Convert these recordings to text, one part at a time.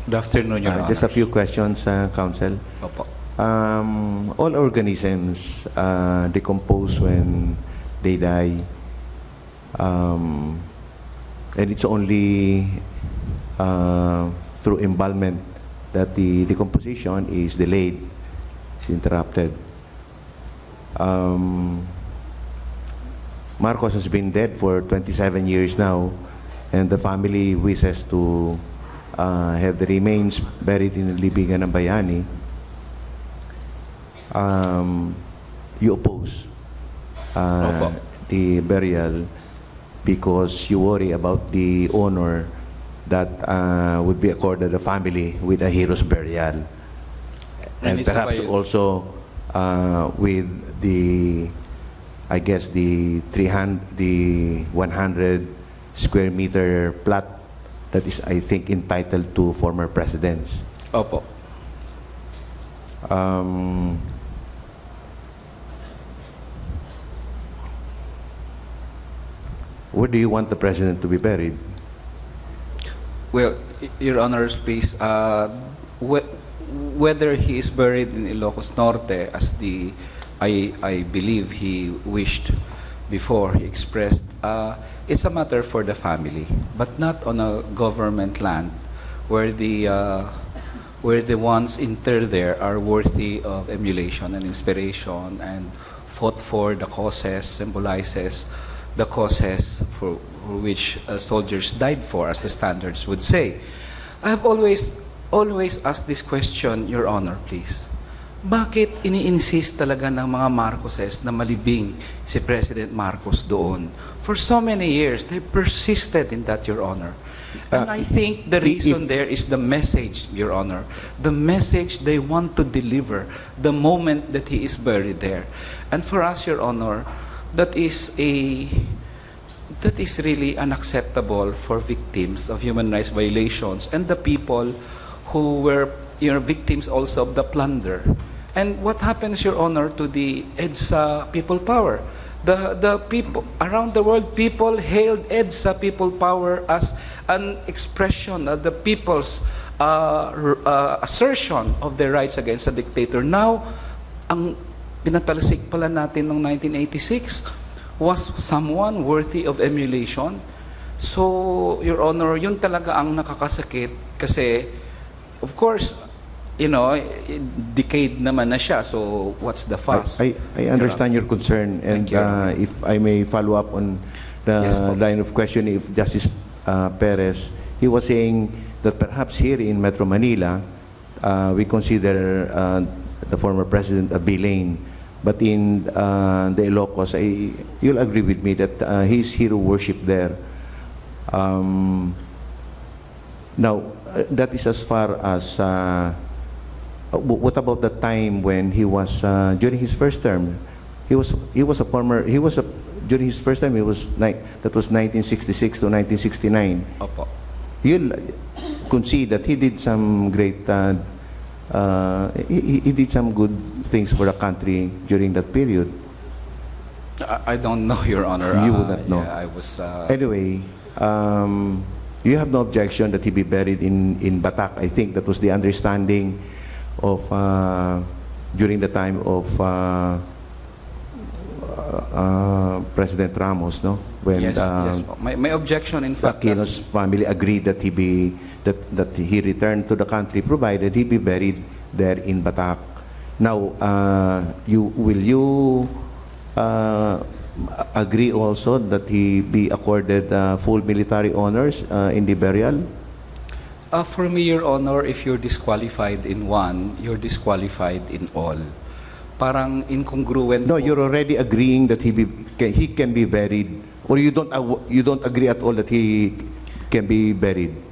Good afternoon, Your Just a Honors. few questions, Counsel. Opo. All organisms decompose when they die, and it's only through embalmment that the decomposition is delayed, is interrupted. Marcos has been dead for 27 years now, and the family wishes to have the remains buried in the Libingan ng Bayani. You oppose the burial because you worry about the honor that would be accorded the family with a hero's burial, and perhaps also with the, I guess, the 100 square meter plot that is, I think, entitled to former presidents. Opo. Where do you want the president to be buried? Well, Your Honors, please, whether he is buried in Ilocos Norte, as I believe he wished before he expressed, it's a matter for the family, but not on a government land where the ones interred there are worthy of emulation and inspiration and fought for the causes, symbolizes the causes for which soldiers died for, as the standards would say. I have always asked this question, Your Honor, please. Bakit ini-insist talaga ng mga Marcoses na malibing si President Marcos doon? For so many years, they persisted in that, Your Honor. And I think the reason there is the message, Your Honor, the message they want to deliver the moment that he is buried there. And for us, Your Honor, that is really unacceptable for victims of human rights violations and the people who were victims also of the plunder. And what happens, Your Honor, to the EDSA people power? The people around the world, people hailed EDSA people power as an expression of the people's assertion of their rights against a dictator. Now, ang pinatalasik pala natin noong 1986 was someone worthy of emulation. So, Your Honor, yun talaga ang nakakasakit kasi, of course, decade naman na siya. So, what's the fuss? I understand your concern, and if I may follow up on the line of questioning of Justice Perez, he was saying that perhaps here in Metro Manila, we consider the former president a villain. But in the Ilocos, you'll agree with me that he's hero worship there. Now, that is as far as what about the time when he was during his first term? During his first term, that was 1966 to 1969. Opo. You'll concede that he did some great. He did some good things for the country during that period. I don't know, Your Honor. You would not know. Yeah, I was. Anyway, you have no objection that he be buried in Batak. I think that was the understanding of during the time of President Ramos, no? When yes. My objection, in fact, Aquino's family agreed that that he returned to the country, provided he be buried there in Batak. Now, will you agree also that he be accorded full military honors in the burial? For me, Your Honor, if you're disqualified in one, you're disqualified in all. Parang incongruent. No, you're already agreeing that he can be buried, or you don't agree at all that he can be buried.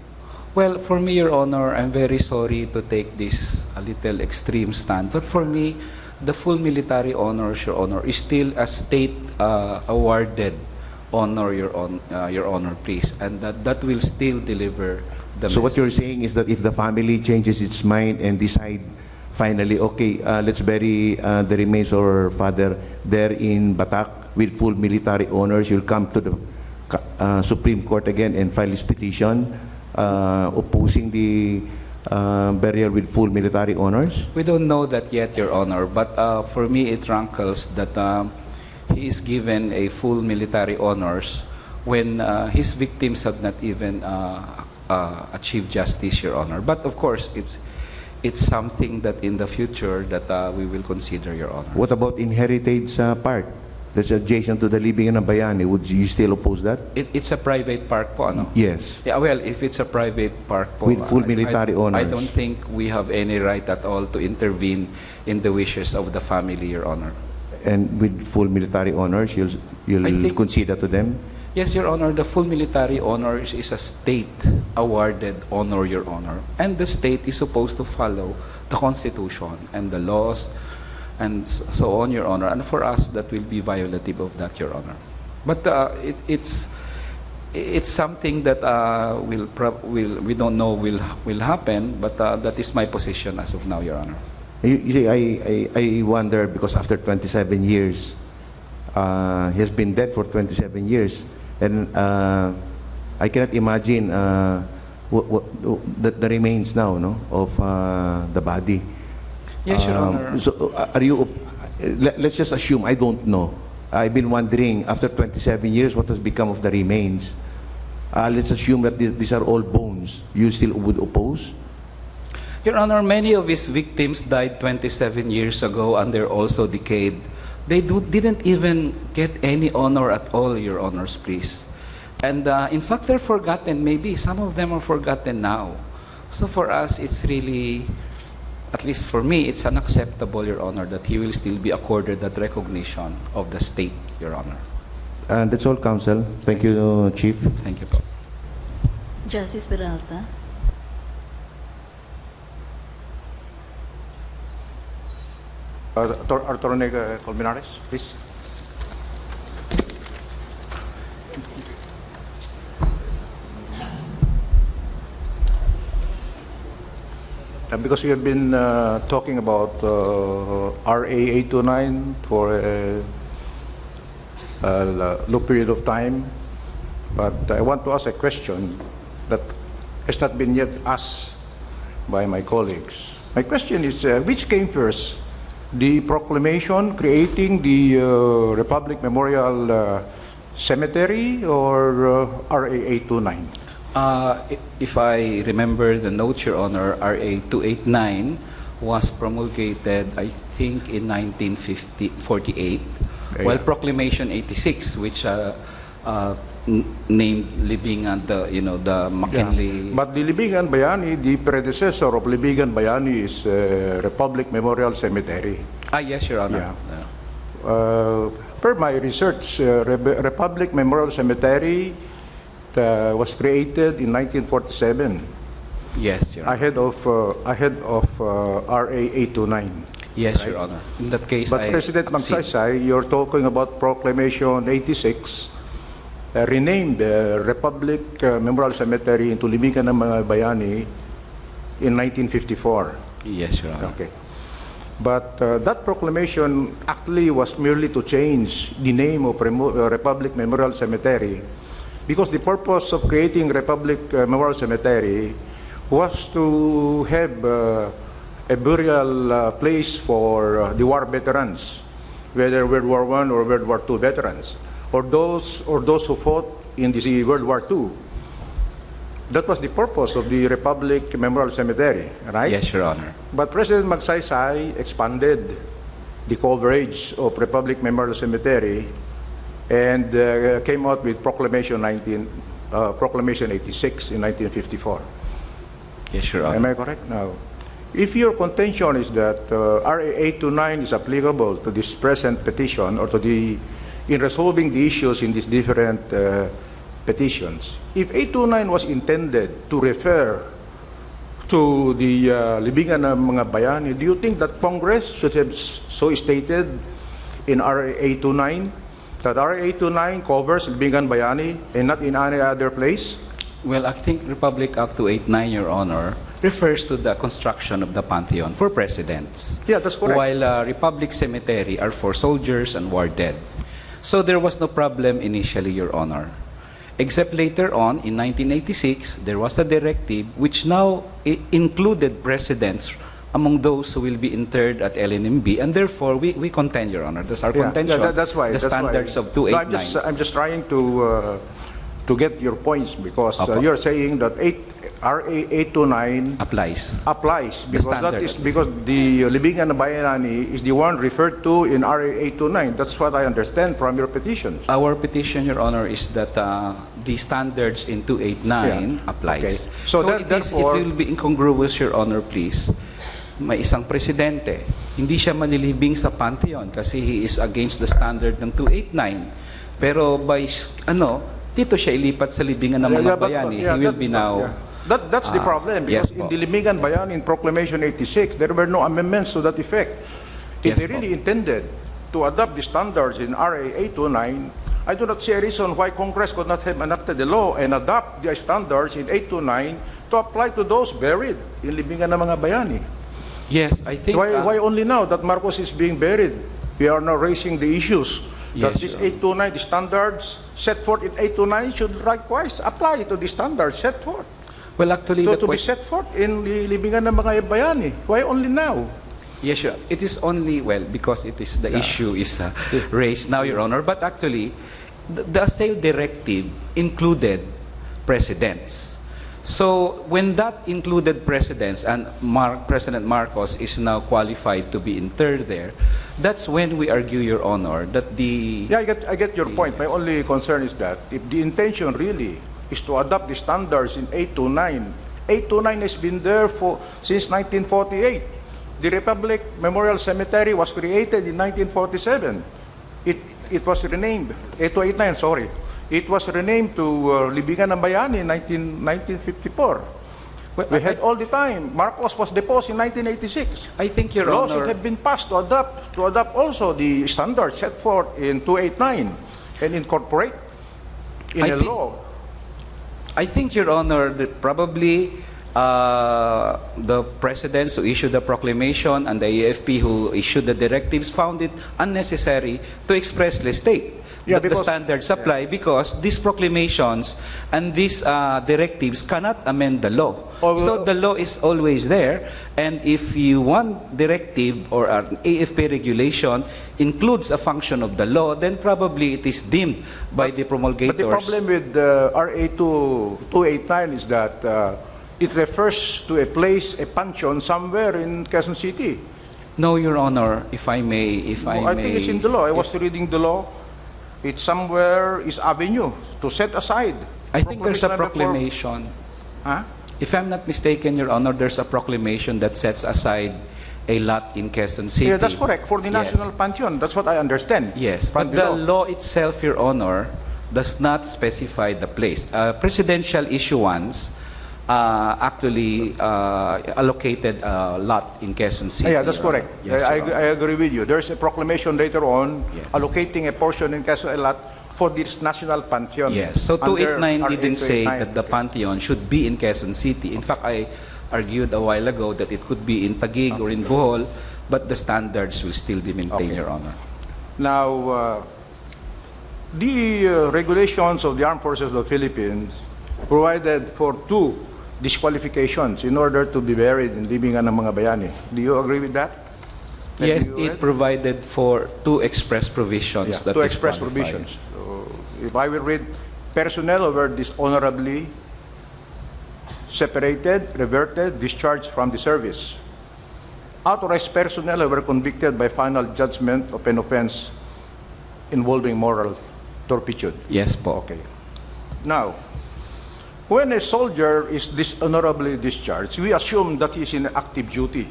Well, for me, Your Honor, I'm very sorry to take this a little extreme stand, but for me, the full military honors, Your Honor, is still a state awarded honor, Your Honor, please, and that will still deliver the So message. what you're saying is that if the family changes its mind and decide finally, okay, let's bury the remains of our father there in Batak with full military honors, you'll come to the Supreme Court again and file this petition opposing the burial with full military honors? We don't know that yet, Your Honor, but for me it rankles that he is given a full military honors when his victims have not even achieved justice, Your Honor. But of course, it's something that in the future that we will consider, Your Honor. What about in heritage park? That's adjacent to the Libingan ng Bayani. Would you still oppose that? It's a private park po, ano? Yes. Yeah, well, if it's a private park po, With full military honors. I don't think we have any right at all to intervene in the wishes of the family, Your Honor. And with full military honors, you'll concede to them? Yes, Your Honor. The full military honors is a state-awarded honor, Your Honor. And the state is supposed to follow the Constitution and the laws and so on, Your Honor. And for us, that will be violative of that, Your Honor. But it's something that we don't know will happen, but that is my position as of now, Your Honor. You see, I wonder, because after 27 years, he has been dead for 27 years, and I cannot imagine the remains now, no, of the body. Yes, Your Honor. So, are you? Let's just assume. I don't know. I've been wondering, after 27 years, what has become of the remains? Let's assume that these are all bones. You still would oppose? Your Honor, many of his victims died 27 years ago and they're also decayed. They didn't even get any honor at all, Your Honors, please. And in fact, they're forgotten. Maybe some of them are forgotten now. So for us, it's really, at least for me, it's unacceptable, Your Honor, that he will still be accorded that recognition of the state, Your Honor. And that's all, Counsel. Thank you, Chief. Thank you po. Justice Peralta. Attorney Colmenares, please. Because we have been talking about RA 829 for a long period of time, but I want to ask a question that has not been yet asked by my colleagues. My question is, which came first? The proclamation creating the Republic Memorial Cemetery or RA 829? If I remember the note, Your Honor, RA 289 was promulgated, I think, in 1948, while Proclamation 86, which named Libingan, the McKinley. Yeah. But the Libingan Bayani, the predecessor of Libingan Bayani, is Republic Memorial Cemetery. Yes, Your Honor. Yeah. Per my research, Republic Memorial Cemetery was created in 1947. Yes, Your Honor. Ahead of RA 829. Yes, right? Your Honor. In that case, But President Magsaysay, you're talking about Proclamation 86, renamed Republic Memorial Cemetery into Libingan ng mga Bayani in 1954. Yes, Your Honor. Okay. But that proclamation actually was merely to change the name of Republic Memorial Cemetery, because the purpose of creating Republic Memorial Cemetery was to have a burial place for the war veterans, whether World War I or World War II veterans, or those who fought in the World War II. That was the purpose of the Republic Memorial Cemetery, right? Yes, Your Honor. But President Magsaysay expanded the coverage of Republic Memorial Cemetery and came out with Proclamation 86 in 1954. Yes, Your Honor. Am I correct? Now, if your contention is that RA 829 is applicable to this present petition or in resolving the issues in these different petitions, if 829 was intended to refer to the Libingan ng mga Bayani, do you think that Congress should have so stated in RA 829 that RA 829 covers Libingan Bayani and not in any other place? Well, I think Republic Act 289, Your Honor, refers to the construction of the Pantheon for presidents. Yeah, that's correct. While Republic Cemetery are for soldiers and war dead. So there was no problem initially, Your Honor. Except later on, in 1986, there was a directive which now included presidents among those who will be interred at LNMB, and therefore we contend, Your Honor. That's our contention. That's why. The standards of No, 289. I'm just trying to get your points because Opo. you're saying that RA 829 applies. because that is because the Libingan na Bayani is the one referred to in RA 829. That's what I understand from your petitions. Our petition, Your Honor, is that the standards in 289 applies. Okay. So it therefore- will be incongruous, Your Honor, please. May isang presidente, hindi siya manilibing sa Pantheon kasi he is against the standard ng 289. Pero dito siya ilipat sa libingan ng mga bayani. He will be now... That's the problem because yes in po. the Libingan Bayan in Proclamation 86 there were no amendments to that effect. If Yes they po. really intended to adopt the standards in RA 829, I do not see a reason why Congress could not have enacted the law and adopt the standards in 829 to apply to those buried in Libingan ng mga bayani. Yes, I think... Why only now that Marcos is being buried? We are now raising the issues that Yes, this Your 829, Honor. the standards set forth in 829 should likewise apply to the standards set forth. Well, actually, the To be question... set forth in the libingan ng mga bayani. Why only now? Yes, sure. It is only, because it is the issue is raised now, Your Honor. But actually, the sale directive included presidents. So when that included presidents and President Marcos is now qualified to be interred there, that's when we argue, Your Honor, that the... Yeah, I get your point. My only concern is that if the intention really is to adopt the standards in 829, 829 has been there since 1948. The Republic Memorial Cemetery was created in 1947. It was renamed, 829, sorry. It was renamed to Libingan ng Bayani in 1954. Well, We had all the time. Marcos was deposed in 1986. I think, Your Laws should Honor... have been passed to adopt also the standards set forth in 289 and incorporate in a law. I think, Your Honor, that probably the presidents who issued the proclamation and the AFP who issued the directives found it unnecessary to expressly state that the standards apply because these proclamations and these directives cannot amend the law. So the law is always there, and if you want directive or an AFP regulation includes a function of the law, then probably it is deemed by the promulgators. But the problem with RA 289 is that it refers to a place, a pension somewhere in Quezon City. No, Your Honor, if I may, I think it's in the law. I was reading the law. It's somewhere is avenue to set aside. I think there's a proclamation. Huh? If I'm not mistaken, Your Honor, there's a proclamation that sets aside a lot in Quezon City. Yeah, that's correct. For the National Pantheon, that's what I understand. Yes, from but the law itself, Your Honor, does not specify the place. Presidential issuance actually allocated a lot in Quezon City. Yeah, that's correct. Yes, I Your Honor. agree with you. There's a proclamation later on Yes. allocating a portion in Quezon a lot for this National Pantheon. Yes, so under 289 RA didn't say 289. that the Pantheon should be in Quezon City. In fact, I argued a while ago that it could be in Taguig or in Bohol, but the standards will still be maintained, Okay. Your Honor. Now, the regulations of the Armed Forces of the Philippines provided for 2 disqualifications in order to be buried in libingan ng mga bayani. Do you agree with that? Have Yes, you read? it provided for 2 express provisions. Yeah, that 2 express disqualify. provisions. So, if I will read, personnel who were dishonorably separated, reverted, discharged from the service. Authorized personnel who were convicted by final judgment of an offense involving moral turpitude. Yes po. Okay. Now, when a soldier is dishonorably discharged, we assume that he is in active duty.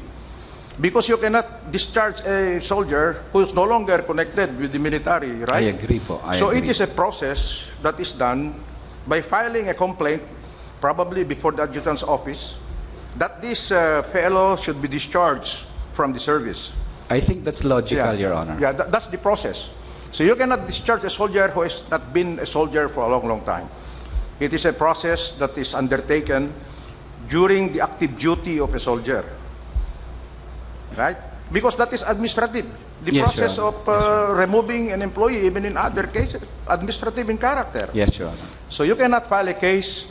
Because you cannot discharge a soldier who is no longer connected with the military, right? I agree po. I So agree. it is a process that is done by filing a complaint, probably before the adjutant's office, that this fellow should be discharged from the service. I think that's logical, Your Honor. Yeah, that's the process. So you cannot discharge a soldier who has not been a soldier for a long, long time. It is a process that is undertaken during the active duty of a soldier. Right? Because that is administrative. The Yes, process Your of removing an employee, even in other cases, administrative in character. Yes, Your Honor. So you cannot file a case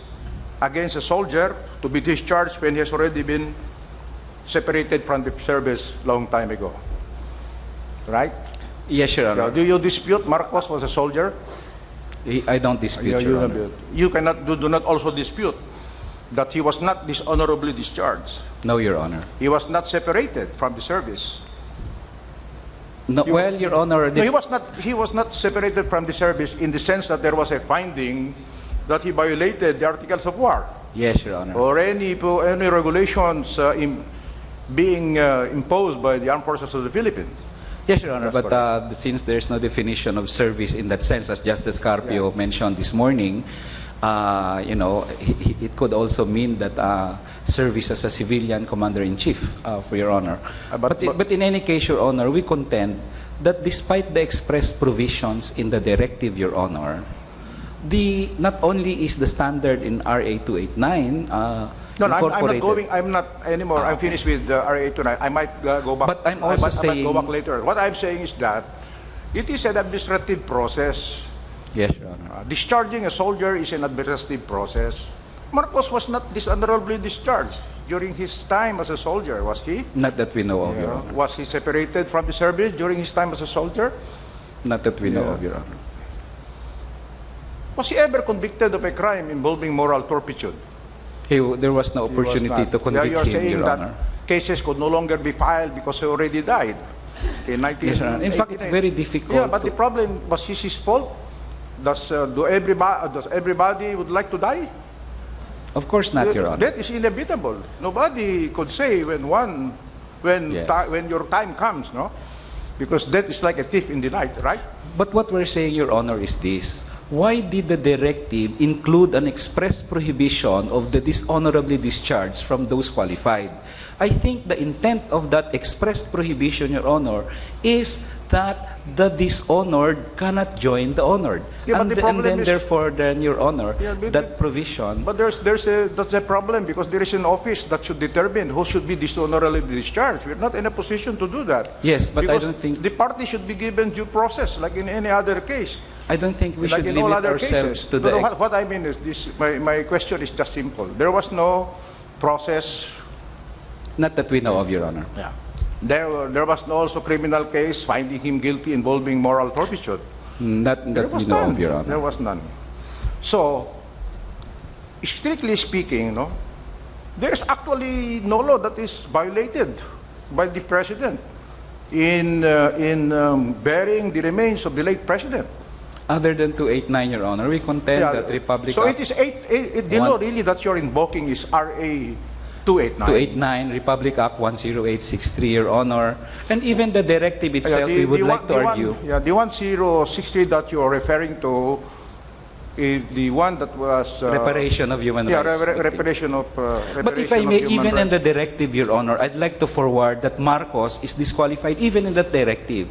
against a soldier to be discharged when he has already been separated from the service long time ago. Right? Yes, Your Honor. Do you dispute Marcos was a soldier? I don't dispute, Your Honor. You cannot do not also dispute that he was not dishonorably discharged. No, Your Honor. He was not separated from the service. No, well, Your Honor, No, he was not separated from the service in the sense that there was a finding that he violated the Articles of War yes, Your Honor. or any regulations being imposed by the Armed Forces of the Philippines. Yes, Your Honor, That's but since there's no definition of service in that sense, as Justice Carpio mentioned this morning, it could also mean that service as a civilian commander-in-chief, for Your Honor. But in any case, Your Honor, we contend that despite the express provisions in the directive, Your Honor, not only is the standard in RA 289 No, incorporated. I'm not anymore. I'm finished with RA 289. I might go back. But I'm also I might go saying- back later. What I'm saying is that it is an administrative process. Yes, Your Honor. Discharging a soldier is an administrative process. Marcos was not dishonorably discharged during his time as a soldier, was he? Not that we know of, Your Honor. Was he separated from the service during his time as a soldier? Not that we know of, Your Honor. Was he ever convicted of a crime involving moral turpitude? There was no He was opportunity not. to convict You're him, saying Your that Honor. cases could no longer be filed because he already died in 1989. Yes, Your Honor. In fact, it's very difficult Yeah, but to- the problem was his fault. Does everybody would like to die? Of course not, Your Honor. That is inevitable. Nobody could say when Yes. when your time comes, no? Because death is like a thief in the night, right? But what we're saying, Your Honor, is this. Why did the directive include an express prohibition of the dishonorably discharged from those qualified? I think the intent of that express prohibition, Your Honor, is that the dishonored cannot join the honored. Yeah, but the problem then is- therefore, then, Your Honor, Yeah, but that provision... But that's a problem because there is an office that should determine who should be dishonorably discharged. We're not in a position to do that. Yes, but I because don't think- the party should be given due process like in any other case. I don't think we like should in all limit other ourselves cases. to No, the... what I mean is this. My question is just simple. There was no process. Not that we know of, Your Honor. Yeah. There was no also criminal case finding him guilty involving moral turpitude. Not There that was we know none. of, Your Honor. There was none. So, strictly speaking, no, there is actually no law that is violated by the president in burying the remains of the late president. Other than 289, Your Honor, we contend that Republic So Act it is the law really that you're invoking is RA 289. 289, Republic Act 10863, Your Honor. And even the directive itself, we would like to argue. The 1063 that you are referring to is the one that was... Reparation of human rights. Reparation of But if I may, human even in rights. the directive, Your Honor, I'd like to forward that Marcos is disqualified even in that directive.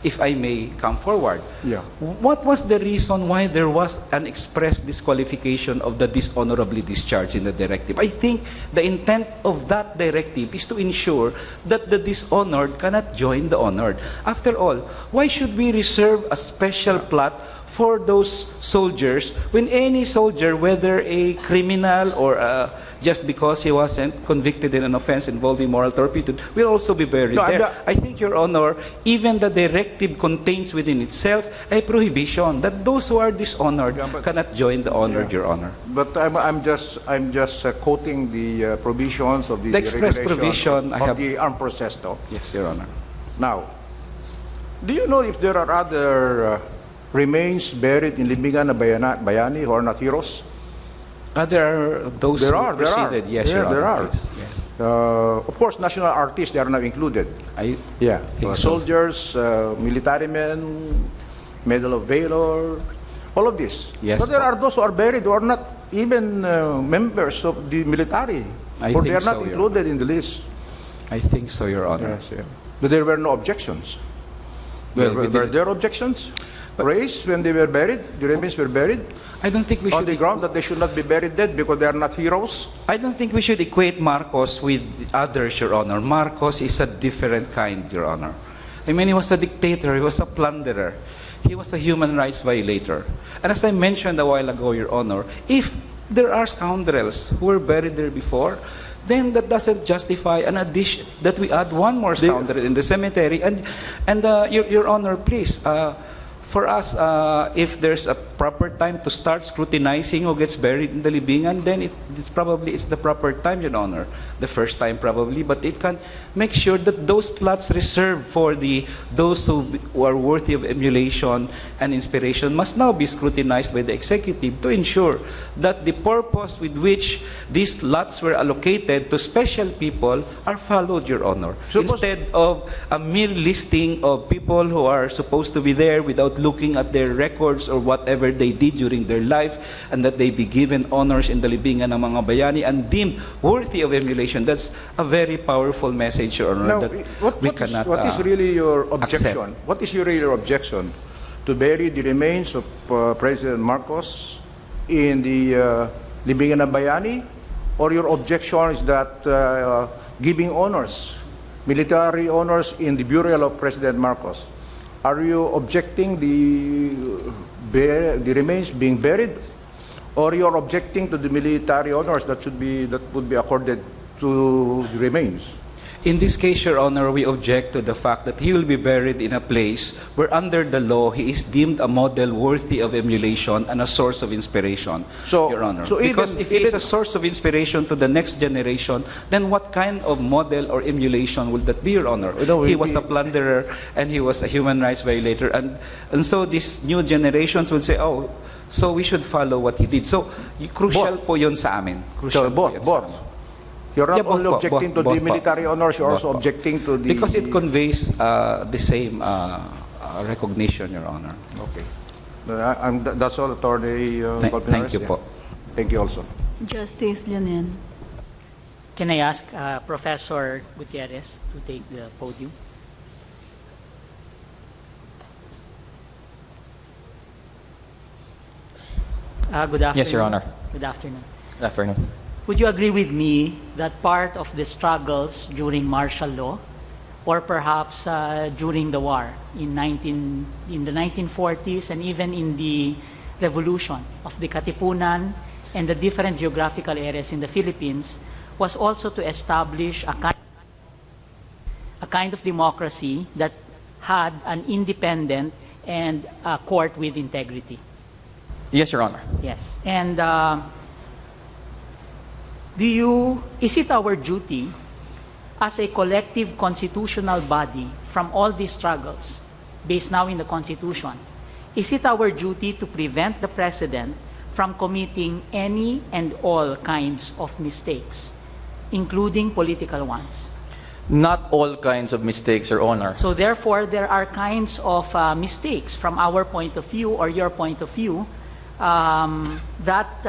If I may come forward. Yeah. What was the reason why there was an express disqualification of the dishonorably discharged in the directive? I think the intent of that directive is to ensure that the dishonored cannot join the honored. After all, why should we reserve a special plot for those soldiers when any soldier, whether a criminal or just because he wasn't convicted in an offense involving moral turpitude, will also be buried No, there? I think, Your Honor, even the directive contains within itself a prohibition that those who are dishonored cannot join the honored, Your Honor. But I'm just quoting the provisions of the express regulation provision, I of have- the armed process, though. Yes, Your Honor. Now, do you know if there are other remains buried in Libingan na Bayani who are not heroes? There are those There who are. proceeded. Yes, Yeah, Your Honor. there are. Yes, yes. Of course, national artists, they are not included. I Yeah, think so. soldiers, military men, Medal of Valor, all of this. Yes, but there po. are those who are buried who are not even members of the military, I or they think are not so, Your included in the list. I think so, Your Honor. Yes, yeah. But there were no objections. Well, we Were did- there objections raised when they were buried? The remains were buried I don't think we on should the ground that they should not be buried dead because they are not heroes. I don't think we should equate Marcos with others, Your Honor. Marcos is a different kind, Your Honor. I mean, he was a dictator. He was a plunderer. he was a human rights violator. And as I mentioned a while ago, Your Honor, if there are scoundrels who were buried there before, then that doesn't justify an addition, that we add one more scoundrel in the cemetery. And Your Honor, please, for us, if there's a proper time to start scrutinizing who gets buried in the libingan, then it's the proper time, Your Honor. The first time probably, but it can make sure that those plots reserved for those who are worthy of emulation and inspiration must now be scrutinized by the executive to ensure that the purpose with which these lots were allocated to special people are followed, Your Honor. Instead of a mere listing of people who are supposed to be there without looking at their records or whatever they did during their life, and that they be given honors in the libingan ng mga bayani and deemed worthy of emulation. That's a very powerful message, Your Honor, Now, that we cannot what is really your accept. objection? What is your real objection to bury the remains of President Marcos in the libingan ng bayani? Or your objection is that giving honors, military honors in the burial of President Marcos? Are you objecting the remains being buried, or you're objecting to the military honors that would be accorded to the remains? In this case, Your Honor, we object to the fact that he will be buried in a place where under the law he is deemed a model worthy of emulation and a source of inspiration, Your Honor. Because if he is a source of inspiration to the next generation, then what kind of model or emulation will that be, Your Honor? He was a plunderer and he was a human rights violator, and so these new generations will say, oh, so we should follow what he did. So crucial po yun sa amin. Crucial po yun sa amin. You're not Yeah, both only po, objecting both to the po. military honors, you're Both also po. objecting to the... Because it conveys the same recognition, Your Honor. Okay. That's all, Attorney Colmenares. Thank you po. Thank you also. Justice Leonen. Can I ask Professor Gutierrez to take the podium? Good afternoon. Yes, Your Honor. Good afternoon. Good afternoon. Would you agree with me that part of the struggles during martial law, or perhaps during the war in the 1940s and even in the revolution of the Katipunan and the different geographical areas in the Philippines, was also to establish a kind of democracy that had an independent and a court with integrity? Yes, Your Honor. Yes. And is it our duty as a collective constitutional body from all these struggles based now in the Constitution, is it our duty to prevent the President from committing any and all kinds of mistakes, including political ones? Not all kinds of mistakes, Your Honor. So therefore, there are kinds of mistakes from our point of view or your point of view that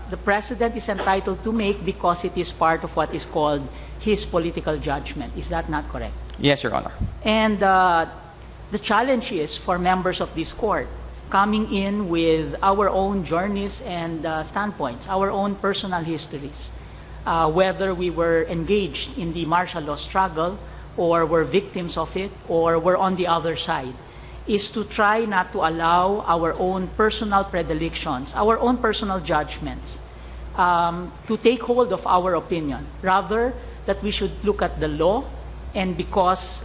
the President is entitled to make because it is part of what is called his political judgment. Is that not correct? Yes, Your Honor. And the challenge is for members of this court coming in with our own journeys and standpoints, our own personal histories, whether we were engaged in the martial law struggle or were victims of it or were on the other side, is to try not to allow our own personal predilections, our own personal judgments to take hold of our opinion. Rather, that we should look at the law, and because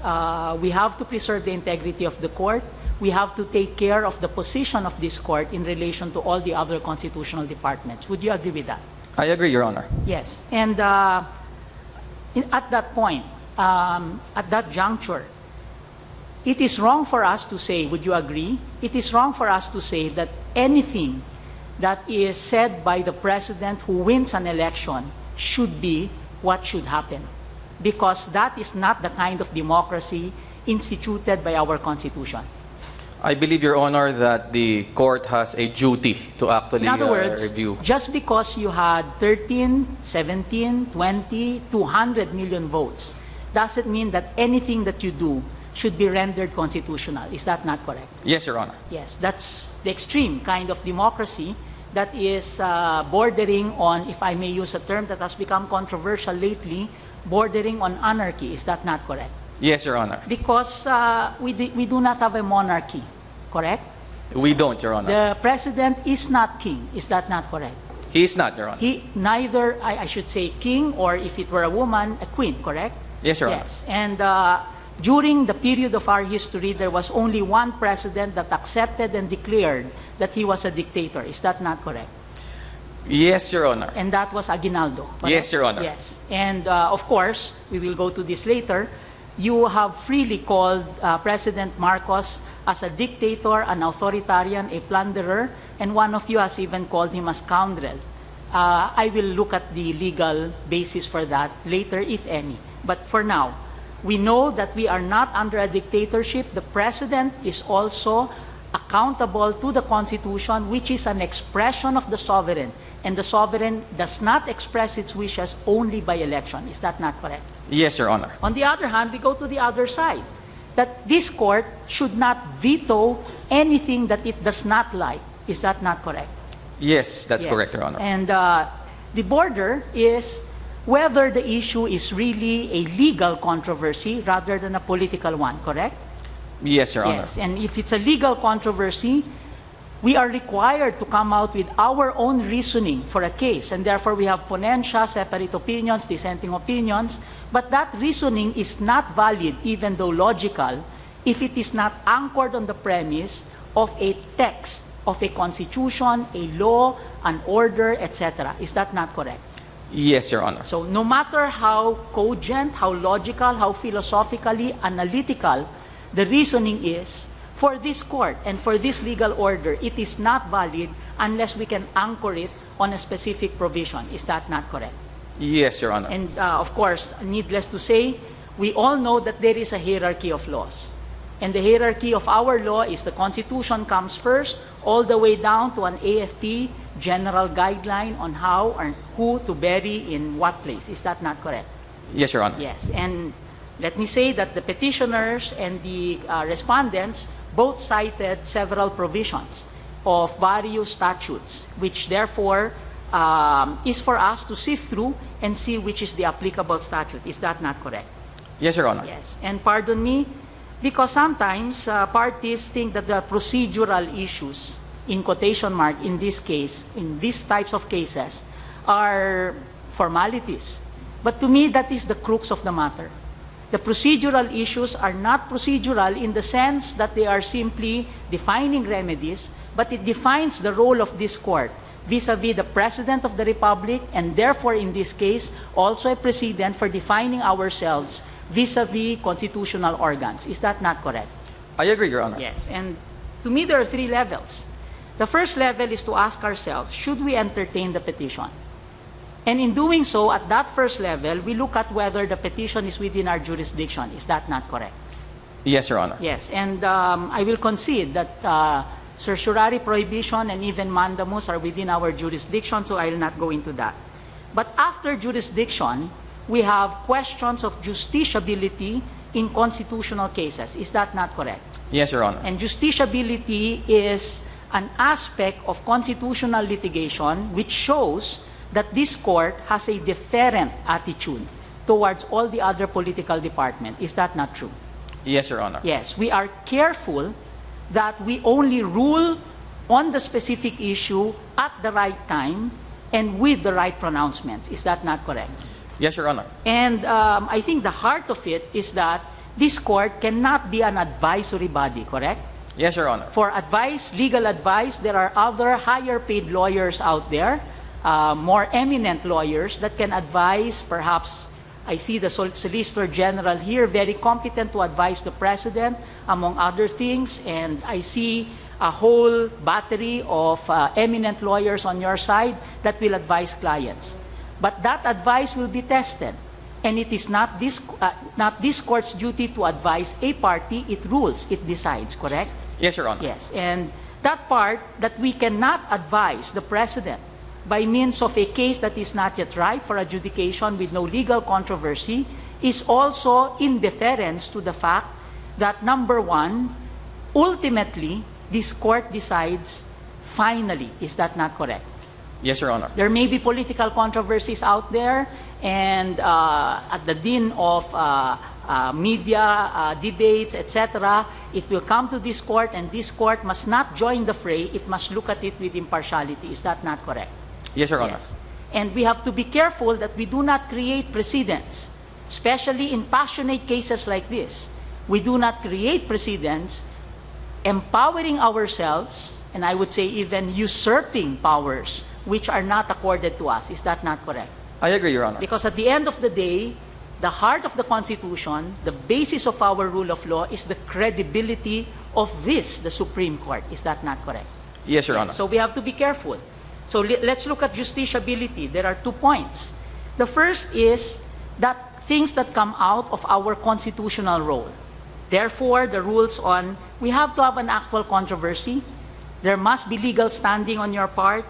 we have to preserve the integrity of the court, we have to take care of the position of this court in relation to all the other constitutional departments. Would you agree with that? I agree, Your Honor. Yes. And at that point, at that juncture, it is wrong for us to say, would you agree? It is wrong for us to say that anything that is said by the President who wins an election should be what should happen, because that is not the kind of democracy instituted by our Constitution. I believe, Your Honor, that the court has a duty to actually In other words, review. just because you had 13, 17, 20, 200 million votes, doesn't mean that anything that you do should be rendered constitutional. Is that not correct? Yes, Your Honor. Yes, that's the extreme kind of democracy that is bordering on, if I may use a term that has become controversial lately, bordering on anarchy. Is that not correct? Yes, Your Honor. Because we do not have a monarchy. correct? We don't, Your Honor. The president is not king. Is that not correct? He is not, Your Honor. He neither, I should say, king, or if it were a woman, a queen, correct? Yes, Your Honor. Yes. And during the period of our history, there was only one president that accepted and declared that he was a dictator. Is that not correct? Yes, Your Honor. And that was Aguinaldo. correct? Yes, Your Honor. Yes. And of course, we will go to this later. You have freely called President Marcos as a dictator, an authoritarian, a plunderer, and one of you has even called him a scoundrel. I will look at the legal basis for that later, if any. But for now, we know that we are not under a dictatorship. The president is also accountable to the Constitution, which is an expression of the sovereign. And the sovereign does not express its wishes only by election. Is that not correct? Yes, Your Honor. On the other hand, we go to the other side, that this court should not veto anything that it does not like. Is that not correct? Yes, that's Yes. correct, Your Honor. And the border is whether the issue is really a legal controversy rather than a political one, correct? Yes, Your Honor. Yes, and if it's a legal controversy, we are required to come out with our own reasoning for a case, and therefore we have ponencia, separate opinions, dissenting opinions, but that reasoning is not valid, even though logical, if it is not anchored on the premise of a text of a constitution, a law, an order, etc. Is that not correct? Yes, Your Honor. So no matter how cogent, how logical, how philosophically analytical the reasoning is, for this court and for this legal order, it is not valid unless we can anchor it on a specific provision. Is that not correct? Yes, Your Honor. And of course, needless to say, we all know that there is a hierarchy of laws. And the hierarchy of our law is the Constitution comes first, all the way down to an AFP general guideline on how or who to bury in what place. Is that not correct? Yes, Your Honor. Yes. And let me say that the petitioners and the respondents both cited several provisions of various statutes, which therefore is for us to sift through and see which is the applicable statute. Is that not correct? Yes, Your Honor. Yes. And pardon me, because sometimes parties think that the procedural issues, in quotation mark, in this case, in these types of cases, are formalities. But to me, that is the crux of the matter. The procedural issues are not procedural in the sense that they are simply defining remedies, but it defines the role of this court vis-a-vis the President of the Republic, and therefore in this case also a precedent for defining ourselves vis-a-vis constitutional organs. Is that not correct? I agree, Your Honor. Yes, and to me there are three levels. The first level is to ask ourselves, should we entertain the petition? And in doing so, at that first level, we look at whether the petition is within our jurisdiction. Is that not correct? Yes, Your Honor. Yes, and I will concede that certiorari prohibition and even mandamus are within our jurisdiction, so I will not go into that. But after jurisdiction, we have questions of justiciability in constitutional cases. Is that not correct? Yes, Your Honor. And justiciability is an aspect of constitutional litigation which shows that this court has a deferent attitude towards all the other political departments. Is that not true? Yes, Your Honor. Yes, we are careful that we only rule on the specific issue at the right time and with the right pronouncements. Is that not correct? Yes, Your Honor. And I think the heart of it is that this court cannot be an advisory body, correct? Yes, Your Honor. For advice, legal advice, there are other higher paid lawyers out there, more eminent lawyers that can advise. Perhaps I see the Solicitor General here, very competent to advise the President, among other things. And I see a whole battery of eminent lawyers on your side that will advise clients. But that advice will be tested. And it is not this court's duty to advise a party. It rules, it decides, correct? Yes, Your Honor. Yes, and that part that we cannot advise the President by means of a case that is not yet ripe for adjudication with no legal controversy is also in deference to the fact that, number one, ultimately, this court decides finally. Is that not correct? Yes, Your Honor. There may be political controversies out there, and at the din of media debates, etc., it will come to this court, and this court must not join the fray. It must look at it with impartiality. Is that not correct? Yes, Your Honor. Yes. And we have to be careful that we do not create precedents, especially in passionate cases like this. We do not create precedents empowering ourselves, and I would say even usurping powers which are not accorded to us. Is that not correct? I agree, Your Honor. Because at the end of the day, the heart of the Constitution, the basis of our rule of law, is the credibility of this, the Supreme Court. Is that not correct? Yes, Your Honor. So we have to be careful. So let's look at justiciability. There are 2 points. The first is that things that come out of our constitutional role. Therefore, the rules on, we have to have an actual controversy. There must be legal standing on your part.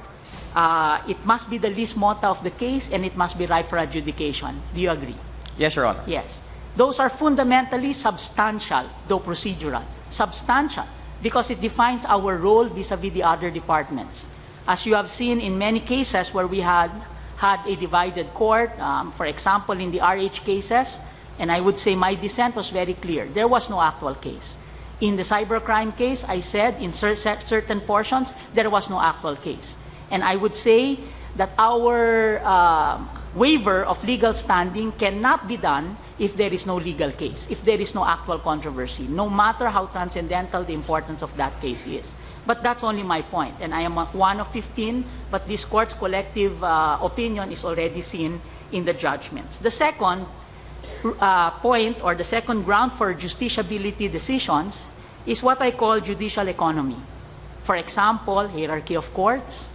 It must be the least mota of the case, and it must be ripe for adjudication. Do you agree? Yes, Your Honor. Yes. Those are fundamentally substantial, though procedural. Substantial, because it defines our role vis-a-vis the other departments. As you have seen in many cases where we had a divided court, for example, in the RH cases, and I would say my dissent was very clear. There was no actual case. In the cybercrime case, I said in certain portions, there was no actual case. And I would say that our waiver of legal standing cannot be done if there is no legal case, if there is no actual controversy, no matter how transcendental the importance of that case is. But that's only my point, and I am one of 15, but this court's collective opinion is already seen in the judgments. The second point, or the second ground for justiciability decisions, is what I call judicial economy. For example, hierarchy of courts.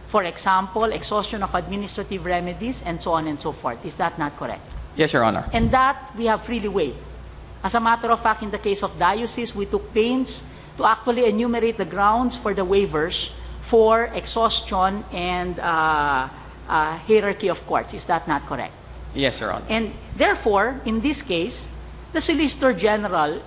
For example, exhaustion of administrative remedies, and so on and so forth. Is that not correct? Yes, Your Honor. And that we have freely waived. As a matter of fact, in the case of diocese, we took pains to actually enumerate the grounds for the waivers for exhaustion and hierarchy of courts. Is that not correct? Yes, Your Honor. And therefore, in this case, the Solicitor General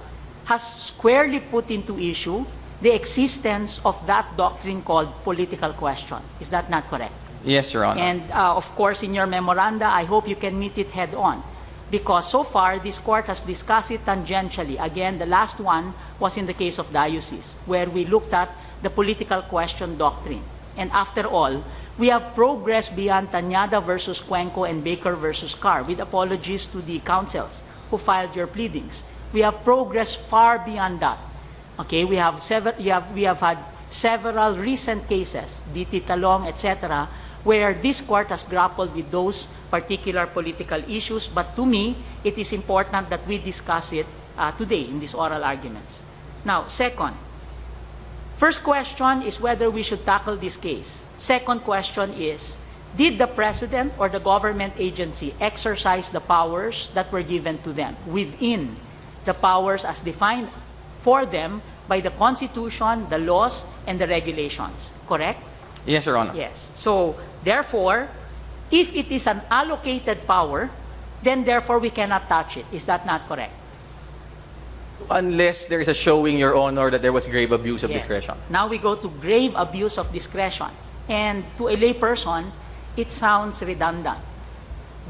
has squarely put into issue the existence of that doctrine called political question. Is that not correct? Yes, Your Honor. And of course, in your memoranda, I hope you can meet it head on. Because so far, this court has discussed it tangentially. Again, the last one was in the case of diocese, where we looked at the political question doctrine. And after all, we have progressed beyond Tanyada versus Cuenco and Baker versus Carr, with apologies to the counsels who filed your pleadings. We have progressed far beyond that. Okay, we have had several recent cases, BT Talong, etc., where this court has grappled with those particular political issues. But to me, it is important that we discuss it today in these oral arguments. Now, second, first question is whether we should tackle this case. Second question is, did the President or the government agency exercise the powers that were given to them within the powers as defined for them by the Constitution, the laws, and the regulations? Correct? Yes, Your Honor. Yes. So, therefore, if it is an allocated power, then therefore we cannot touch it. Is that not correct? Unless there is a showing, Your Honor, that there was grave abuse of Yes. discretion. Now we go to grave abuse of discretion. And to a layperson, it sounds redundant.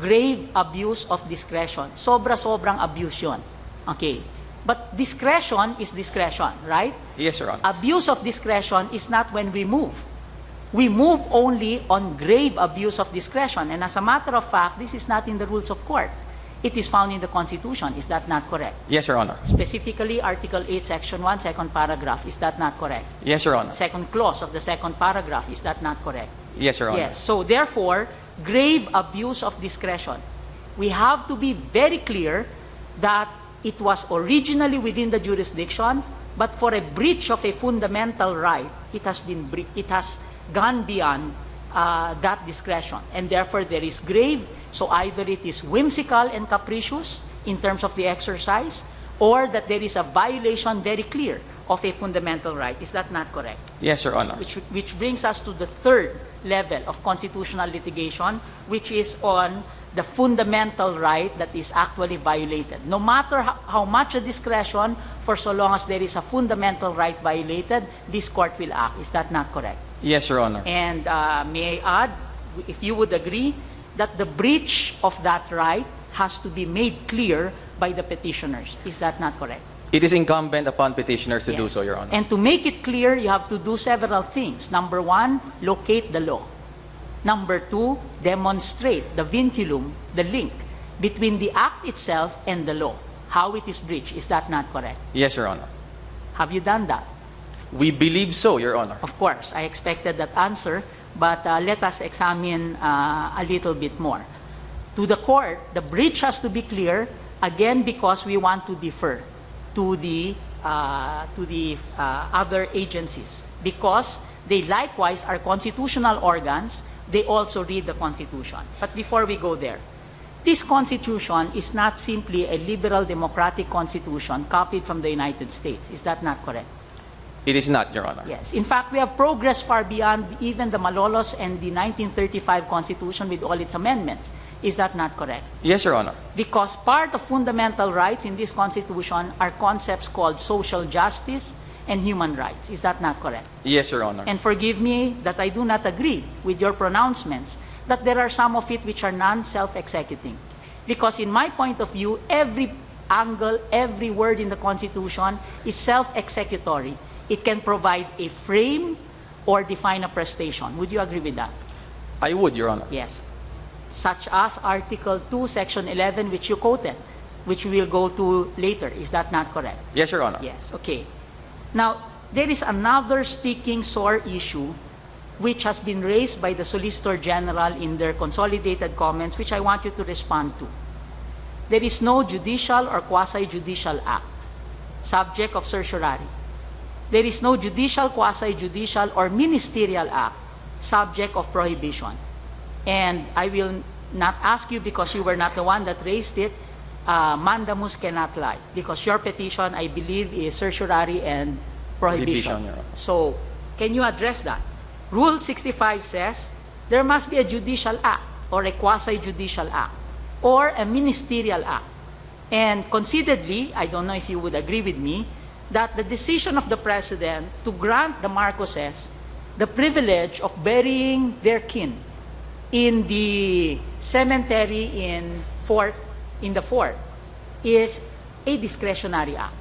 Grave abuse of discretion. Sobra-sobrang abuse yun. Okay. But discretion is discretion, right? Yes, Your Honor. Abuse of discretion is not when we move. We move only on grave abuse of discretion. And as a matter of fact, this is not in the rules of court. It is found in the Constitution. Is that not correct? Yes, Your Honor. Specifically, Article 8, Section 1, second paragraph. Is that not correct? Yes, Your Honor. Second clause of the second paragraph. Is that not correct? Yes, Your Honor. Yes. So therefore, grave abuse of discretion. We have to be very clear that it was originally within the jurisdiction, but for a breach of a fundamental right, it has gone beyond that discretion. And therefore, there is grave. So either it is whimsical and capricious in terms of the exercise, or that there is a violation very clear of a fundamental right. Is that not correct? Yes, Your Honor. Which brings us to the third level of constitutional litigation, which is on the fundamental right that is actually violated. No matter how much a discretion, for so long as there is a fundamental right violated, this court will act. Is that not correct? Yes, Your Honor. And may I add, if you would agree, that the breach of that right has to be made clear by the petitioners. Is that not correct? It is incumbent upon petitioners to do Yes. so, Your Honor. And to make it clear, you have to do several things. Number one, locate the law. Number two, demonstrate the vinculum, the link between the act itself and the law, how it is breached. Is that not correct? Yes, Your Honor. Have you done that? We believe so, Your Honor. Of course, I expected that answer, but let us examine a little bit more. To the court, the breach has to be clear, again, because we want to defer to the other agencies, because they likewise are constitutional organs. They also read the Constitution. But before we go there, this Constitution is not simply a liberal democratic constitution copied from the United States. Is that not correct? It is not, Your Honor. Yes. In fact, we have progressed far beyond even the Malolos and the 1935 Constitution with all its amendments. Is that not correct? Yes, Your Honor. Because part of fundamental rights in this Constitution are concepts called social justice and human rights. Is that not correct? Yes, Your Honor. And forgive me that I do not agree with your pronouncements that there are some of it which are non-self-executing. Because in my point of view, every angle, every word in the Constitution is self-executory. It can provide a frame or define a prestation. Would you agree with that? I would, Your Honor. Yes. Such as Article 2, Section 11, which you quoted, which we will go to later. Is that not correct? Yes, Your Honor. Yes, okay. Now, there is another sticking sore issue which has been raised by the Solicitor General in their consolidated comments, which I want you to respond to. There is no judicial or quasi-judicial act subject of certiorari. There is no judicial, quasi-judicial, or ministerial act subject of prohibition. And I will not ask you because you were not the one that raised it. Mandamus cannot lie because your petition, I believe, is certiorari and prohibition. Your Honor. So, can you address that? Rule 65 says there must be a judicial act or a quasi-judicial act or a ministerial act. And conceitedly, I don't know if you would agree with me, that the decision of the President to grant the Marcoses the privilege of burying their kin in the cemetery in the fort is a discretionary act.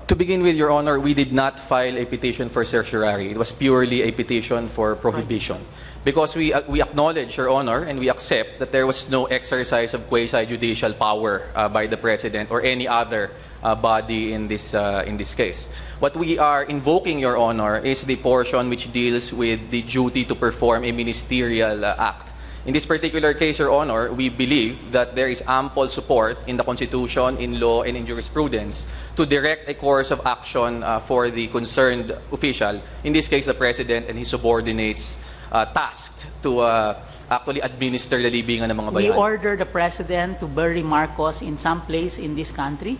To begin with, Your Honor, we did not file a petition for certiorari. It was purely a petition for prohibition. Because we acknowledge, Your Honor, and we accept that there was no exercise of quasi-judicial power by the President or any other body in this case. What we are invoking, Your Honor, is the portion which deals with the duty to perform a ministerial act. In this particular case, Your Honor, we believe that there is ample support in the Constitution, in law, and in jurisprudence to direct a course of action for the concerned official, in this case the President and his subordinates, tasked to actually administer the libingan ng mga We bayan. order the President to bury Marcos in some place in this country?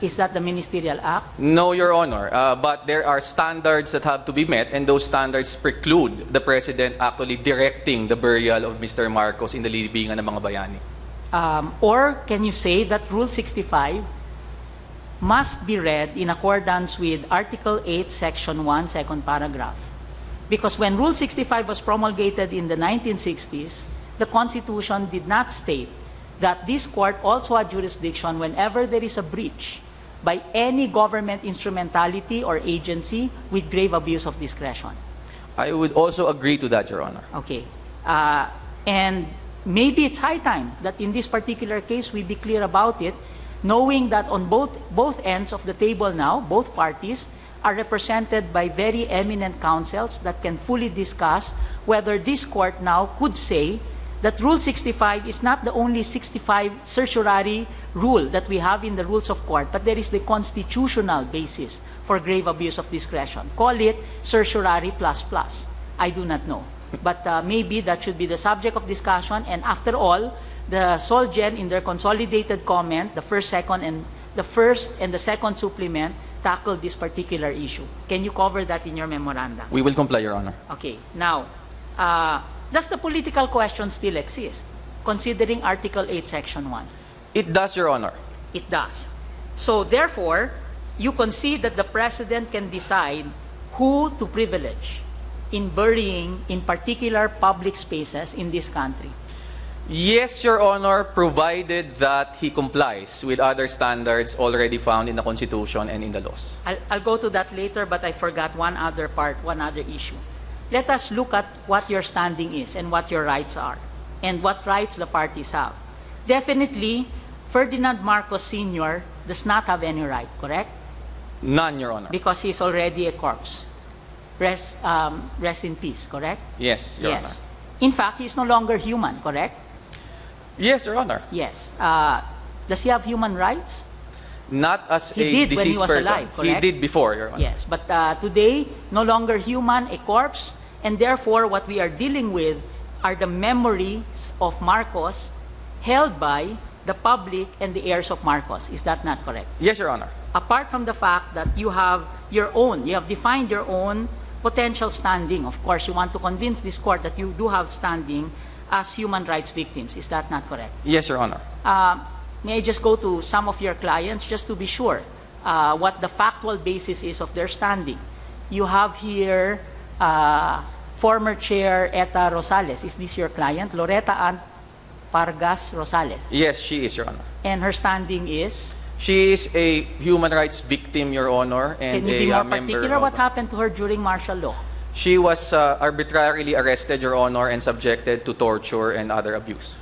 Is that the ministerial act? No, Your Honor, but there are standards that have to be met, and those standards preclude the President actually directing the burial of Mr. Marcos in the libingan ng mga bayani. Or can you say that Rule 65 must be read in accordance with Article 8, Section 1, second paragraph? Because when Rule 65 was promulgated in the 1960s, the Constitution did not state that this court also had jurisdiction whenever there is a breach by any government instrumentality or agency with grave abuse of discretion. I would also agree to that, Your Honor. Okay. And maybe it's high time that in this particular case we be clear about it, knowing that on both ends of the table now, both parties are represented by very eminent counsels that can fully discuss whether this court now could say that Rule 65 is not the only 65 certiorari rule that we have in the rules of court, but there is the constitutional basis for grave abuse of discretion. Call it certiorari plus plus. I do not know. But maybe that should be the subject of discussion. And after all, the Solgen in their consolidated comment, the first and the second supplement tackled this particular issue. Can you cover that in your memoranda? We will comply, Your Honor. Okay. Now, does the political question still exist, considering Article 8, Section 1? It does, Your Honor. It does. So, therefore, you concede that the President can decide who to privilege in burying in particular public spaces in this country. Yes, Your Honor, provided that he complies with other standards already found in the Constitution and in the laws. I'll go to that later, but I forgot one other part, one other issue. Let us look at what your standing is and what your rights are, and what rights the parties have. Definitely, Ferdinand Marcos Sr. does not have any right, correct? None, Your Honor. Because he's already a corpse. Rest in peace, correct? Yes, Your Yes. In fact, he's no longer human, correct? Honor. Yes, Your Honor. Yes. Does he have human rights? Not as He a did when he deceased was person. alive, He correct? did before, Your Honor. Yes, but today, no longer human, a corpse, and therefore what we are dealing with are the memories of Marcos held by the public and the heirs of Marcos. Is that not correct? Yes, Your Honor. Apart from the fact that you have defined your own potential standing. Of course, you want to convince this court that you do have standing as human rights victims. Is that not correct? Yes, Your Honor. May I just go to some of your clients just to be sure what the factual basis is of their standing? You have here former Chair Eta Rosales. Is this your client? Loretta Ann Pargas Rosales. Yes, she is, Your Honor. And her standing is? She is a human rights victim, Your Honor, and Can you be more member particular? of... What happened to her during martial law? She was arbitrarily arrested, Your Honor, and subjected to torture and other abuse.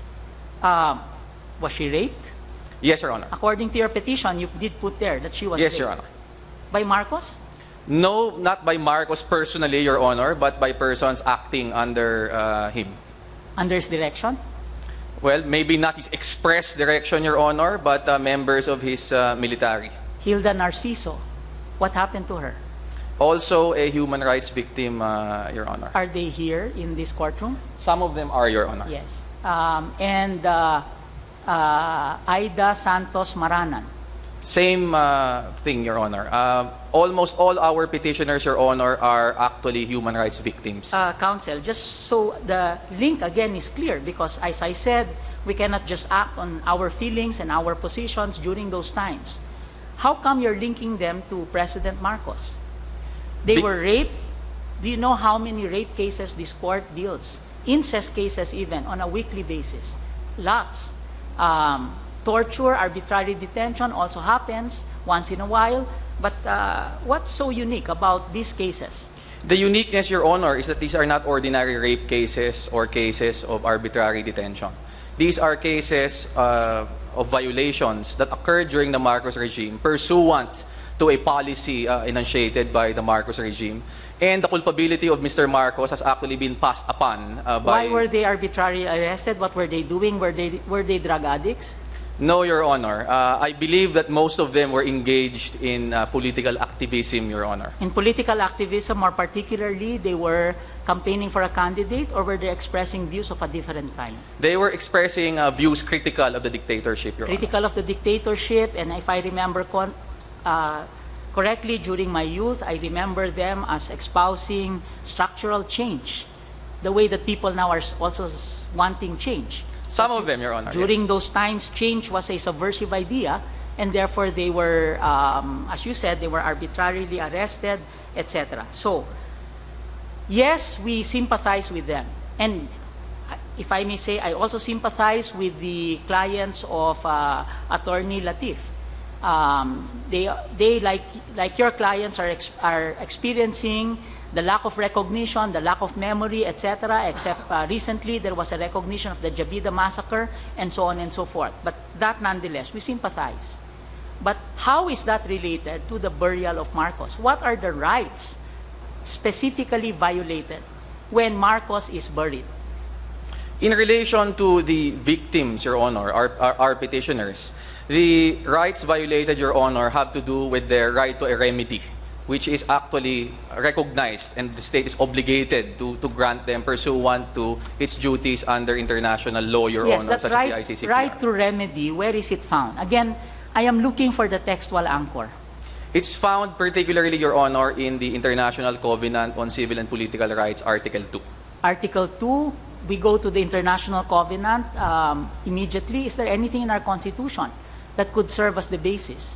Was she raped? Yes, Your Honor. According to your petition, you did put there that she was Yes, raped. Your Honor. By Marcos? No, not by Marcos personally, Your Honor, but by persons acting under him. Under his direction? Well, maybe not his express direction, Your Honor, but members of his military. Hilda Narciso. What happened to her? Also a human rights victim, Your Honor. Are they here in this courtroom? Some of them are, Your Honor. Yes. And Aida Santos Maranan. Same thing, Your Honor. Almost all our petitioners, Your Honor, are actually human rights victims. Counsel, just so the link again is clear, because as I said, we cannot just act on our feelings and our positions during those times. How come you're linking them to President Marcos? They were raped. Do you know how many rape cases this court deals? Incest cases even, on a weekly basis. Lots. Torture, arbitrary detention also happens once in a while. But what's so unique about these cases? The uniqueness, Your Honor, is that these are not ordinary rape cases or cases of arbitrary detention. These are cases of violations that occurred during the Marcos regime pursuant to a policy enunciated by the Marcos regime. And the culpability of Mr. Marcos has actually been passed upon by... Why were they arbitrarily arrested? What were they doing? Were they drug addicts? No, Your Honor. I believe that most of them were engaged in political activism, Your Honor. In political activism, more particularly, they were campaigning for a candidate, or were they expressing views of a different kind? They were expressing views critical of the dictatorship, Your Honor. Critical of the dictatorship, and if I remember correctly, during my youth, I remember them as espousing structural change, the way that people now are also wanting change. Some of them, Your Honor. During yes. those times, change was a subversive idea, and therefore they were, as you said, they were arbitrarily arrested, etc. So, yes, we sympathize with them. And if I may say, I also sympathize with the clients of Attorney Latif. They like your clients, are experiencing the lack of recognition, the lack of memory, etc. Except recently there was a recognition of the Jabida massacre, and so on and so forth. But that nonetheless, we sympathize. But how is that related to the burial of Marcos? What are the rights specifically violated when Marcos is buried? In relation to the victims, Your Honor, our petitioners, the rights violated, Your Honor, have to do with their right to a remedy, which is actually recognized, and the state is obligated to grant them pursuant to its duties under international law, Your Yes, Honor, that such right, as the ICCPR. right to remedy, where is it found? Again, I am looking for the textual anchor. It's found particularly, Your Honor, in the International Covenant on Civil and Political Rights, Article 2. Article 2, we go to the International Covenant immediately. Is there anything in our Constitution that could serve as the basis?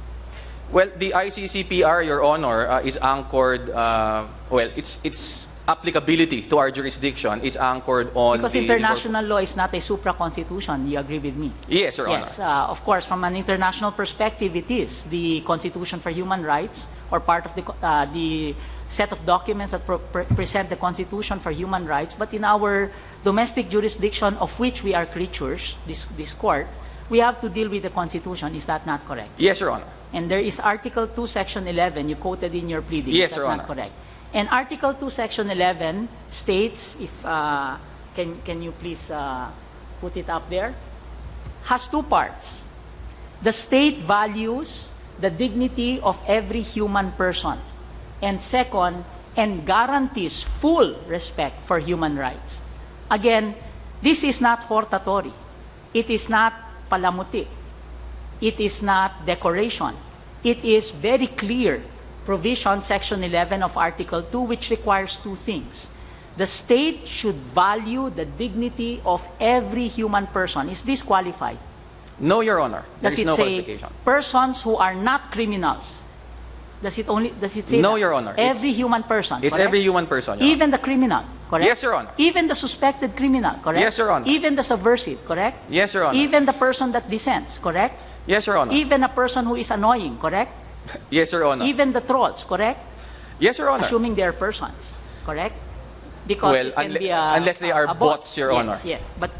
Well, the ICCPR, Your Honor, is anchored, well, it's applicability to our jurisdiction is anchored on Because the international law is not a supra-constitution. You agree with me? Yes, Your Honor. Yes, of course, from an international perspective, it is the Constitution for Human Rights, or part of the set of documents that present the Constitution for Human Rights. But in our domestic jurisdiction, of which we are creatures, this court, we have to deal with the Constitution. Is that not correct? Yes, Your Honor. And there is Article 2, Section 11, you quoted in your pleading. Yes, is that Your not Honor. correct? And Article 2, Section 11 states, if can you please put it up there, has two parts. The state values the dignity of every human person. And second, and guarantees full respect for human rights. Again, this is not hortatory. It is not palamuti. It is not decoration. It is very clear provision, Section 11 of Article 2, which requires two things. The state should value the dignity of every human person. Is this qualified? No, Your Honor. There Does is it no say qualification. persons who are not criminals? Does it say No, that? Your Honor. Every It's- human person, It's correct? every human person, Your Honor. Even the criminal, correct? Yes, Your Honor. Even the suspected criminal, correct? Yes, Your Honor. Even the subversive, correct? Yes, Your Honor. Even the person that dissents, correct? Yes, Your Honor. Even a person who is annoying, correct? Yes, Your Honor. Even the trolls, correct? Yes, Your Honor. Assuming they are persons, correct? Because Well, it can be a, unless they are a bot. bots, Your Yes, Honor. yes. But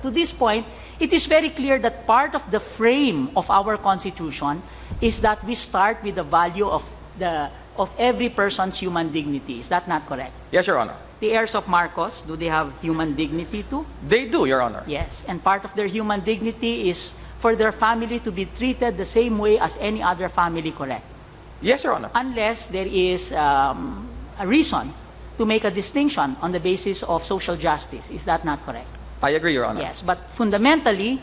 to this point, it is very clear that part of the frame of our Constitution is that we start with the value of every person's human dignity. Is that not correct? Yes, Your Honor. The heirs of Marcos, do they have human dignity too? They do, Your Honor. Yes. And part of their human dignity is for their family to be treated the same way as any other family, correct? Yes, Your Honor. Unless there is a reason to make a distinction on the basis of social justice. Is that not correct? I agree, Your Honor. Yes, but fundamentally,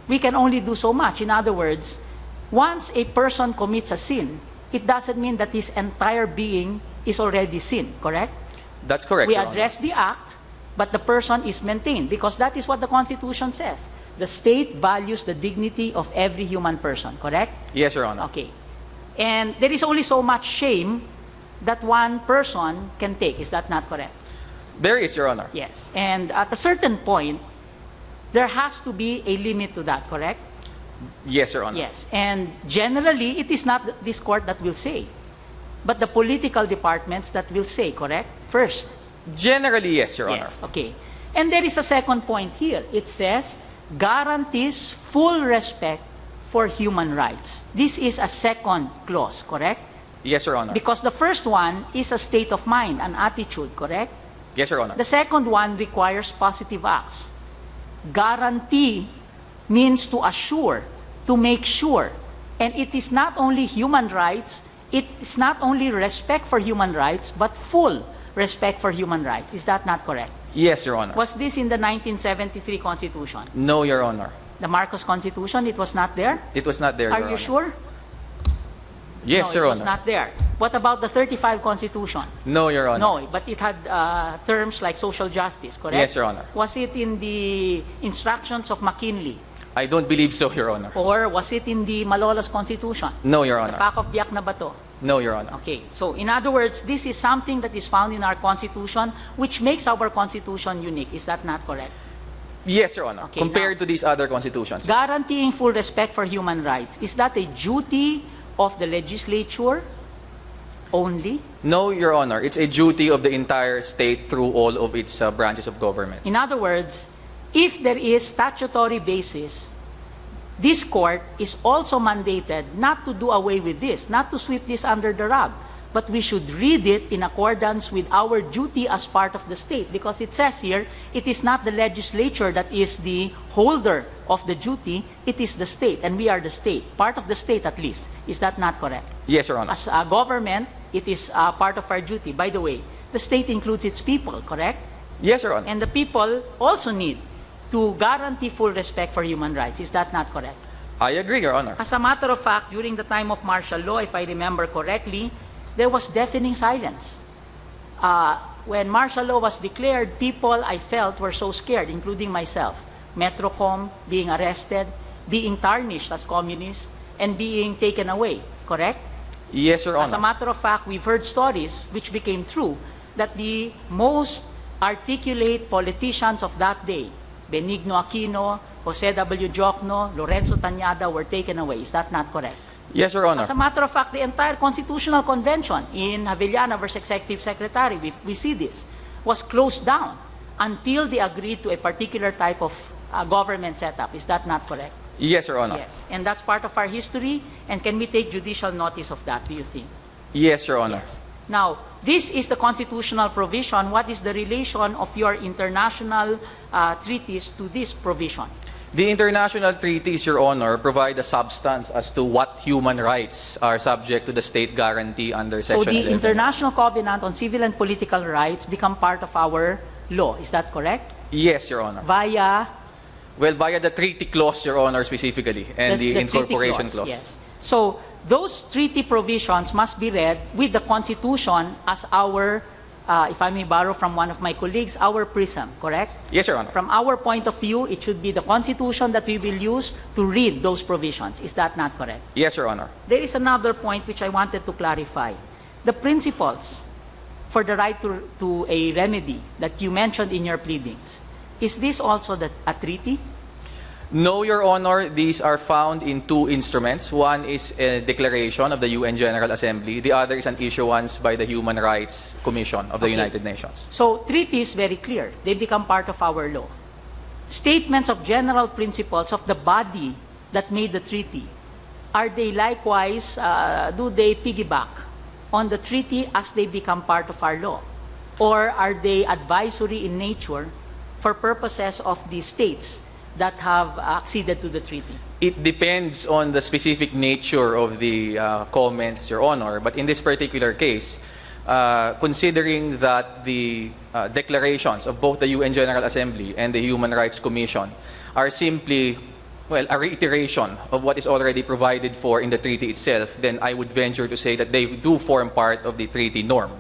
we can only do so much. In other words, once a person commits a sin, it doesn't mean that his entire being is already sin, correct? That's correct, We Your Honor. address the act, but the person is maintained because that is what the Constitution says. The state values the dignity of every human person, correct? Yes, Your Honor. Okay. And there is only so much shame that one person can take. Is that not correct? There is, Your Honor. Yes. And at a certain point, there has to be a limit to that, correct? Yes, Your Honor. Yes. And generally, it is not this court that will say, but the political departments that will say, correct? First. Generally, yes, Your Honor. Yes. Okay. And there is a second point here. It says, guarantees full respect for human rights. This is a second clause, correct? Yes, Your Honor. Because the first one is a state of mind, an attitude, correct? Yes, Your Honor. The second one requires positive acts. Guarantee means to assure, to make sure. And it is not only human rights, it is not only respect for human rights, but full respect for human rights. Is that not correct? Yes, Your Honor. Was this in the 1973 Constitution? No, Your Honor. The Marcos Constitution, it was not there? It was not there, Your Are Honor. you sure? Yes, No, Your it was Honor. not there. What about the 35 Constitution? No, Your Honor. No, but it had terms like social justice, correct? Yes, Your Honor. Was it in the instructions of McKinley? I don't believe so, Your Honor. Or was it in the Malolos Constitution? No, Your The Honor. Pact of Biak na Bato? No, Your Honor. Okay, so in other words, this is something that is found in our Constitution, which makes our Constitution unique. Is that not correct? Yes, Your Honor. Okay, Compared to these other constitutions. yes. Guaranteeing full respect for human rights, is that a duty of the legislature only? No, Your Honor. It's a duty of the entire state through all of its branches of government. In other words, if there is statutory basis, this court is also mandated not to do away with this, not to sweep this under the rug, but we should read it in accordance with our duty as part of the state, because it says here, it is not the legislature that is the holder of the duty, it is the state, and we are the state, part of the state at least. Is that not correct? Yes, Your Honor. As a government, it is part of our duty. By the way, the state includes its people, correct? Yes, Your Honor. And the people also need to guarantee full respect for human rights. Is that not correct? I agree, Your Honor. As a matter of fact, during the time of martial law, if I remember correctly, there was deafening silence. When martial law was declared, people I felt were so scared, including myself. Metrocom, being arrested, being tarnished as communists, and being taken away, correct? Yes, Your As a Honor. matter of fact, we've heard stories which became true that the most articulate politicians of that day, Benigno Aquino, Jose W. Jocno, Lorenzo Tañada, were taken away. Is that not correct? Yes, Your Honor. As a matter of fact, the entire Constitutional Convention in Javillana versus Executive Secretary, we see this, was closed down until they agreed to a particular type of government setup. Is that not correct? Yes, Your Honor. Yes. And that's part of our history. And can we take judicial notice of that, do you think? Yes, Your Honor. Yes. Now, this is the constitutional provision. What is the relation of your international treaties to this provision? The international treaties, Your Honor, provide a substance as to what human rights are subject to the state guarantee under So Section the 11. International Covenant on Civil and Political Rights become part of our law. Is that correct? Yes, Your Honor. Via Well, via the treaty clause, Your Honor, specifically, and the treaty incorporation clause. Yes. So those treaty provisions must be read with the Constitution as our, if I may borrow from one of my colleagues, our prism, correct? Yes, Your Honor. From our point of view, it should be the Constitution that we will use to read those provisions. Is that not correct? Yes, Your Honor. There is another point which I wanted to clarify. The principles for the right to a remedy that you mentioned in your pleadings, is this also a treaty? No, Your Honor, these are found in two instruments. One is a declaration of the UN General Assembly. The other is an issuance by the Human Rights Commission of the Okay. United Nations. So treaty is very clear. They become part of our law. Statements of general principles of the body that made the treaty, are they likewise, do they piggyback on the treaty as they become part of our law? Or are they advisory in nature for purposes of the states that have acceded to the treaty? It depends on the specific nature of the comments, Your Honor. But in this particular case, considering that the declarations of both the UN General Assembly and the Human Rights Commission are simply, well, a reiteration of what is already provided for in the treaty itself, then I would venture to say that they do form part of the treaty norm.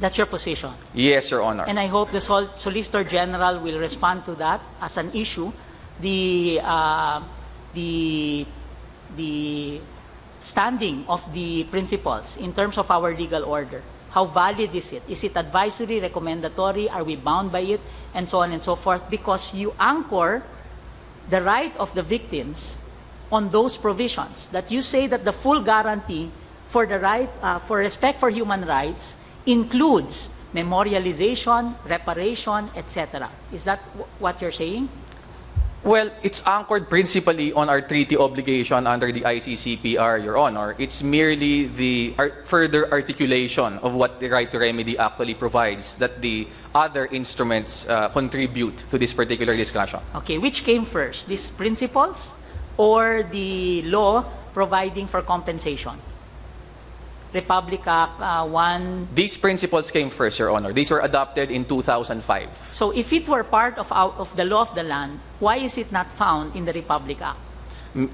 That's your position. Yes, Your Honor. And I hope the Solicitor General will respond to that as an issue. The standing of the principles in terms of our legal order. How valid is it? Is it advisory, recommendatory? Are we bound by it? And so on and so forth. Because you anchor the right of the victims on those provisions. That you say that the full guarantee for the right, for respect for human rights includes memorialization, reparation, etc. Is that what you're saying? Well, it's anchored principally on our treaty obligation under the ICCPR, Your Honor. It's merely the further articulation of what the right to remedy actually provides that the other instruments contribute to this particular discussion. Okay, which came first, these principles or the law providing for compensation? Republic Act 1. These principles came first, Your Honor. These were adopted in 2005. So if it were part of the law of the land, why is it not found in the Republic Act?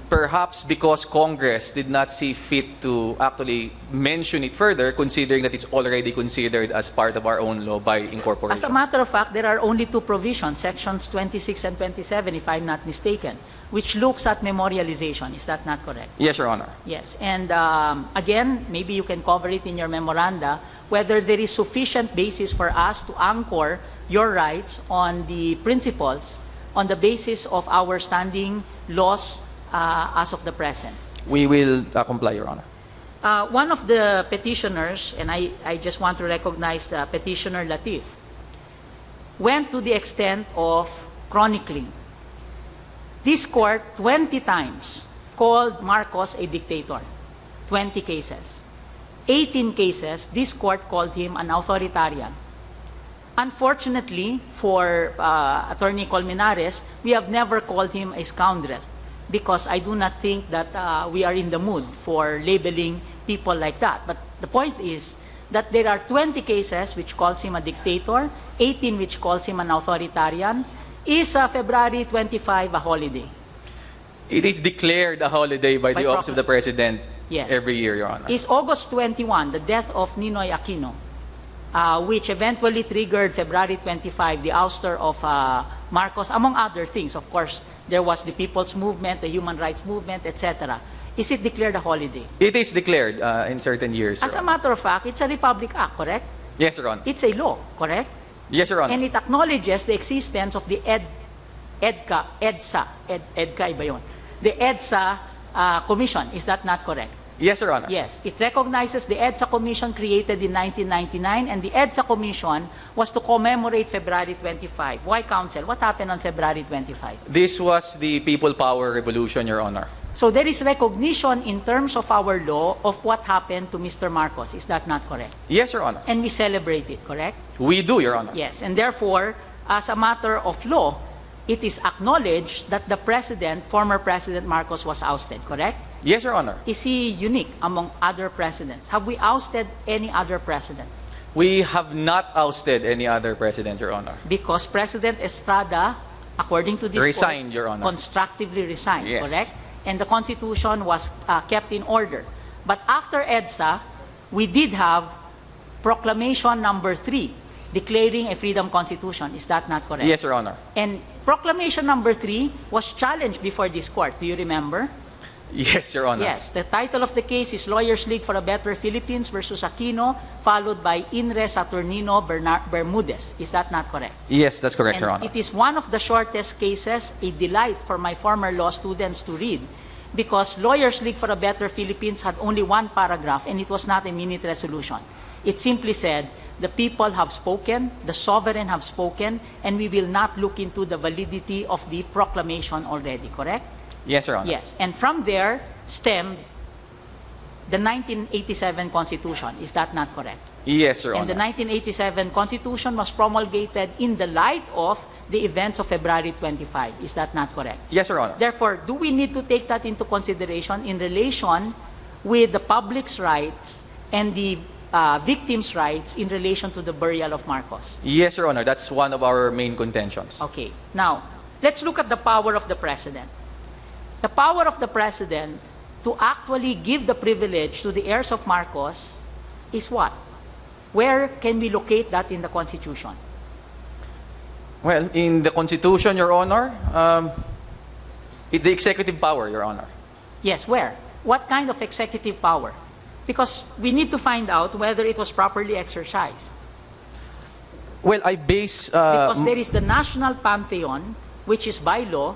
Perhaps because Congress did not see fit to actually mention it further, considering that it's already considered as part of our own law by incorporation. As a matter of fact, there are only two provisions, sections 26 and 27, if I'm not mistaken, which looks at memorialization. Is that not correct? Yes, Your Honor. Yes. And again, maybe you can cover it in your memoranda, whether there is sufficient basis for us to anchor your rights on the principles on the basis of our standing laws as of the present. We will comply, Your Honor. One of the petitioners, and I just want to recognize Petitioner Latif, went to the extent of chronicling. This court 20 times called Marcos a dictator, 20 cases. 18 cases, this court called him an authoritarian. Unfortunately for Attorney Colmenares, we have never called him a scoundrel, because I do not think that we are in the mood for labeling people like that. But the point is that there are 20 cases which calls him a dictator, 18 which calls him an authoritarian. Is February 25 a holiday? It is declared a holiday by the Office of the President every year, Your Honor. Is August 21, the death of Ninoy Aquino, which eventually triggered February 25, the ouster of Marcos, among other things. Of course, there was the People's Movement, the Human Rights Movement, etc. Is it declared a holiday? It is declared in certain years. As a matter of fact, it's a Republic Act, correct? Yes, Your Honor. It's a law, correct? Yes, Your Honor. And it acknowledges the existence of the EDSA iba yun. The EDSA Commission. Is that not correct? Yes, Your Honor. Yes. It recognizes the EDSA Commission created in 1999, and the EDSA Commission was to commemorate February 25. Why, Counsel? What happened on February 25? This was the People Power Revolution, Your Honor. So there is recognition in terms of our law of what happened to Mr. Marcos. Is that not correct? Yes, Your Honor. And we celebrate it, correct? We do, Your Honor. Yes. And therefore, as a matter of law, it is acknowledged that the president, former President Marcos, was ousted, correct? Yes, Your Honor. Is he unique among other presidents? Have we ousted any other president? We have not ousted any other president, Your Honor. Because President Estrada, according to this Resigned, court, Your Honor. constructively resigned, Yes. correct? And the Constitution was kept in order. But after EDSA, we did have Proclamation number 3, declaring a freedom constitution. Is that not correct? Yes, Your Honor. And Proclamation number 3 was challenged before this court. Do you remember? Yes, Your Honor. Yes. The title of the case is Lawyers League for a Better Philippines versus Aquino, followed by Inre Saturnino Bermudez. Is that not correct? Yes, that's correct, And Your Honor. it is one of the shortest cases, a delight for my former law students to read, because Lawyers League for a Better Philippines had only one paragraph, and it was not a minute resolution. It simply said, the people have spoken, the sovereign have spoken, and we will not look into the validity of the proclamation already, correct? Yes, Your Honor. Yes. And from there stemmed the 1987 Constitution. Is that not correct? Yes, Your And the Honor. 1987 Constitution was promulgated in the light of the events of February 25. Is that not correct? Yes, Your Honor. Therefore, do we need to take that into consideration in relation with the public's rights and the victims' rights in relation to the burial of Marcos? Yes, Your Honor. That's one of our main contentions. Okay. Now, let's look at the power of the president. The power of the president to actually give the privilege to the heirs of Marcos is what? Where can we locate that in the Constitution? Well, in the Constitution, Your Honor, it's the executive power, Your Honor. Yes, where? What kind of executive power? Because we need to find out whether it was properly exercised. Well, I base... Because there is the national pantheon, which is by law,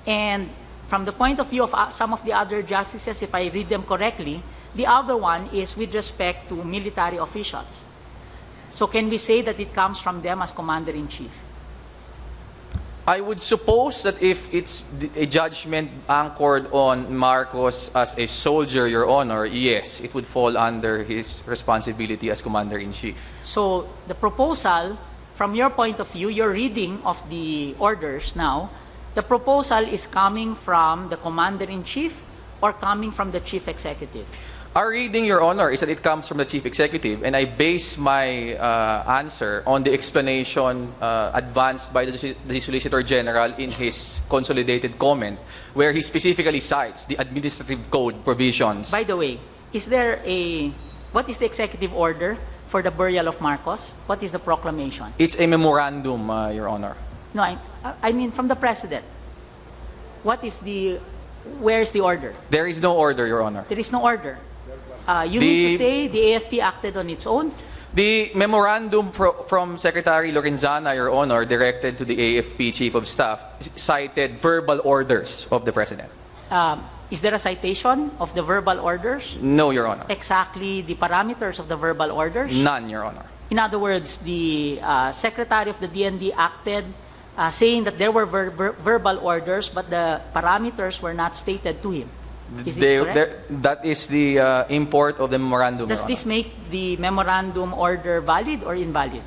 and from the point of view of some of the other justices, if I read them correctly, the other one is with respect to military officials. So can we say that it comes from them as Commander-in-Chief? I would suppose that if it's a judgment anchored on Marcos as a soldier, Your Honor, yes, it would fall under his responsibility as Commander-in-Chief. So the proposal, from your point of view, your reading of the orders now, the proposal is coming from the Commander-in-Chief or coming from the Chief Executive? Our reading, Your Honor, is that it comes from the Chief Executive, and I base my answer on the explanation advanced by the Solicitor General in his consolidated comment, where he specifically cites the administrative code provisions. By the way, what is the executive order for the burial of Marcos? What is the proclamation? It's a memorandum, Your Honor. No, I mean from the President. Where is the order? There is no order, Your Honor. There is no order. You mean to say the AFP acted on its own? The memorandum from Secretary Lorenzana, Your Honor, directed to the AFP Chief of Staff, cited verbal orders of the President. Is there a citation of the verbal orders? No, Your Honor. Exactly the parameters of the verbal orders? None, Your Honor. In other words, the Secretary of the DND acted saying that there were verbal orders, but the parameters were not stated to him. Is this correct? That is the import of the memorandum, Does Your this Honor. make the memorandum order valid or invalid?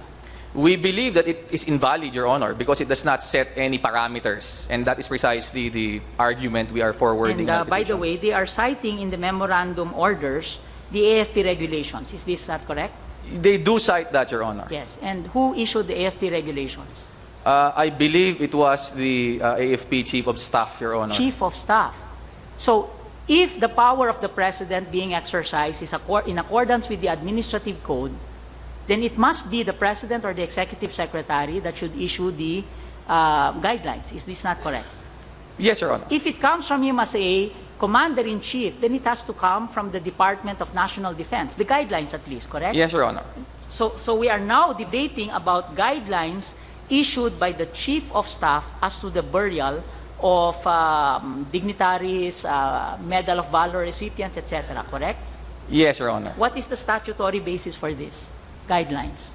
We believe that it is invalid, Your Honor, because it does not set any parameters, and that is precisely the argument we are forwarding. And by the way, they are citing in the memorandum orders the AFP regulations. Is this not correct? They do cite that, Your Honor. Yes. And who issued the AFP regulations? I believe it was the AFP Chief of Staff, Your Honor. Chief of Staff. So, if the power of the President being exercised is in accordance with the administrative code, then it must be the President or the Executive Secretary that should issue the guidelines. Is this not correct? Yes, Your Honor. If it comes from him as a Commander-in-Chief, then it has to come from the Department of National Defense, the guidelines at least, correct? Yes, Your Honor. So we are now debating about guidelines issued by the Chief of Staff as to the burial of dignitaries, Medal of Valor recipients, etc., correct? Yes, Your Honor. What is the statutory basis for this guidelines?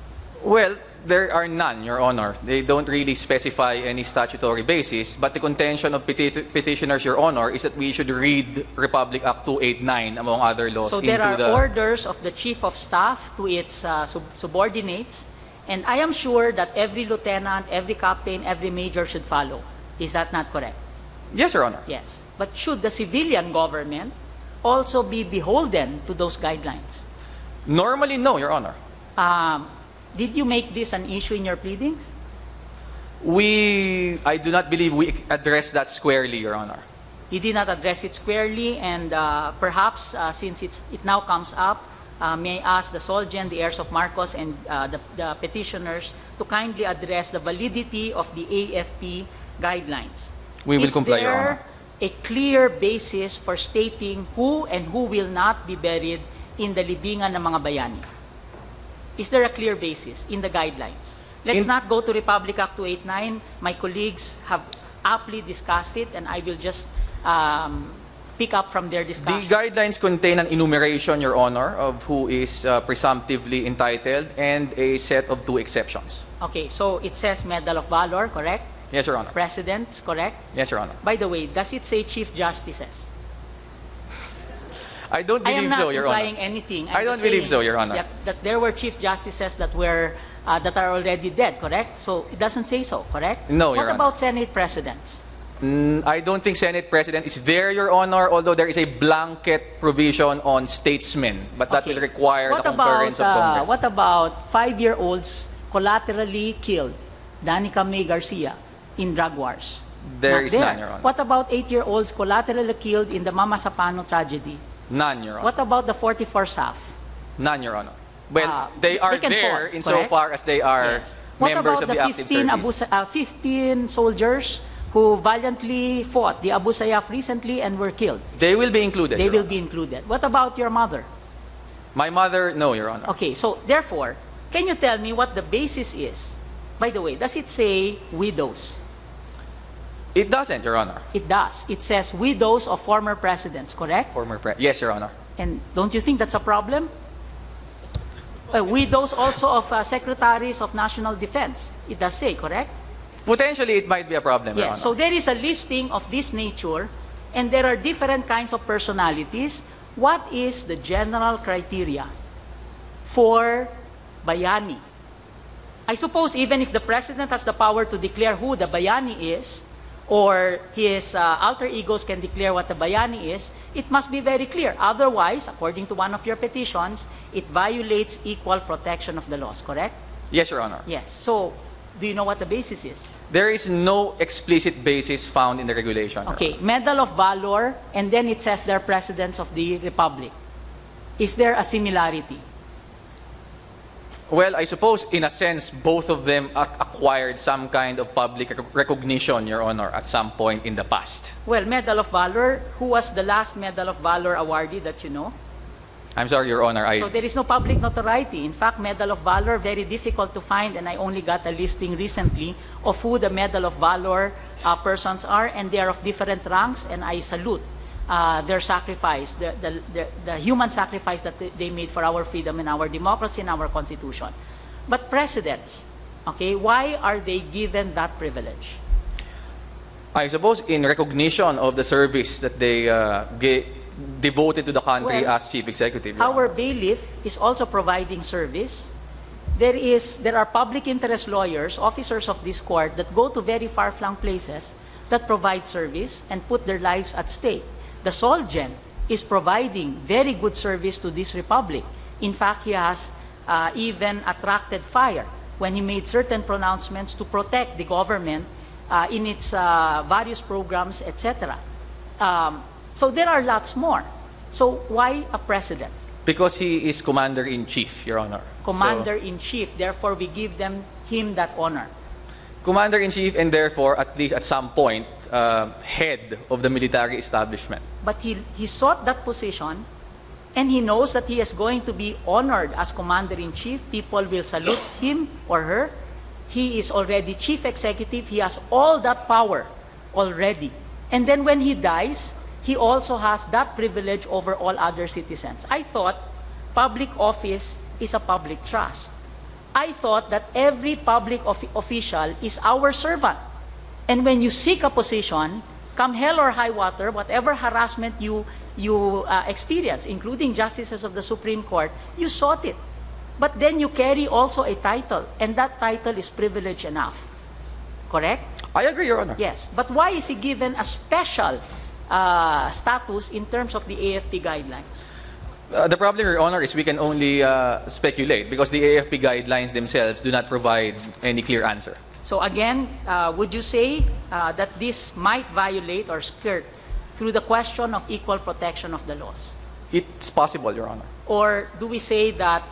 Well, there are none, Your Honor. They don't really specify any statutory basis, but the contention of petitioners, Your Honor, is that we should read Republic Act 289, among other laws, So there are orders of the Chief of Staff to its subordinates, and I am sure that every lieutenant, every captain, every major should follow. Is that not correct? Yes, Your Honor. Yes. But should the civilian government also be beholden to those guidelines? Normally, no, Your Honor. Did you make this an issue in your pleadings? I do not believe we address that squarely, Your Honor. You did not address it squarely, and perhaps since it now comes up, may I ask the Solgen, the heirs of Marcos, and the petitioners to kindly address the validity of the AFP guidelines. We will comply, Your Honor. Is there a clear basis for stating who and who will not be buried in the libingan ng mga bayani? Is there a clear basis in the guidelines? Let's not go to Republic Act 289. My colleagues have aptly discussed it, and I will just pick up from their discussion. The guidelines contain an enumeration, Your Honor, of who is presumptively entitled and a set of 2 exceptions. Okay, so it says Medal of Valor, correct? Yes, Your Honor. Presidents, correct? Yes, Your Honor. By the way, does it say Chief Justices? I don't I am believe not so, Your Honor. implying anything. I don't believe so, Your Honor. That there were Chief Justices that are already dead, correct? So it doesn't say so, correct? No, Your What Honor. about Senate Presidents? I don't think Senate President is there, Your Honor, although there is a blanket provision on statesmen, but that Okay. will require the concurrence of Congress. What about 5-year-olds collaterally killed, Danica May Garcia, in drug wars? There Not is none, Your Honor. What about 8-year-olds collaterally killed in the Mama Sapano tragedy? None, Your Honor. What about the 44 SAF? None, Your Honor. Well, they are they can there fall, insofar as they are Yes. What members of about the active service. 15 soldiers who valiantly fought the Abu Sayyaf recently and were killed? They will be included, They Your will Honor. be included. What about your mother? My mother, no, Your Honor. Okay, so therefore, can you tell me what the basis is? By the way, does it say widows? It doesn't, Your Honor. It does. It says widows of former presidents, correct? Yes, Your Honor. And don't you think that's a problem? Widows also of secretaries of national defense. It does say, correct? Potentially, it might be a problem, Your Yes. Honor. So there is a listing of this nature, and there are different kinds of personalities. What is the general criteria for bayani? I suppose even if the president has the power to declare who the bayani is, or his alter egos can declare what the bayani is, it must be very clear. Otherwise, according to one of your petitions, it violates equal protection of the laws, correct? Yes, Your Honor. Yes. So, do you know what the basis is? There is no explicit basis found in the regulation, Your Okay, Honor. Medal of Valor, and then it says they're presidents of the Republic. Is there a similarity? Well, I suppose, in a sense, both of them acquired some kind of public recognition, Your Honor, at some point in the past. Well, Medal of Valor, who was the last Medal of Valor awardee that you know? I'm sorry, Your Honor. So there is no public notoriety. In fact, Medal of Valor, very difficult to find, and I only got a listing recently of who the Medal of Valor persons are, and they are of different ranks, and I salute their sacrifice, the human sacrifice that they made for our freedom and our democracy and our Constitution. But presidents, okay, why are they given that privilege? I suppose in recognition of the service that they devoted to the country Well, as chief executive. Your Our Honor. bailiff is also providing service. There are public interest lawyers, officers of this court, that go to very far-flung places that provide service and put their lives at stake. The Solgen is providing very good service to this republic. In fact, he has even attracted fire when he made certain pronouncements to protect the government in its various programs, etc. So there are lots more. So why a president? Because he is commander-in-chief, Your Honor. Commander-in-chief. Therefore, we give him that honor. Commander-in-chief, and therefore, at least at some point, head of the military establishment. But he sought that position, and he knows that he is going to be honored as Commander-in-Chief. People will salute him or her. He is already Chief Executive. He has all that power already. And then when he dies, he also has that privilege over all other citizens. I thought public office is a public trust. I thought that every public official is our servant. And when you seek a position, come hell or high water, whatever harassment you experience, including justices of the Supreme Court, you sought it. But then you carry also a title, and that title is privilege enough. Correct? I agree, Your Honor. Yes. But why is he given a special status in terms of the AFP guidelines? The problem, Your Honor, is we can only speculate because the AFP guidelines themselves do not provide any clear answer. So again, would you say that this might violate or skirt through the question of equal protection of the laws? It's possible, Your Honor. Or do we say that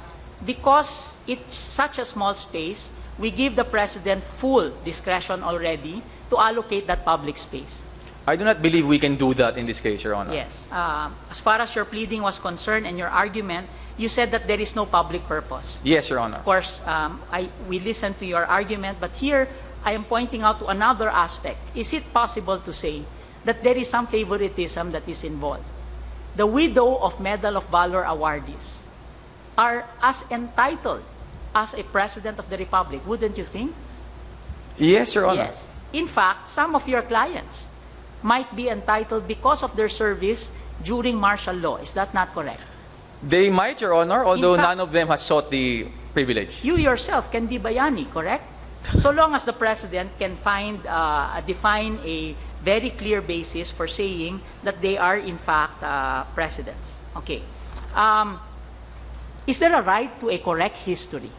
because it's such a small space, we give the President full discretion already to allocate that public space? I do not believe we can do that in this case, Your Honor. Yes. As far as your pleading was concerned and your argument, you said that there is no public purpose. Yes, Your Honor. Of course, we listened to your argument, but here I am pointing out to another aspect. Is it possible to say that there is some favoritism that is involved? The widow of Medal of Valor awardees are as entitled as a President of the Republic, wouldn't you think? Yes, Your Honor. Yes. In fact, some of your clients might be entitled because of their service during martial law. Is that not correct? They might, Your Honor, although In fact, none of them has sought the privilege. You yourself can be bayani, correct? So long as the President can define a very clear basis for saying that they are in fact presidents. Okay. Is there a right to a correct history?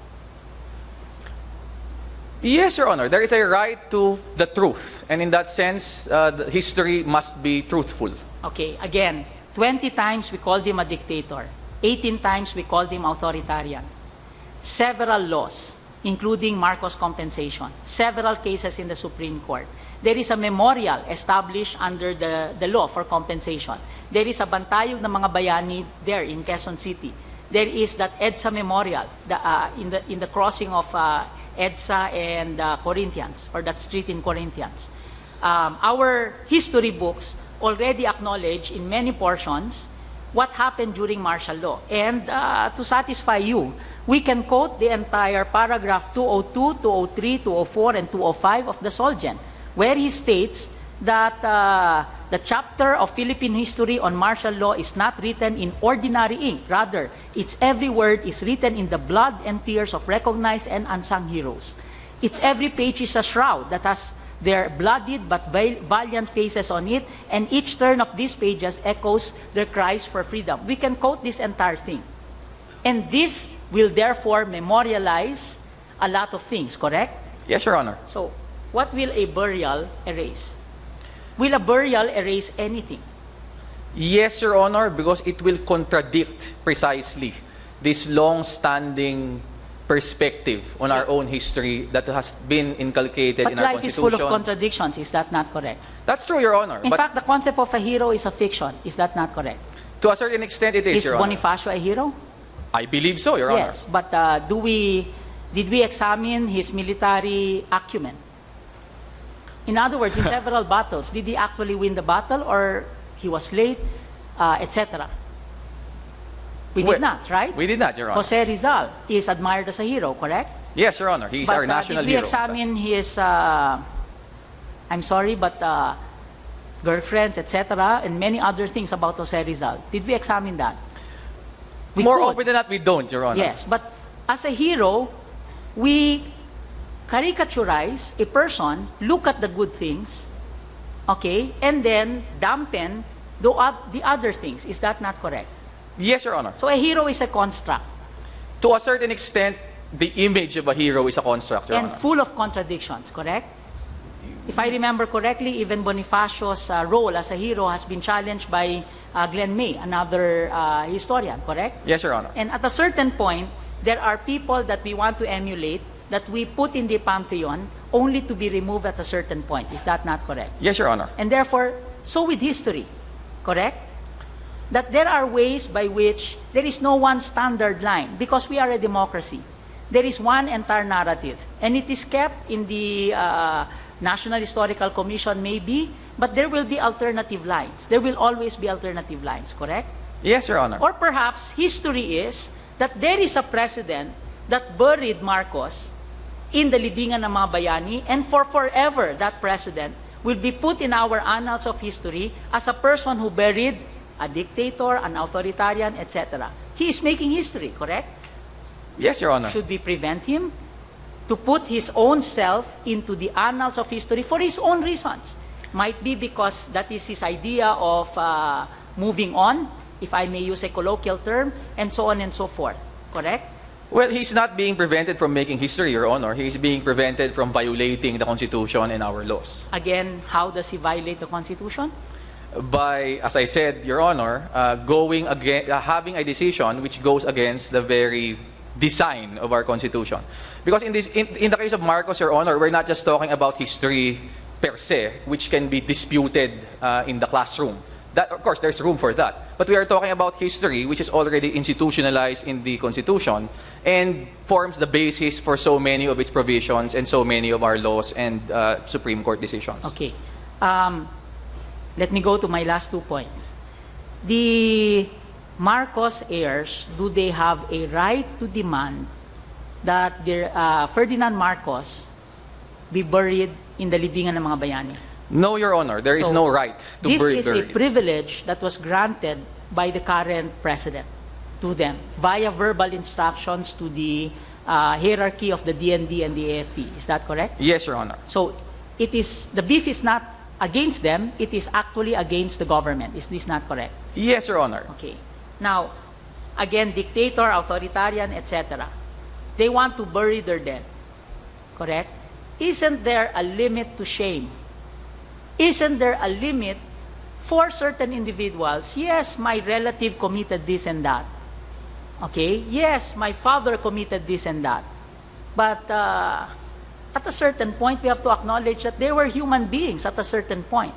Yes, Your Honor. There is a right to the truth. And in that sense, the history must be truthful. Okay, again, 20 times we called him a dictator. 18 times we called him authoritarian. Several laws, including Marcos compensation. Several cases in the Supreme Court. There is a memorial established under the law for compensation. There is a bantayog ng mga bayani there in Quezon City. There is that EDSA memorial in the crossing of EDSA and Corinthians, or that street in Corinthians. Our history books already acknowledge in many portions what happened during martial law. And to satisfy you, we can quote the entire paragraph 202, 203, 204, and 205 of the Solgen, where he states that the chapter of Philippine history on martial law is not written in ordinary ink. Rather, its every word is written in the blood and tears of recognized and unsung heroes. Its every page is a shroud that has their bloodied but valiant faces on it, and each turn of these pages echoes their cries for freedom. We can quote this entire thing. And this will therefore memorialize a lot of things, correct? Yes, Your Honor. So, what will a burial erase? Will a burial erase anything? Yes, Your Honor, because it will contradict precisely this long-standing perspective on our own history that has been inculcated But in our life is Constitution. full of contradictions. Is that not correct? That's true, Your Honor. In but fact, the concept of a hero is a fiction. Is that not correct? to a certain extent, it is, Is Your Honor. Bonifacio a hero? I believe so, Your Honor. Yes, but did we examine his military acumen? In other words, in several battles, did he actually win the battle, or he was late, etc.? We did not, right? We did not, Your Honor. Jose Rizal is admired as a hero, correct? Yes, Your Honor. He's But our national did we hero. examine his, I'm sorry, but girlfriends, etc., and many other things about Jose Rizal? Did we examine that? We More could. often than not, we don't, Your Honor. Yes, but as a hero, we caricaturize a person, look at the good things, okay, and then dampen the other things. Is that not correct? Yes, Your Honor. So a hero is a construct To a certain extent, the image of a hero is a construct, Your and Honor. full of contradictions, correct? If I remember correctly, even Bonifacio's role as a hero has been challenged by Glenn May, another historian, correct? Yes, Your Honor. And at a certain point, there are people that we want to emulate that we put in the pantheon only to be removed at a certain point. Is that not correct? Yes, Your Honor. And therefore, so with history, correct? that there are ways by which there is no one standard line because we are a democracy. There is one entire narrative, and it is kept in the National Historical Commission, maybe, but there will be alternative lines. There will always be alternative lines, correct? Yes, Your Honor. Or perhaps history is that there is a president that buried Marcos in the libingan ng mga bayani, and for forever that president will be put in our annals of history as a person who buried a dictator, an authoritarian, etc. He is making history, correct? Yes, Your Honor. Should we prevent him to put his own self into the annals of history for his own reasons? Might be because that is his idea of moving on, if I may use a colloquial term, and so on and so forth, correct? Well, he's not being prevented from making history, Your Honor. He's being prevented from violating the Constitution and our laws. Again, how does he violate the Constitution? By, as I said, Your Honor, going against, having a decision which goes against the very design of our Constitution. Because in the case of Marcos, Your Honor, we're not just talking about history per se, which can be disputed in the classroom. That, of course, there's room for that. But we are talking about history, which is already institutionalized in the Constitution and forms the basis for so many of its provisions and so many of our laws and Supreme Court decisions. Okay. Let me go to my last 2 points. The Marcos heirs, do they have a right to demand that their Ferdinand Marcos be buried in the libingan ng mga bayani? No, Your Honor. There is no right to bury. This is a privilege that was granted by the current president to them via verbal instructions to the hierarchy of the DND and the AFP. Is that correct? Yes, Your Honor. So it is, the beef is not against them, it is actually against the government. Is this not correct? Yes, Your Honor. Okay. Now, again, dictator, authoritarian, etc. They want to bury their dead. Correct? Isn't there a limit to shame? Isn't there a limit for certain individuals? Yes, my relative committed this and that. Okay? Yes, my father committed this and that. But at a certain point, we have to acknowledge that they were human beings at a certain point.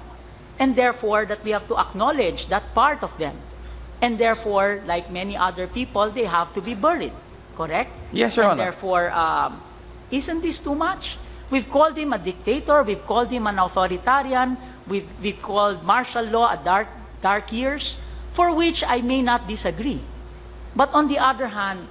And therefore, that we have to acknowledge that part of them. And therefore, like many other people, they have to be buried. Correct? Yes, Your And Honor. therefore, isn't this too much? We've called him a dictator, we've called him an authoritarian, we've called martial law a dark years, for which I may not disagree. But on the other hand,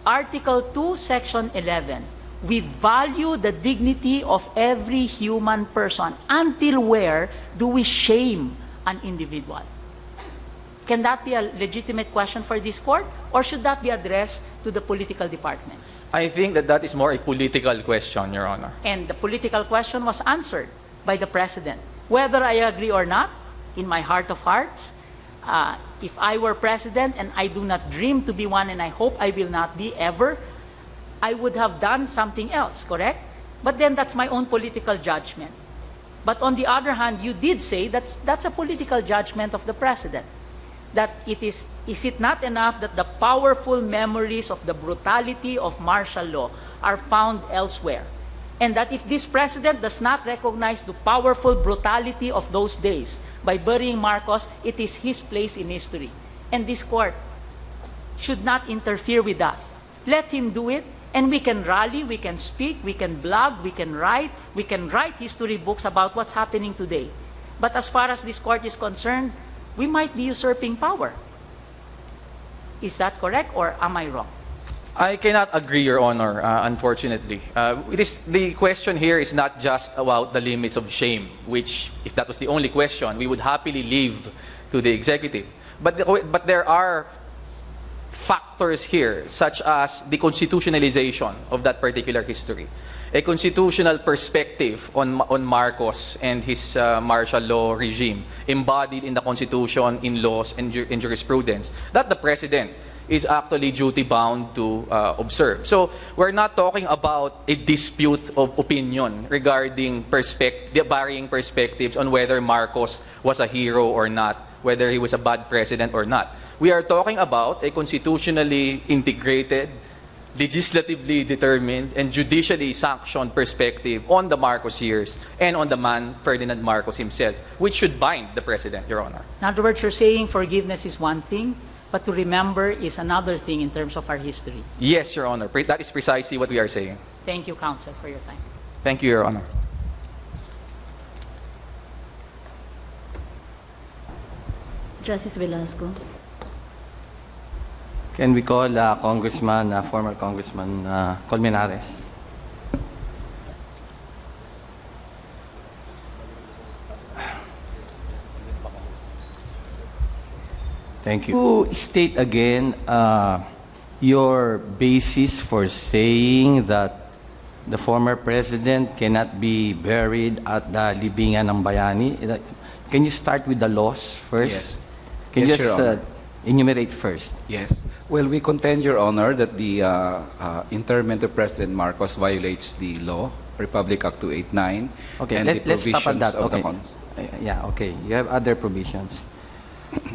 Article 2, Section 11, we value the dignity of every human person. Until where do we shame an individual? Can that be a legitimate question for this court? Or should that be addressed to the political departments? I think that is more a political question, Your Honor. And the political question was answered by the president. Whether I agree or not, in my heart of hearts, if I were president, and I do not dream to be one, and I hope I will not be ever, I would have done something else, correct? But then that's my own political judgment. But on the other hand, you did say that's a political judgment of the president. That is it not enough that the powerful memories of the brutality of martial law are found elsewhere? And that if this president does not recognize the powerful brutality of those days by burying Marcos, it is his place in history. And this court should not interfere with that. Let him do it, and we can rally, we can speak, we can blog, we can write history books about what's happening today. But as far as this court is concerned, we might be usurping power. Is that correct, or am I wrong? I cannot agree, Your Honor, unfortunately. The question here is not just about the limits of shame, which, if that was the only question, we would happily leave to the executive. But there are factors here, such as the constitutionalization of that particular history, a constitutional perspective on Marcos and his martial law regime embodied in the Constitution, in laws, and in jurisprudence that the President is actually duty-bound to observe. So we're not talking about a dispute of opinion regarding the varying perspectives on whether Marcos was a hero or not, whether he was a bad president or not. We are talking about a constitutionally integrated legislatively determined and judicially sanctioned perspective on the Marcos years and on the man Ferdinand Marcos himself, which should bind the President, Your Honor. In other words, you're saying forgiveness is one thing, but to remember is another thing in terms of our history. Yes, Your Honor. That is precisely what we are saying. Thank you, Counsel, for your time. Thank you, Your Honor. Justice Velasco. Can we call former Congressman Colmenares? Thank you. State again your basis for saying that the former president cannot be buried at the libingan ng bayani. Can you start with the laws first? Yes. Can Yes, you Your just Honor. enumerate first? Yes. Well, we contend, Your Honor, that the interment of President Marcos violates the law, Republic Act 289, Okay, and the let's stop at provisions that. of the Okay. Yeah, okay. You have other provisions.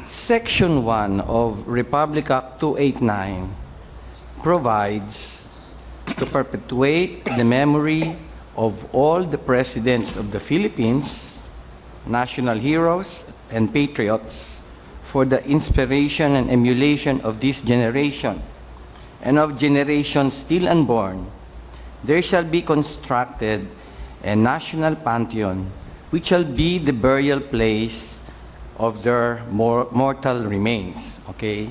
Section 1 of Republic Act 289 provides to perpetuate the memory of all the presidents of the Philippines, national heroes and patriots, for the inspiration and emulation of this generation and of generations still unborn. There shall be constructed a national pantheon, which shall be the burial place of their mortal remains. Okay?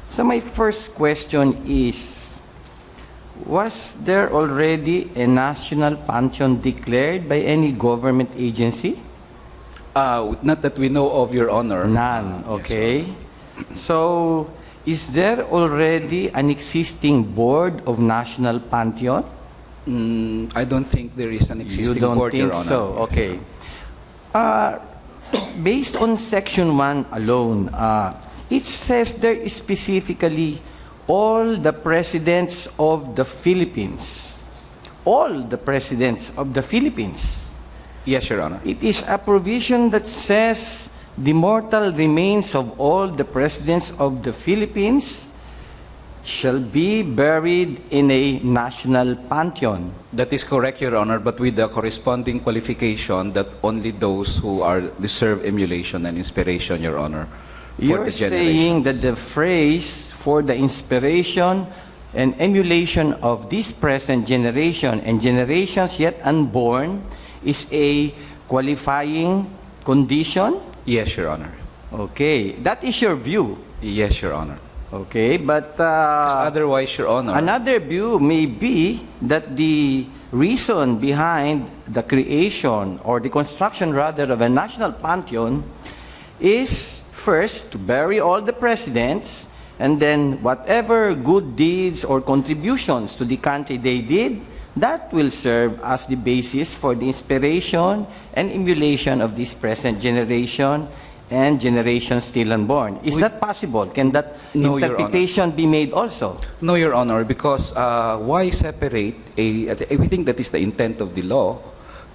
So my first question is, was there already a national pantheon declared by any government agency? Not that we know of, Your Honor. None, okay? So, is there already an existing board of national pantheon? I don't think there is an You existing don't board, think Your Honor. so? Okay. Based on Section 1 alone, it says there is specifically all the presidents of the Philippines. All the presidents of the Philippines. Yes, Your Honor. It is a provision that says the mortal remains of all the presidents of the Philippines shall be buried in a national pantheon. That is correct, Your Honor, but with the corresponding qualification that only those who deserve emulation and inspiration, Your Honor, for You're the saying generations. that the phrase for the inspiration and emulation of this present generation and generations yet unborn is a qualifying condition? Yes, Your Honor. Okay, that is your view. Yes, Your Honor. Okay, but Because otherwise, Your Honor, another view may be that the reason behind the creation or the construction rather of a national pantheon is first to bury all the presidents, and then whatever good deeds or contributions to the country they did, that will serve as the basis for the inspiration and emulation of this present generation and generations still unborn. Is that possible? Can that No, Your interpretation be made also? no, Your Honor, because why separate we think that is the intent of the law.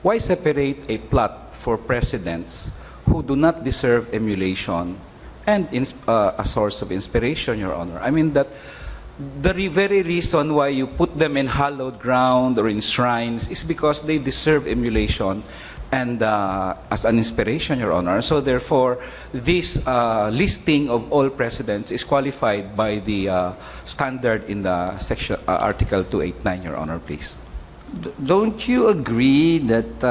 Why separate a plot for presidents who do not deserve emulation and a source of inspiration, Your Honor? I mean that the very reason why you put them in hallowed ground or in shrines is because they deserve emulation and as an inspiration, Your Honor. So therefore, this listing of all presidents is qualified by the standard in the section Article 289, Your Honor, please. Don't you agree that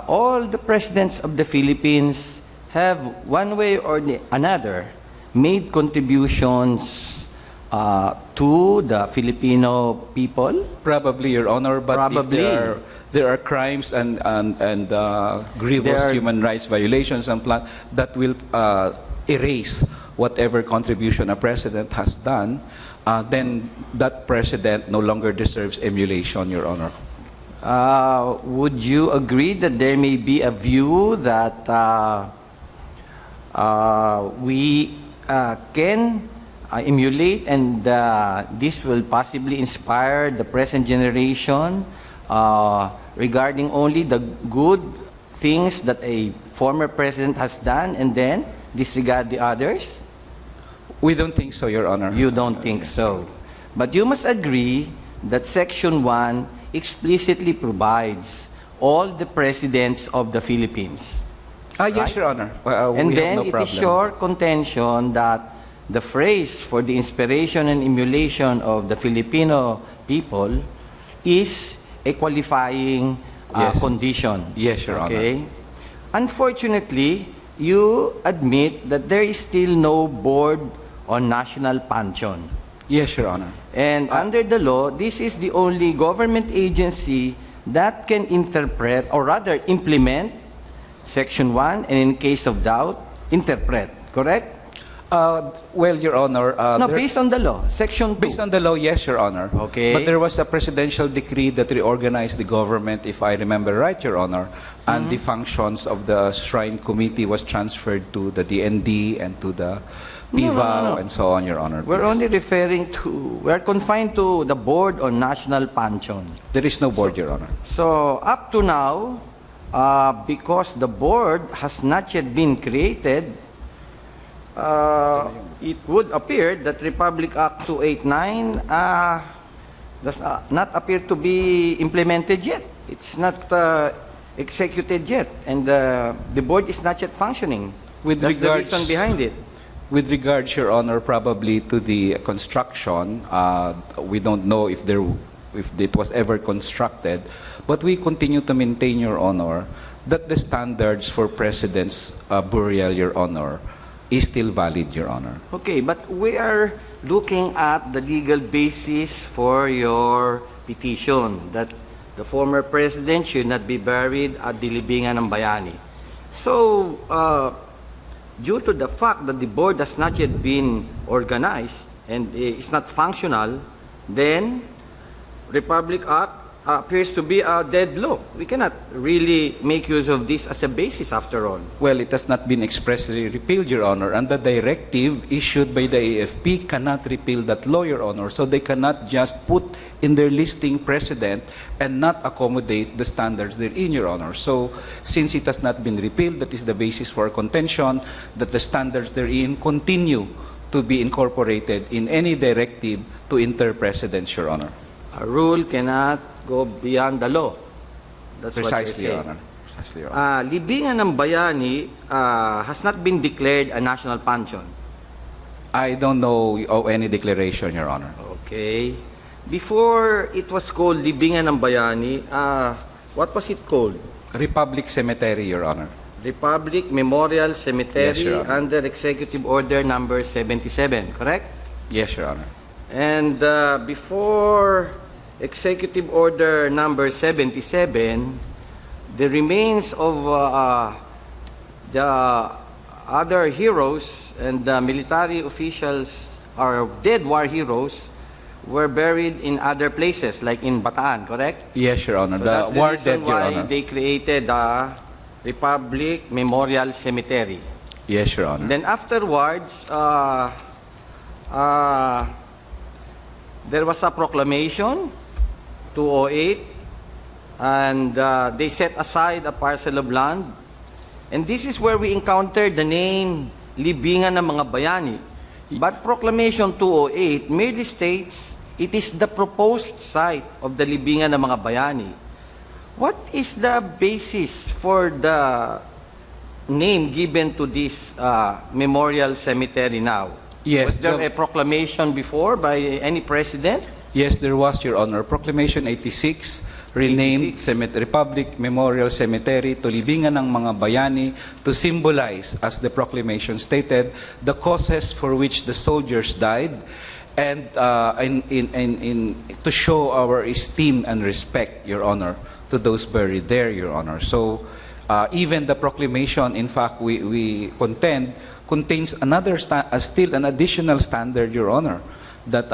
all the presidents of the Philippines have, one way or another, made contributions to the Filipino people? Probably, Your Honor, but Probably. if there are crimes and grievous There are- human rights violations and that will erase whatever contribution a president has done, then that president no longer deserves emulation, Your Honor. Would you agree that there may be a view that we can emulate and this will possibly inspire the present generation regarding only the good things that a former president has done and then disregard the others? We don't think so, Your Honor. You don't think so. But you must agree that Section 1 explicitly provides all the presidents of the Philippines. Yes, Your Honor. And we then have no it problem. is your contention that the phrase for the inspiration and emulation of the Filipino people is a qualifying Yes. condition. Yes, Your Okay? Unfortunately, you admit that there is still no board on national pension. Yes, Your Honor. And under the law, this is the only government agency that can interpret, or rather implement, Section 1, and in case of doubt, interpret. Correct? Well, Your Honor, No, based on the law. Section 2. based on the law, yes, Your Honor. Okay. But there was a presidential decree that reorganized the government, if I remember right, Your Honor, and the functions of the Shrine Committee was transferred to the DND and to the PIVAO and so on, Your Honor. We're Please. only referring to, we're confined to the board on national pension. There is no board, Your Honor. So, up to now, because the board has not yet been created, it would appear that Republic Act 289 does not appear to be implemented yet. It's not executed yet, and the board is not yet functioning. With That's the regards- reason behind it. With regards, Your Honor, probably to the construction, we don't know if it was ever constructed, but we continue to maintain, Your Honor, that the standards for President's burial, Your Honor, is still valid, Your Honor. Okay, but we are looking at the legal basis for your petition that the former president should not be buried at the Libingan ng Bayani. So, due to the fact that the board has not yet been organized and is not functional, then Republic Act appears to be a dead law. We cannot really make use of this as a basis after all. Well, it has not been expressly repealed, Your Honor, and the directive issued by the AFP cannot repeal that law, Your Honor. So they cannot just put in their listing precedent and not accommodate the standards therein, Your Honor. So since it has not been repealed, that is the basis for contention that the standards therein continue to be incorporated in any directive to inter precedents, Your Honor. A rule cannot go beyond the law. That's Precisely, Your what you're Honor. Precisely, Your Honor. Libingan ng Bayani has not been declared a national pension. I don't know of any declaration, Your Honor. Okay. Before it was called Libingan ng Bayani, what was it called? Republic Cemetery, Your Honor. Republic Memorial Cemetery Yes, Your Honor. under Executive Order number 77, correct? Yes, Your Honor. And before Executive Order number 77, the remains of the other heroes and the military officials or dead war heroes were buried in other places, like in Bataan, correct? Yes, Your Honor. So The that's the war reason dead, Your why Honor. they created the Republic Memorial Cemetery. Yes, Your Honor. Then afterwards, there was a proclamation, 208, and they set aside a parcel of land. And this is where we encountered the name Libingan ng mga Bayani. But Proclamation 208 merely states it is the proposed site of the Libingan ng mga Bayani. What is the basis for the name given to this memorial cemetery now? Yes, Was there the- a proclamation before by any president? Yes, there was, Your Honor. Proclamation 86 renamed 86. Republic Memorial Cemetery to Libingan ng mga Bayani to symbolize, as the proclamation stated, the causes for which the soldiers died and to show our esteem and respect, Your Honor, to those buried there, Your Honor. So even the proclamation, in fact, we contend, contains still an additional standard, Your Honor, that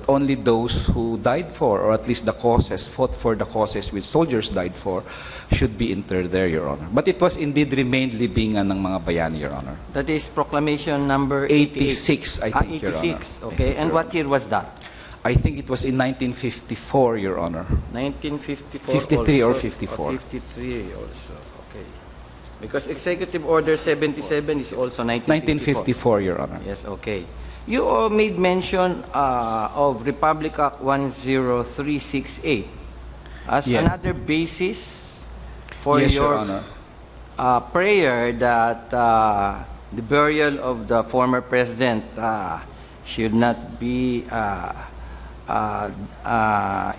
only those who died for, or at least the causes, fought for the causes which soldiers died for, should be interred there, Your Honor. But it was indeed remained Libingan ng mga Bayani, Your Honor. That is proclamation number 86, I think, Your Honor. 86, I okay. think, And Your what Honor. year was that? I think it was in 1954, Your Honor. 1954 53 or also, 54. 53 also, okay. Because Executive Order 77 is also 1954. 1954, Your Honor. Yes, okay. You made mention of Republic Act 10368 as Yes. another basis for Yes, Your your Honor. prayer that the burial of the former president should not be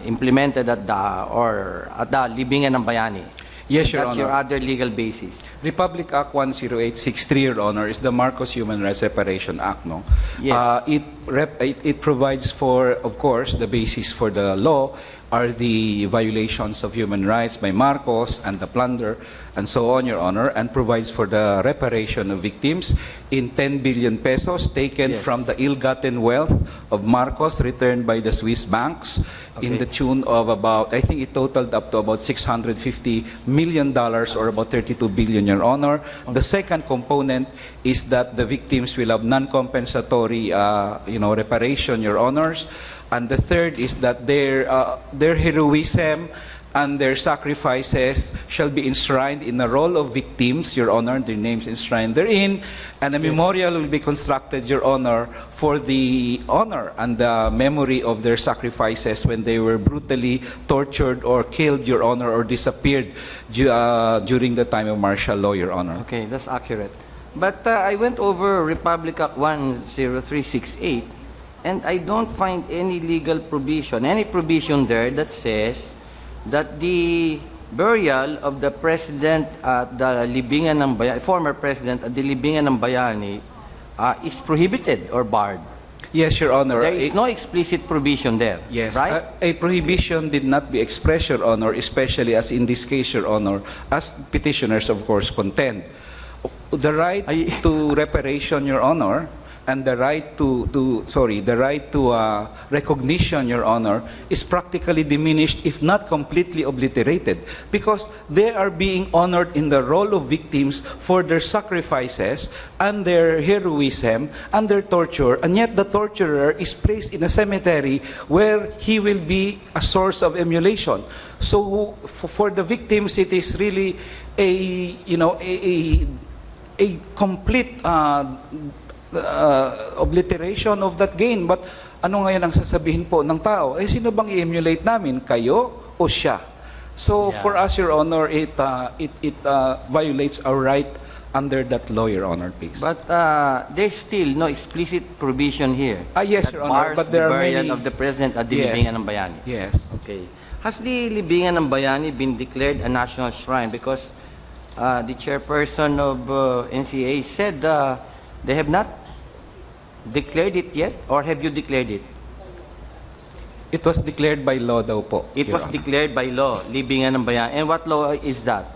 implemented at the libingan ng bayani. Yes, Your That's Honor. your other legal basis. Republic Act 10863, Your Honor, is the Marcos Human Rights Reparation Act, no? Yes. It provides for, of course, the basis for the law are the violations of human rights by Marcos and the plunder and so on, Your Honor, and provides for the reparation of victims in 10 billion pesos taken Yes. from the ill-gotten wealth of Marcos returned by the Swiss banks in Okay. the tune of about, I think it totaled up to about $650 million or about 32 billion, Your Honor. The second component is that the victims will have non-compensatory, reparation, Your Honors. And the third is that their heroism and their sacrifices shall be enshrined in the roll of victims, Your Honor, their names enshrined therein, and a memorial will be constructed, Your Honor, for the honor and the memory of their sacrifices when they were brutally tortured or killed, Your Honor, or disappeared during the time of martial law, Your Honor. Okay, that's accurate. But I went over Republic Act 10368, and I don't find any legal provision, any provision there that says that the burial of the president at the libingan ng bayani, former president at the libingan ng bayani, is prohibited or barred. Yes, Your Honor. There is no explicit provision there. Yes, right? a prohibition did not be expressed, Your Honor, especially as in this case, Your Honor, as petitioners, of course, contend. The right to reparation, Your Honor, and the right to recognition, Your Honor, is practically diminished, if not completely obliterated, because they are being honored in the role of victims for their sacrifices and their heroism and their torture, and yet the torturer is placed in a cemetery where he will be a source of emulation. So for the victims, it is really a complete obliteration of that gain. But ano ngayon ang sasabihin po ng tao? Sino bang i-emulate namin? Kayo o siya? So Yeah. for us, Your Honor, it violates our right under that law, Your Honor, please. But there's still no explicit provision here. Yes, that Your Honor, bars but there the are burial many- of the president at the Yes. libingan ng bayani. Yes. Okay. Has the libingan ng bayani been declared a national shrine? Because the chairperson of NCA said they have not declared it yet, or have you declared it? It was declared by law daw po. It Your was Honor. declared by law, libingan ng bayani. And what law is that?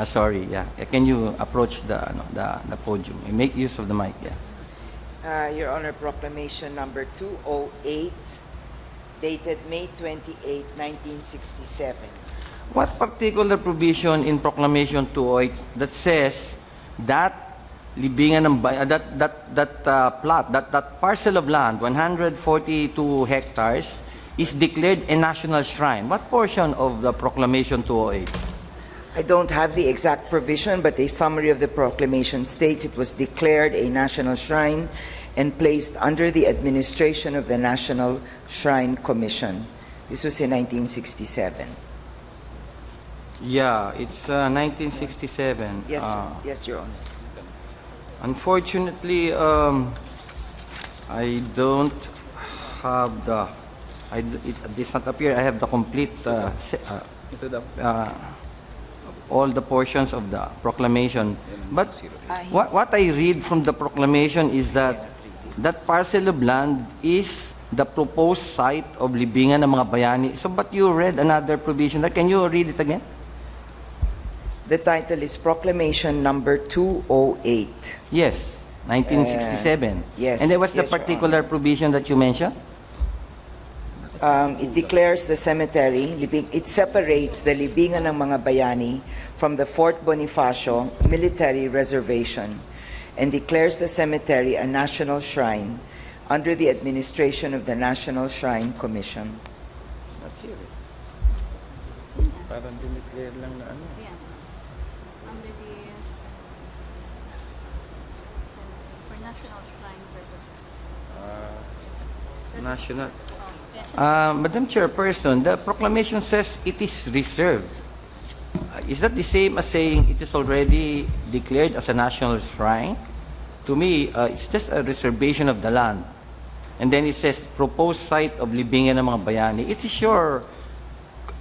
Sorry, yeah. Can you approach the podium and make use of the mic? Yeah. Your Honor, Proclamation number 208, dated May 28, 1967. What particular provision in Proclamation 208 that says that libingan ng that parcel of land, 142 hectares, is declared a national shrine? What portion of the Proclamation 208? I don't have the exact provision, but a summary of the proclamation states it was declared a national shrine and placed under the administration of the National Shrine Commission. This was in 1967. Yeah, it's 1967. Yes, yes, Your Honor. Unfortunately, I don't have it does not appear I have the complete all the portions of the proclamation. But what I read from the proclamation is that that parcel of land is the proposed site of libingan ng mga bayani. So, but you read another provision. Can you read it again? The title is Proclamation number 208. Yes, 1967. Yes, And there was the yes, Your particular provision that you mentioned? It declares the cemetery, it separates the libingan ng mga bayani from the Fort Bonifacio military reservation and declares the cemetery a national shrine under the administration of the National Shrine Commission. Parang dineclare lang na ano. National. Madam Chairperson, the proclamation says it is reserved. Is that the same as saying it is already declared as a national shrine? To me, it's just a reservation of the land. And then it says proposed site of libingan ng mga bayani. It is your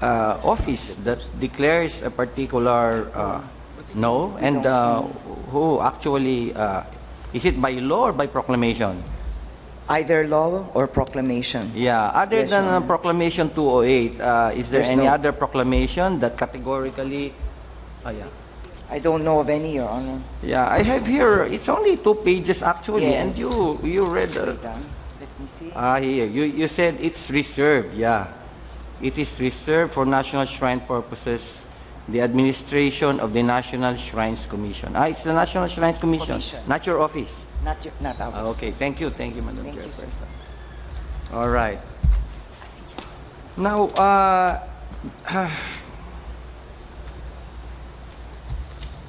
office that declares a particular no, and who actually is it by law or by proclamation? Either law or proclamation. Yeah, other Yes, than Your Honor. Proclamation 208, is there There's any no- other proclamation that categorically? Yeah. I don't know of any, Your Honor. Yeah, I have here. It's only 2 pages actually, and Yes. you read. Wait, let me see. Here you said it's reserved. Yeah, it is reserved for national shrine purposes. The administration of the National Shrines Commission. It's the National Shrines Commission, Commission. not your office. Not ours. Okay, thank you, Madam Thank you, sir. Chairperson. All right. Now,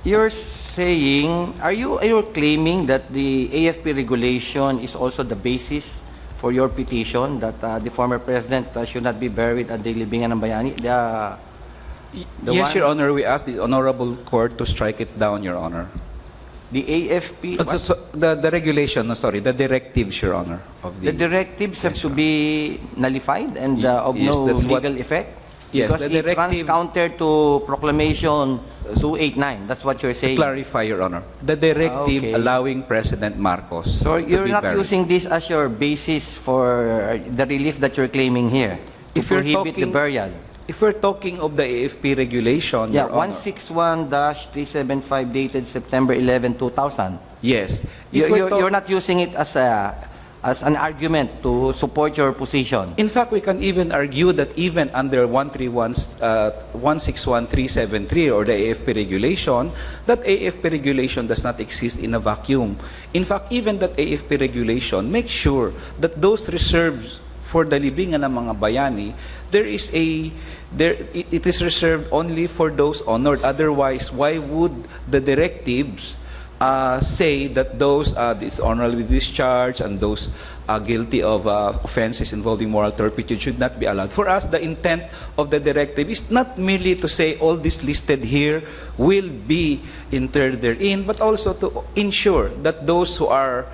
you're saying, are you claiming that the AFP regulation is also the basis for your petition that the former president should not be buried at the libingan ng bayani? The Yes, one- Your Honor, we ask the Honorable Court to strike it down, Your Honor. The AFP, The regulation, no, sorry, the directives, Your Honor, of the directives have to be nullified and of Yes, no that's what- legal effect? Yes, Because the it runs directive- counter to Proclamation 289. That's what you're saying. clarify, Your Honor, the directive Okay. allowing President Marcos So to you're be not buried. using this as your basis for the relief that you're claiming here to If you're prohibit the talking- burial. If we're talking of the AFP regulation, Yeah, Your Honor, 161-375 dated September 11, 2000. yes. If we're You're not using it as an argument to support your position. In fact, we can even argue that even under 161.373 or the AFP regulation, that AFP regulation does not exist in a vacuum. In fact, even that AFP regulation makes sure that those reserves for the libingan ng mga bayani, it is reserved only for those honored. Otherwise, why would the directives say that those dishonorably discharged and those guilty of offenses involving moral turpitude should not be allowed? For us, the intent of the directive is not merely to say all this listed here will be interred therein, but also to ensure that those who are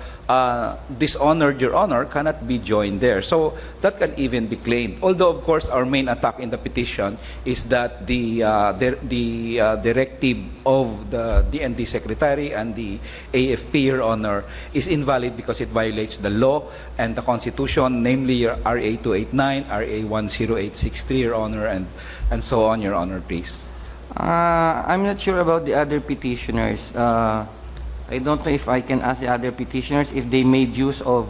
dishonored, Your Honor, cannot be joined there. So that can even be claimed. Although, of course, our main attack in the petition is that the directive of the DND Secretary and the AFP, Your Honor, is invalid because it violates the law and the Constitution, namely your RA 289, RA 10863, Your Honor, and so on, Your Honor, please. I'm not sure about the other petitioners. I don't know if I can ask the other petitioners if they made use of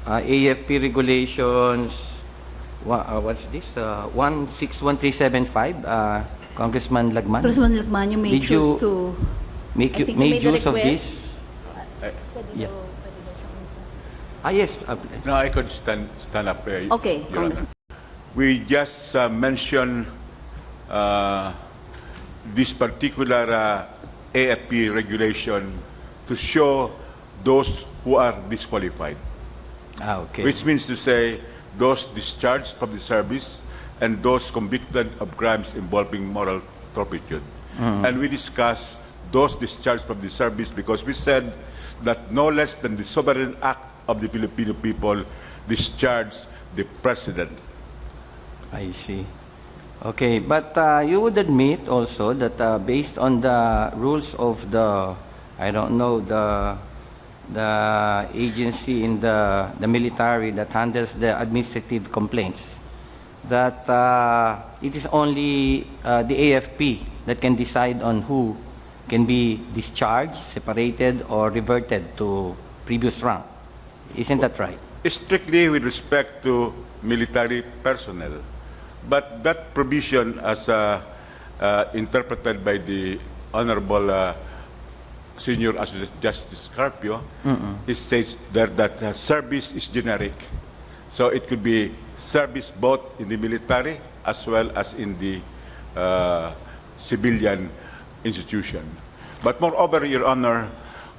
AFP regulations. What's this? 161.375. Congressman Lagman. Congressman Lagman, you may Did you choose to... Make I you think you made made a use of request. this? Yeah. Yes. No, I could stand up. Okay, Your Congressman. Honor. We just mentioned this particular AFP regulation to show those who are disqualified, Okay. which means to say those discharged from the service and those convicted of crimes involving moral turpitude. And we discussed those discharged from the service because we said that no less than the sovereign act of the Filipino people discharged the president. I see. Okay, but you would admit also that based on the rules of the, I don't know, the agency in the military that handles the administrative complaints, that it is only the AFP that can decide on who can be discharged, separated, or reverted to previous rank. Isn't that right? Strictly with respect to military personnel. But that provision, as interpreted by the Honorable Senior Associate Justice Carpio, it states there that service is generic. So it could be service both in the military as well as in the civilian institution. But moreover, Your Honor,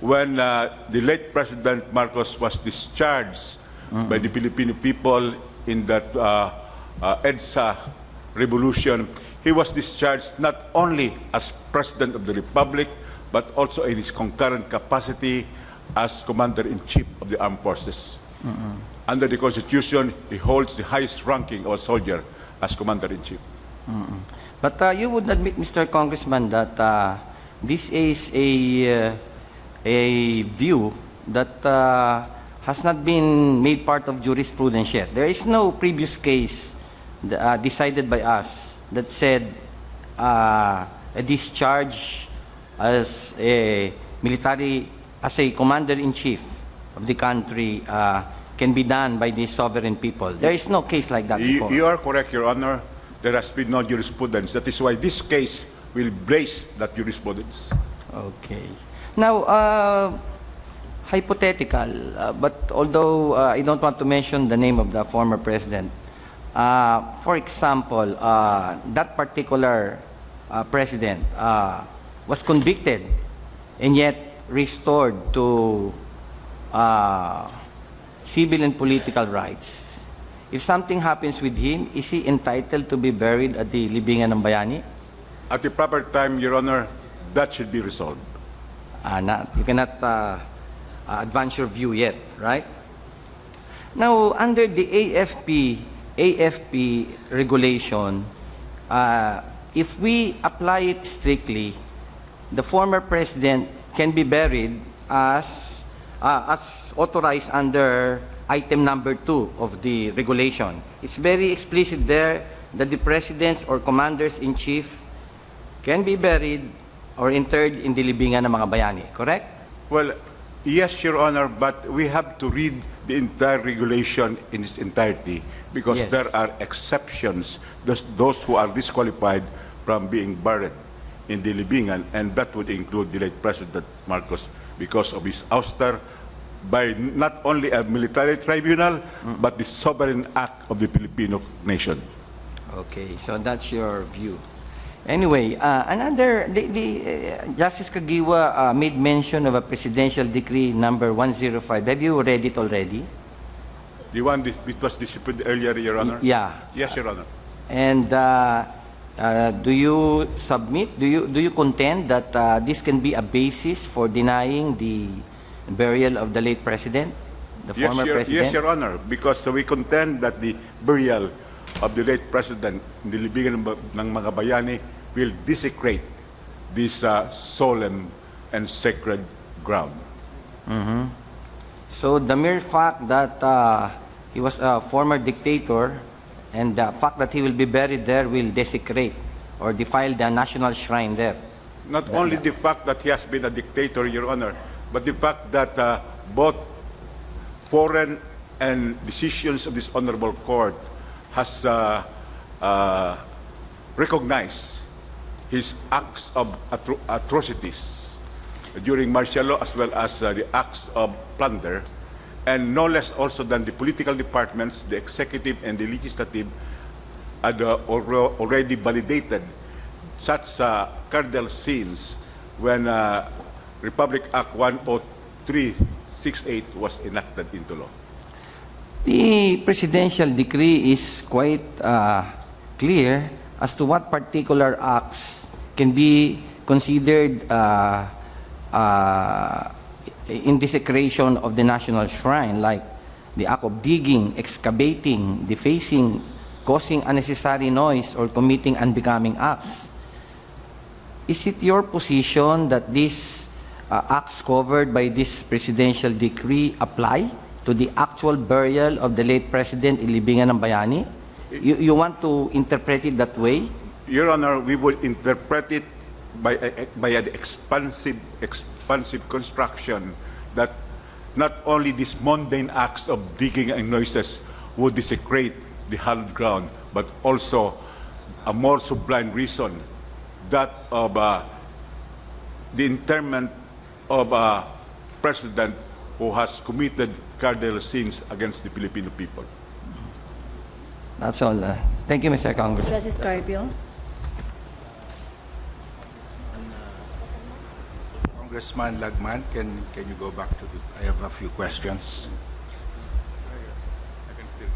when the late President Marcos was discharged by the Filipino people in that EDSA revolution, he was discharged not only as President of the Republic, but also in his concurrent capacity as Commander-in-Chief of the Armed Forces. Under the Constitution, he holds the highest ranking of a soldier as Commander-in-Chief. But you would admit, Mr. Congressman, that this is a view that has not been made part of jurisprudence yet. There is no previous case decided by us that said a discharge as a military, as a commander-in-chief of the country can be done by the sovereign people. There is no case like that before. You are correct, Your Honor. There has been no jurisprudence. That is why this case will brace that jurisprudence. Okay. Now, hypothetical, but although I don't want to mention the name of the former president, for example, that particular president was convicted and yet restored to civil and political rights. If something happens with him, is he entitled to be buried at the Libingan ng Bayani? At the proper time, Your Honor, that should be resolved. You cannot advance your view yet, right? Now, under the AFP regulation, if we apply it strictly, the former president can be buried as authorized under item number 2 of the regulation. It's very explicit there that the presidents or commanders-in-chief can be buried or interred in the libingan ng mga bayani, correct? Well, yes, Your Honor, but we have to read the entire regulation in its entirety because Yes. there are exceptions, those who are disqualified from being buried in the libingan, and that would include the late President Marcos because of his ouster by not only a military tribunal, but the sovereign act of the Filipino nation. Okay, so that's your view. Anyway, Justice Kagiwa made mention of a presidential decree number 105. Have you read it already? The one that was distributed earlier, Your Honor? Yeah. Yes, Your Honor. And do you submit, do you contend that this can be a basis for denying the burial of the late president, the former president? Yes, Your Honor, because we contend that the burial of the late president in the libingan ng mga bayani will desecrate this solemn and sacred ground. So the mere fact that he was a former dictator and the fact that he will be buried there will desecrate or defile the national shrine there. Not only the fact that he has been a dictator, Your Honor, but the fact that both foreign and decisions of this honorable court has recognized his acts of atrocities during martial law as well as the acts of plunder, and no less also than the political departments, the executive and the legislative, had already validated such cardinal sins when Republic Act 10368 was enacted into law. The presidential decree is quite clear as to what particular acts can be considered in desecration of the national shrine, like the act of digging, excavating, defacing, causing unnecessary noise, or committing unbecoming acts. Is it your position that these acts covered by this presidential decree apply to the actual burial of the late president in Libingan ng Bayani? You want to interpret it that way? Your Honor, we would interpret it by an expansive construction that not only these mundane acts of digging and noises would desecrate the hallowed ground, but also a more sublime reason, that of the interment of a president who has committed cardinal sins against the Filipino people. That's all. Thank you, Mr. Congressman. Justice Carpio. Congressman Lagman, can you go back to the, I have a few questions. I can still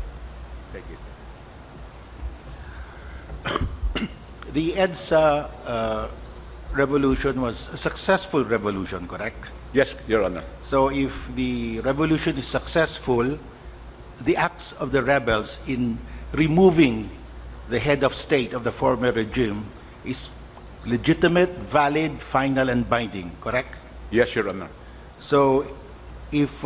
take it. The EDSA revolution was a successful revolution, correct? Yes, Your Honor. So if the revolution is successful, the acts of the rebels in removing the head of state of the former regime is legitimate, valid, final, and binding, correct? Yes, Your Honor. So if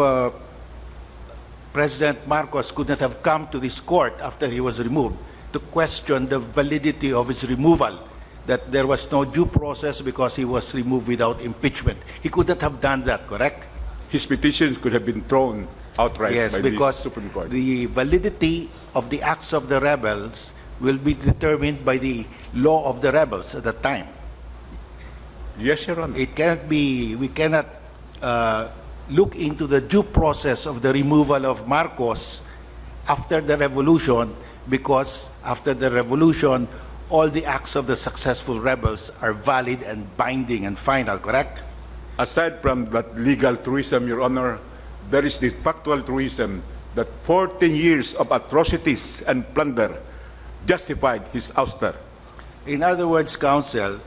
President Marcos could not have come to this court after he was removed to question the validity of his removal, that there was no due process because he was removed without impeachment, he could not have done that, correct? His petitions could have been thrown outright Yes, by the because Supreme Court. the validity of the acts of the rebels will be determined by the law of the rebels at the time. Yes, Your Honor. It cannot be, we cannot look into the due process of the removal of Marcos after the revolution, because after the revolution, all the acts of the successful rebels are valid and binding and final, correct? Aside from that legal truism, Your Honor, there is the factual truism that 14 years of atrocities and plunder justified his ouster. In other words, counsel,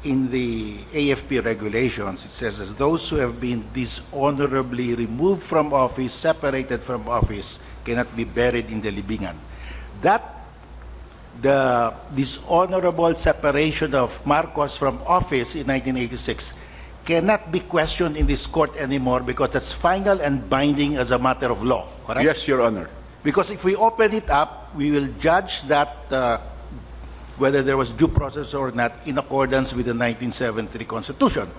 in the AFP regulations, it says as those who have been dishonorably removed from office, separated from office, cannot be buried in the libingan. That the dishonorable separation of Marcos from office in 1986 cannot be questioned in this court anymore because that's final and binding as a matter of law, correct? Yes, Your Honor. Because if we open it up, we will judge that whether there was due process or not in accordance with the 1973 Constitution.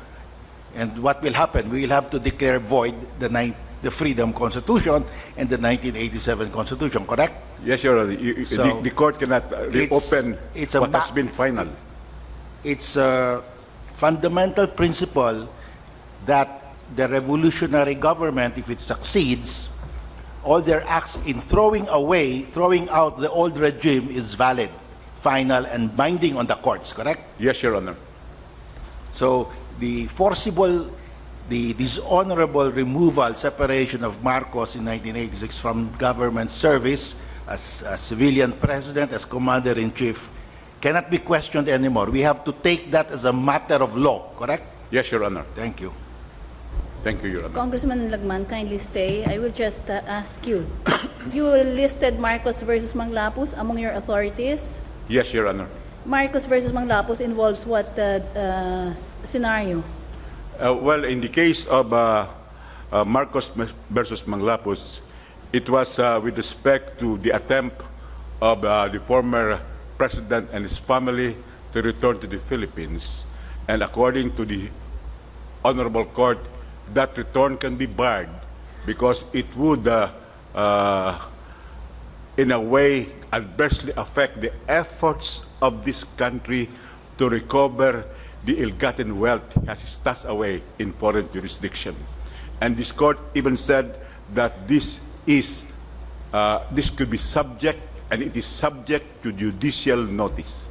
And what will happen? We will have to declare void the Freedom Constitution and the 1987 Constitution, correct? Yes, Your Honor. So, the court cannot reopen what has been final. It's a fundamental principle that the revolutionary government, if it succeeds, all their acts in throwing out the old regime is valid, final, and binding on the courts, correct? Yes, Your Honor. So the dishonorable removal, separation of Marcos in 1986 from government service as a civilian president, as commander-in-chief, cannot be questioned anymore. We have to take that as a matter of law, correct? Yes, Your Honor. Thank you. Thank you, Your Honor. Congressman Lagman, kindly stay. I will just ask you. You listed Marcos versus Manglapus among your authorities. Yes, Your Honor. Marcos versus Manglapus involves what scenario? Well, in the case of Marcos versus Manglapus, it was with respect to the attempt of the former president and his family to return to the Philippines. And according to the Honorable Court, that return can be barred because it would, in a way, adversely affect the efforts of this country to recover the ill-gotten wealth has stashed away in foreign jurisdiction. And this court even said that this could be subject, and it is subject to judicial notice.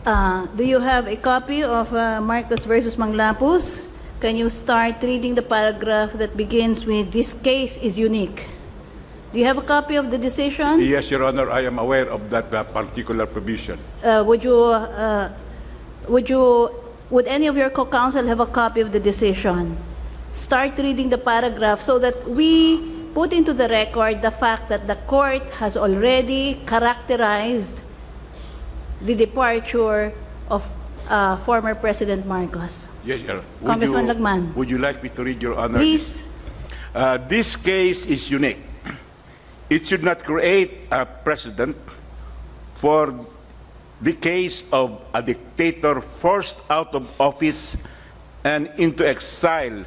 Do you have a copy of Marcos versus Manglapus? Can you start reading the paragraph that begins with, "This case is unique"? Do you have a copy of the decision? Yes, Your Honor, I am aware of that particular provision. Would any of your co-counsel have a copy of the decision? Start reading the paragraph so that we put into the record the fact that the court has already characterized the departure of former President Marcos. Yes, Your Honor. Congressman Lagman. Would you like me to read, Your Honor? Please. This case is unique. It should not create a precedent for the case of a dictator forced out of office and into exile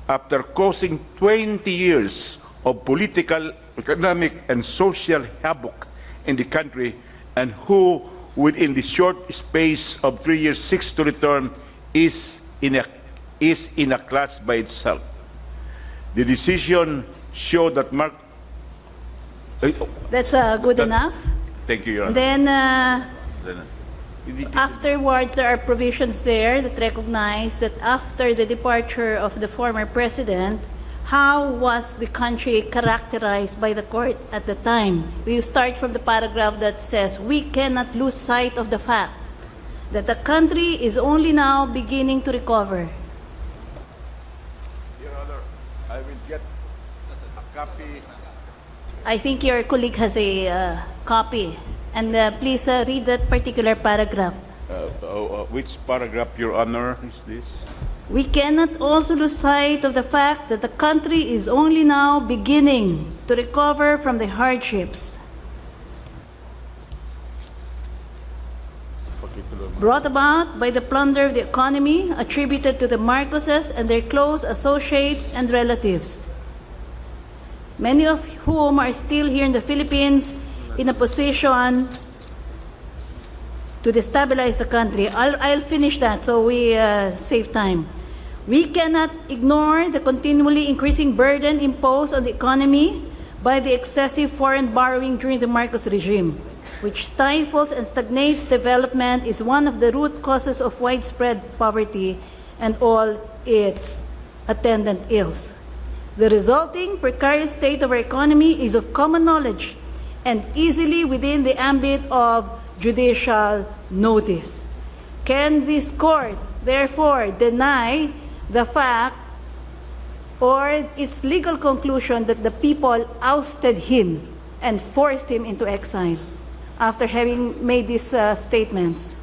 after causing 20 years of political, economic, and social havoc in the country, and who, within the short space of 3 years, seeks to return, is in a class by itself. The decision showed that That's good enough. Thank you, Your Honor. Then, Afterwards, there are provisions there that recognize that after the departure of the former president, how was the country characterized by the court at the time? We start from the paragraph that says, we cannot lose sight of the fact that the country is only now beginning to recover. Your Honor, I will get a copy. I think your colleague has a copy. And please read that particular paragraph. Which paragraph, Your Honor, is this? We cannot also lose sight of the fact that the country is only now beginning to recover from the hardships brought about by the plunder of the economy attributed to the Marcoses and their close associates and relatives, many of whom are still here in the Philippines in a position to destabilize the country. I'll finish that so we save time. We cannot ignore the continually increasing burden imposed on the economy by the excessive foreign borrowing during the Marcos regime, which stifles and stagnates development, is one of the root causes of widespread poverty and all its attendant ills. The resulting precarious state of our economy is of common knowledge and easily within the ambit of judicial notice. Can this court, therefore, deny the fact or its legal conclusion that the people ousted him and forced him into exile after having made these statements?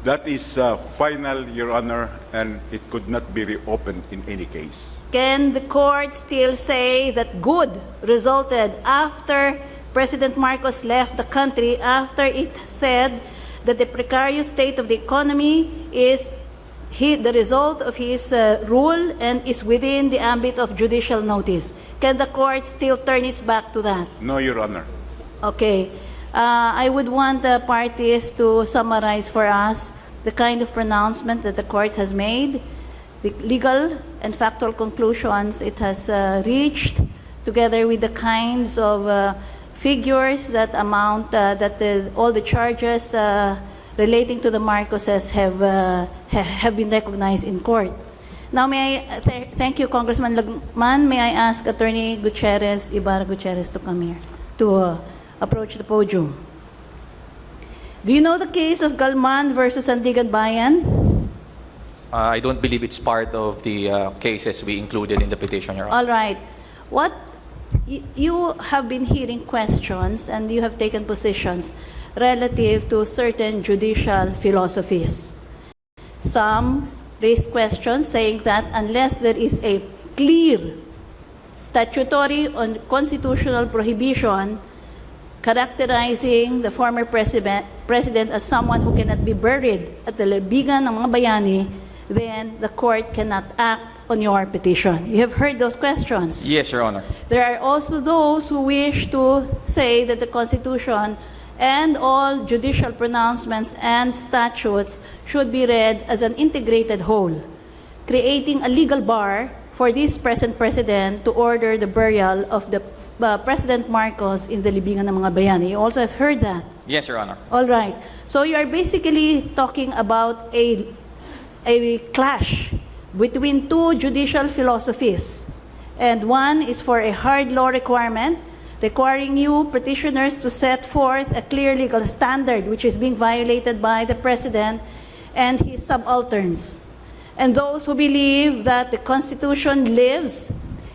That is final, Your Honor, and it could not be reopened in any case. Can the court still say that good resulted after President Marcos left the country, after it said that the precarious state of the economy is the result of his rule and is within the ambit of judicial notice? Can the court still turn its back to that? No, Your Honor. Okay. I would want the parties to summarize for us the kind of pronouncement that the court has made, the legal and factual conclusions it has reached, together with the kinds of figures that amount, all the charges relating to the Marcoses have been recognized in court. Now, may I thank you, Congressman Lagman. May I ask Attorney Ibarra Gutierrez to come here to approach the podium. Do you know the case of Galman versus Sandigan Bayan? I don't believe it's part of the cases we included in the petition, Your Honor. All right. What you have been hearing questions and you have taken positions relative to certain judicial philosophies. Some raised questions saying that unless there is a clear statutory or constitutional prohibition characterizing the former president as someone who cannot be buried at the lebigan ng mga bayani, then the court cannot act on your petition. You have heard those questions? Yes, Your Honor. There are also those who wish to say that the Constitution and all judicial pronouncements and statutes should be read as an integrated whole, creating a legal bar for this present president to order the burial of the President Marcos in the libingan ng mga bayani. You also have heard that? Yes, Your Honor. All right. So you are basically talking about a clash between two judicial philosophies. And one is for a hard law requirement, requiring you petitioners to set forth a clear legal standard which is being violated by the President and his subalterns. And those who believe that the Constitution lives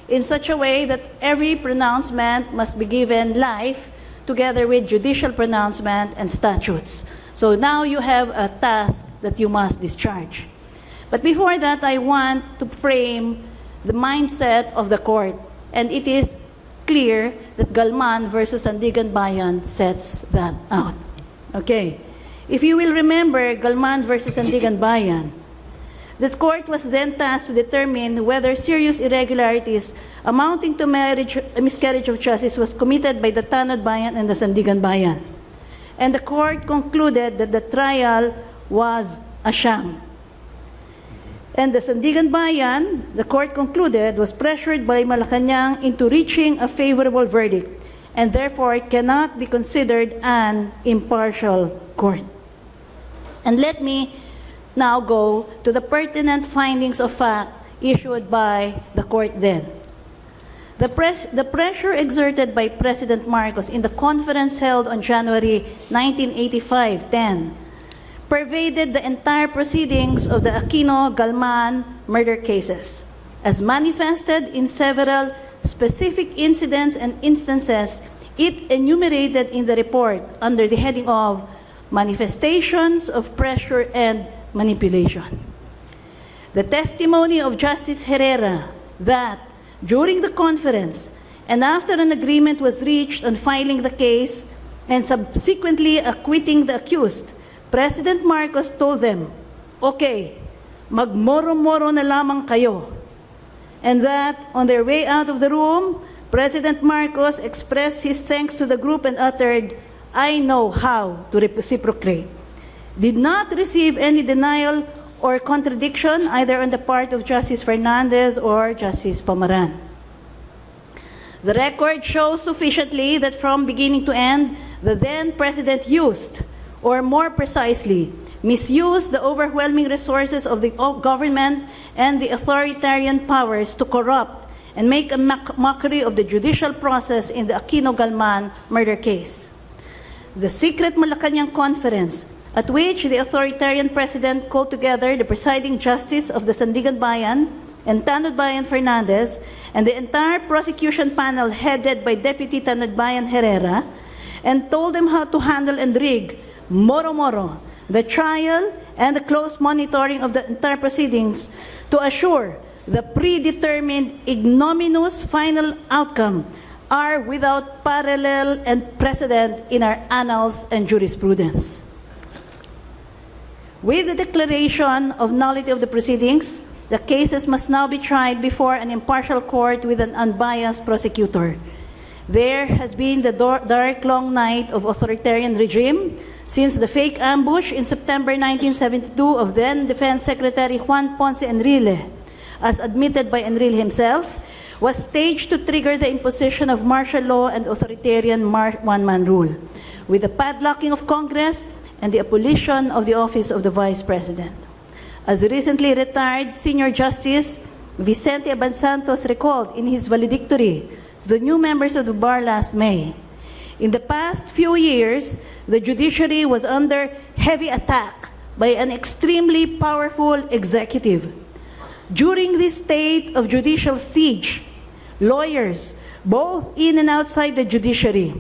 in such a way that every pronouncement must be given life together with judicial pronouncement and statutes. So now you have a task that you must discharge. But before that, I want to frame the mindset of the court. And it is clear that Galman versus Sandigan Bayan sets that out. Okay. If you will remember Galman versus Sandigan Bayan, the court was then tasked to determine whether serious irregularities amounting to miscarriage of justice was committed by the Tanod Bayan and the Sandigan Bayan. And the court concluded that the trial was a sham. And the Sandigan Bayan, the court concluded, was pressured by Malacanang into reaching a favorable verdict and therefore cannot be considered an impartial court. And let me now go to the pertinent findings of fact issued by the court then. The pressure exerted by President Marcos in the conference held on January 1985-10 pervaded the entire proceedings of the Aquino-Galman murder cases, as manifested in several specific incidents and instances it enumerated in the report under the heading of manifestations of pressure and manipulation. The testimony of Justice Herrera that during the conference and after an agreement was reached on filing the case and subsequently acquitting the accused, President Marcos told them, "Okay, magmoro-moro na lamang kayo." And that on their way out of the room, President Marcos expressed his thanks to the group and uttered, "I know how to reciprocate." Did not receive any denial or contradiction either on the part of Justice Fernandez or Justice Pomaran. The record shows sufficiently that from beginning to end, the then President used, or more precisely, misused the overwhelming resources of the government and the authoritarian powers to corrupt and make a mockery of the judicial process in the Aquino-Galman murder case. The secret Malacanang Conference, at which the authoritarian president called together the presiding justice of the Sandigan Bayan and Tanod Bayan Fernandez and the entire prosecution panel headed by Deputy Tanod Bayan Herrera, and told them how to handle and rig moro-moro the trial and the close monitoring of the entire proceedings to assure the predetermined ignominious final outcome are without parallel and precedent in our annals and jurisprudence. With the declaration of nullity of the proceedings, the cases must now be tried before an impartial court with an unbiased prosecutor. There has been the dark long night of authoritarian regime since the fake ambush in September 1972 of then Defense Secretary Juan Ponce Enrile, as admitted by Enrile himself, was staged to trigger the imposition of martial law and authoritarian one-man rule, with the padlocking of Congress and the abolition of the office of the Vice President. As recently retired Senior Justice Vicente Abansantos recalled in his valedictory to the new members of the bar last May, in the past few years, the judiciary was under heavy attack by an extremely powerful executive. During this state of judicial siege, lawyers, both in and outside the judiciary,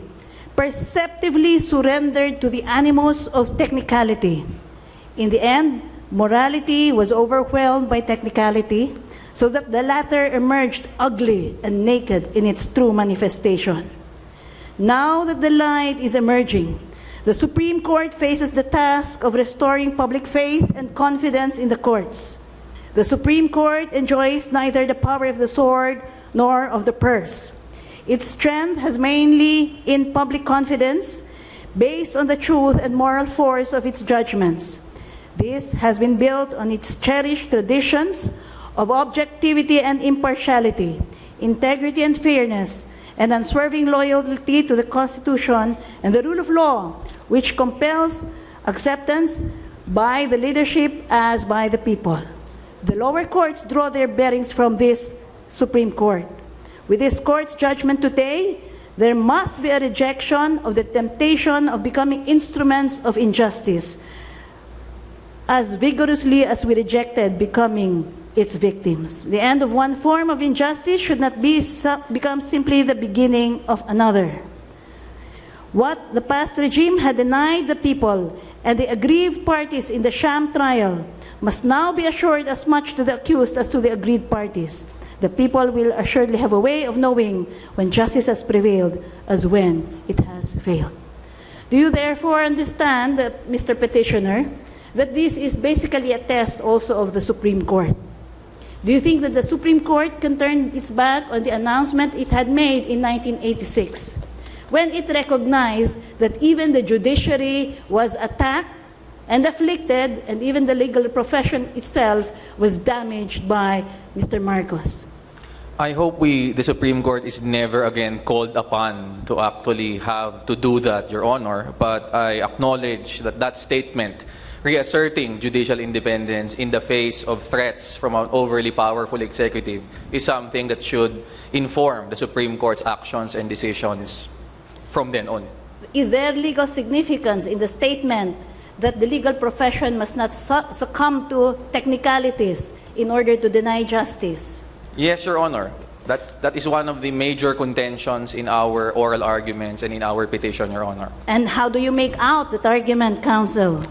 perceptively surrendered to the animus of technicality. In the end, morality was overwhelmed by technicality, so that the latter emerged ugly and naked in its true manifestation. Now that the light is emerging, the Supreme Court faces the task of restoring public faith and confidence in the courts. The Supreme Court enjoys neither the power of the sword nor of the purse. Its strength has mainly in public confidence, based on the truth and moral force of its judgments. This has been built on its cherished traditions of objectivity and impartiality, integrity and fairness, and unswerving loyalty to the Constitution and the rule of law, which compels acceptance by the leadership as by the people. The lower courts draw their bearings from this Supreme Court. With this court's judgment today, there must be a rejection of the temptation of becoming instruments of injustice, as vigorously as we rejected becoming its victims. The end of one form of injustice should not become simply the beginning of another. What the past regime had denied the people and the aggrieved parties in the sham trial must now be assured as much to the accused as to the agreed parties. The people will assuredly have a way of knowing when justice has prevailed as when it has failed. Do you therefore understand, Mr. Petitioner, that this is basically a test also of the Supreme Court? Do you think that the Supreme Court can turn its back on the announcement it had made in 1986, when it recognized that even the judiciary was attacked and afflicted, and even the legal profession itself was damaged by Mr. Marcos? I hope the Supreme Court is never again called upon to actually have to do that, Your Honor. But I acknowledge that that statement reasserting judicial independence in the face of threats from an overly powerful executive is something that should inform the Supreme Court's actions and decisions from then on. Is there legal significance in the statement that the legal profession must not succumb to technicalities in order to deny justice? Yes, Your Honor. That is one of the major contentions in our oral arguments and in our petition, Your Honor. And how do you make out that argument, counsel?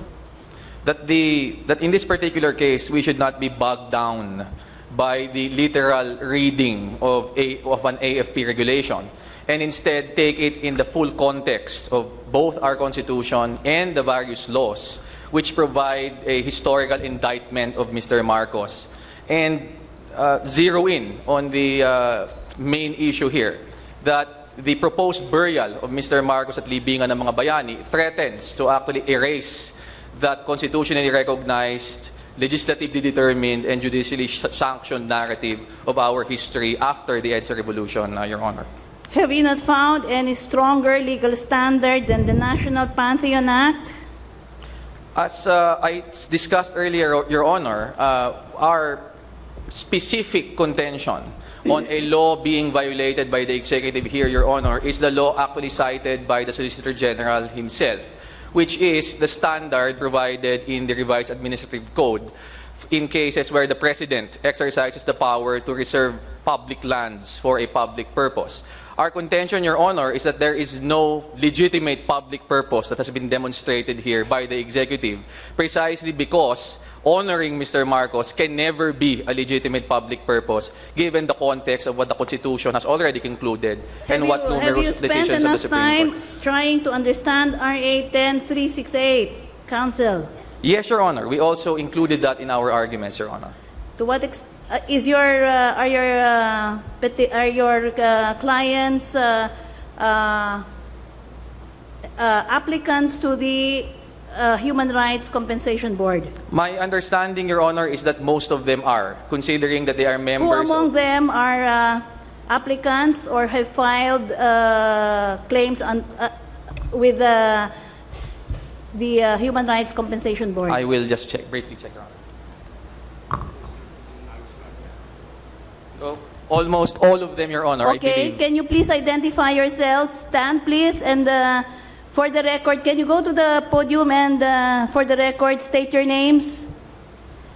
That in this particular case, we should not be bogged down by the literal reading of an AFP regulation, and instead take it in the full context of both our Constitution and the various laws which provide a historical indictment of Mr. Marcos, and zero in on the main issue here, that the proposed burial of Mr. Marcos at libingan ng mga bayani threatens to actually erase that constitutionally recognized, legislatively determined, and judicially sanctioned narrative of our history after the EDSA Revolution, Your Honor. Have you not found any stronger legal standard than the National Pantheon Act? As I discussed earlier, Your Honor, our specific contention on a law being violated by the executive here, Your Honor, is the law actually cited by the Solicitor General himself, which is the standard provided in the revised administrative code in cases where the President exercises the power to reserve public lands for a public purpose. Our contention, Your Honor, is that there is no legitimate public purpose that has been demonstrated here by the executive, precisely because honoring Mr. Marcos can never be a legitimate public purpose given the context of what the Constitution has already concluded and what numerous decisions of the Supreme Court. Have you spent enough time trying to understand RA 10368, counsel? Yes, Your Honor. We also included that in our arguments, Your Honor. To what extent is are your clients applicants to the Human Rights Compensation Board? My understanding, Your Honor, is that most of them are, considering that they are Who members among them are applicants or have filed claims with the Human Rights Compensation Board? I will just briefly check, Your Honor. So, almost all of them, Your Honor, I Okay, believe. can you please identify yourselves? Stand, please, and for the record, can you go to the podium and for the record, state your names?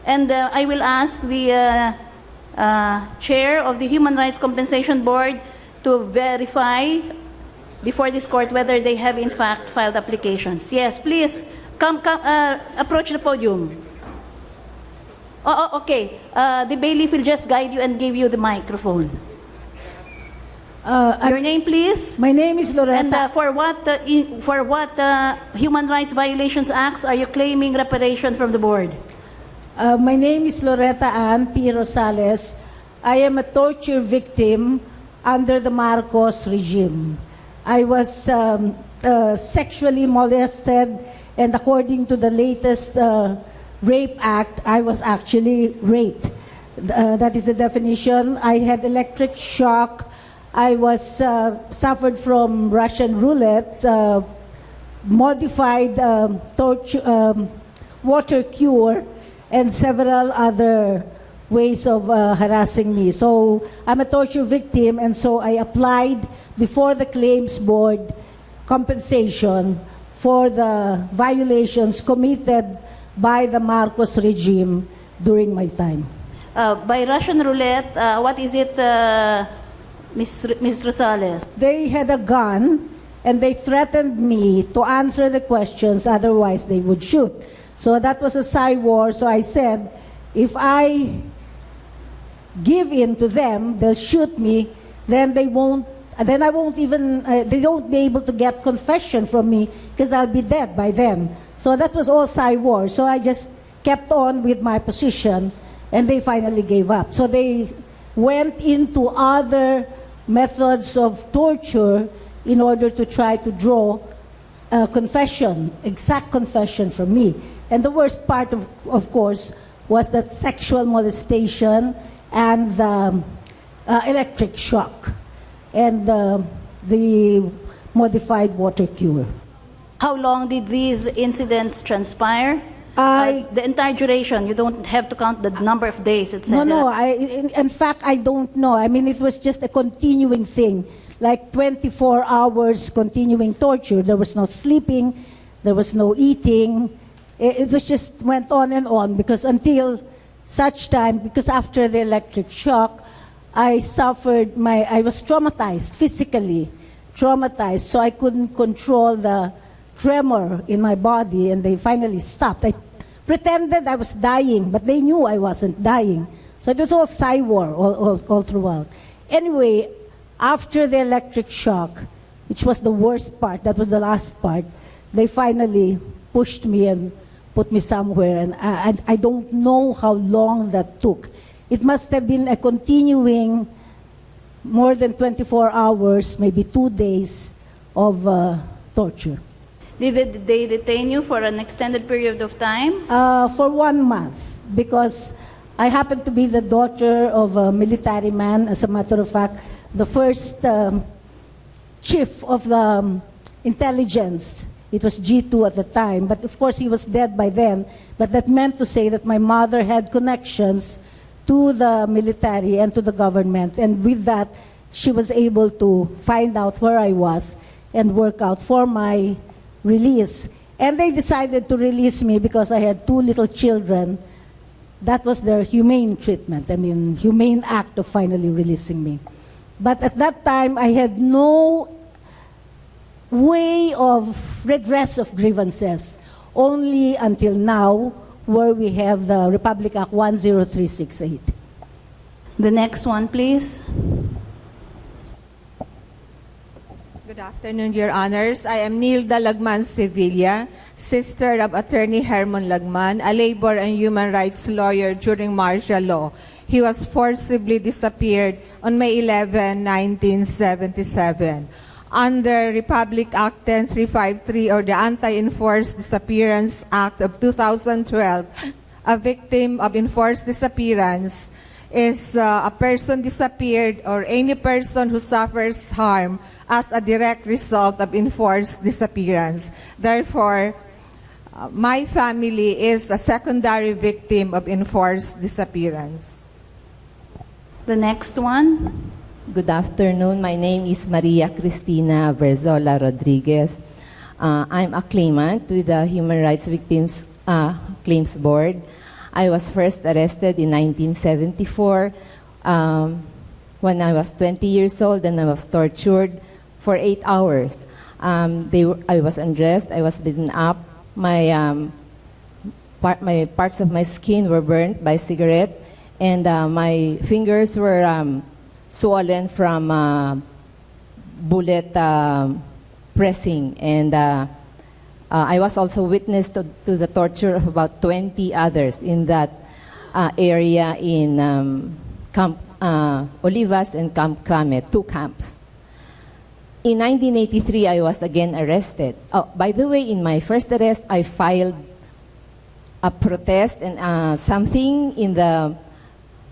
And I will ask the chair of the Human Rights Compensation Board to verify before this court whether they have in fact filed applications. Yes, please, come, approach the podium. Oh, okay. The bailiff will just guide you and give you the microphone. Your name, please. My name is Loretta. And for what human rights violations acts are you claiming reparation from the board? My name is Loretta Ann P. Rosales. I am a torture victim under the Marcos regime. I was sexually molested, and according to the latest Rape Act, I was actually raped. That is the definition. I had electric shock. I was suffered from Russian roulette, modified water cure, and several other ways of harassing me. So I'm a torture victim, and so I applied before the claims board compensation for the violations committed by the Marcos regime during my time. By Russian roulette, what is it, Ms. Rosales? They had a gun, and they threatened me to answer the questions, otherwise they would shoot. So that was a side war. So I said, if I give in to them, they'll shoot me, then they won't even, they won't be able to get confession from me because I'll be dead by then. So that was all side war. So I just kept on with my position, and they finally gave up. So they went into other methods of torture in order to try to draw a confession, exact confession from me. And the worst part, of course, was that sexual molestation and the electric shock and the modified water cure. How long did these incidents transpire? The entire duration, you don't have to count the number of days, etc. No, in fact, I don't know. I mean, it was just a continuing thing, like 24 hours continuing torture. There was no sleeping, there was no eating. It was just went on and on because until such time, because after the electric shock, I was traumatized, physically traumatized, so I couldn't control the tremor in my body, and they finally stopped. I pretended I was dying, but they knew I wasn't dying. So it was all psy-war all throughout. Anyway, after the electric shock, which was the worst part, that was the last part, they finally pushed me and put me somewhere, and I don't know how long that took. It must have been a continuing more than 24 hours, maybe 2 days of torture. Did they detain you for an extended period of time? For 1 month, because I happened to be the daughter of a military man. As a matter of fact, the first chief of the intelligence. It was G2 at the time, but of course he was dead by then. But that meant to say that my mother had connections to the military and to the government, and with that, she was able to find out where I was and work out for my release. And they decided to release me because I had 2 little children. That was their humane treatment, I mean, humane act of finally releasing me. But at that time, I had no way of redress of grievances, only until now, where we have the Republic Act 10368. The next one, please. Good afternoon, Your Honors. I am Nilda Lagman Sevilla, sister of Attorney Herman Lagman, a labor and human rights lawyer during martial law. He was forcibly disappeared on May 11, 1977. Under Republic Act 10353 or the Anti-Enforced Disappearance Act of 2012, a victim of enforced disappearance is a person disappeared or any person who suffers harm as a direct result of enforced disappearance. Therefore, my family is a secondary victim of enforced disappearance. The next one. Good afternoon. My name is Maria Cristina Verzola Rodriguez. I'm a claimant with the Human Rights Victims Claims Board. I was first arrested in 1974 when I was 20 years old, and I was tortured for 8 hours. I was undressed, I was beaten up, my parts of my skin were burnt by cigarette, and my fingers were swollen from bullet pressing, and I was also witness to the torture of about 20 others in that area in Camp Olivas and Camp Crame, 2 camps. In 1983, I was again arrested. Oh, by the way, in my first arrest, I filed a protest, and something in the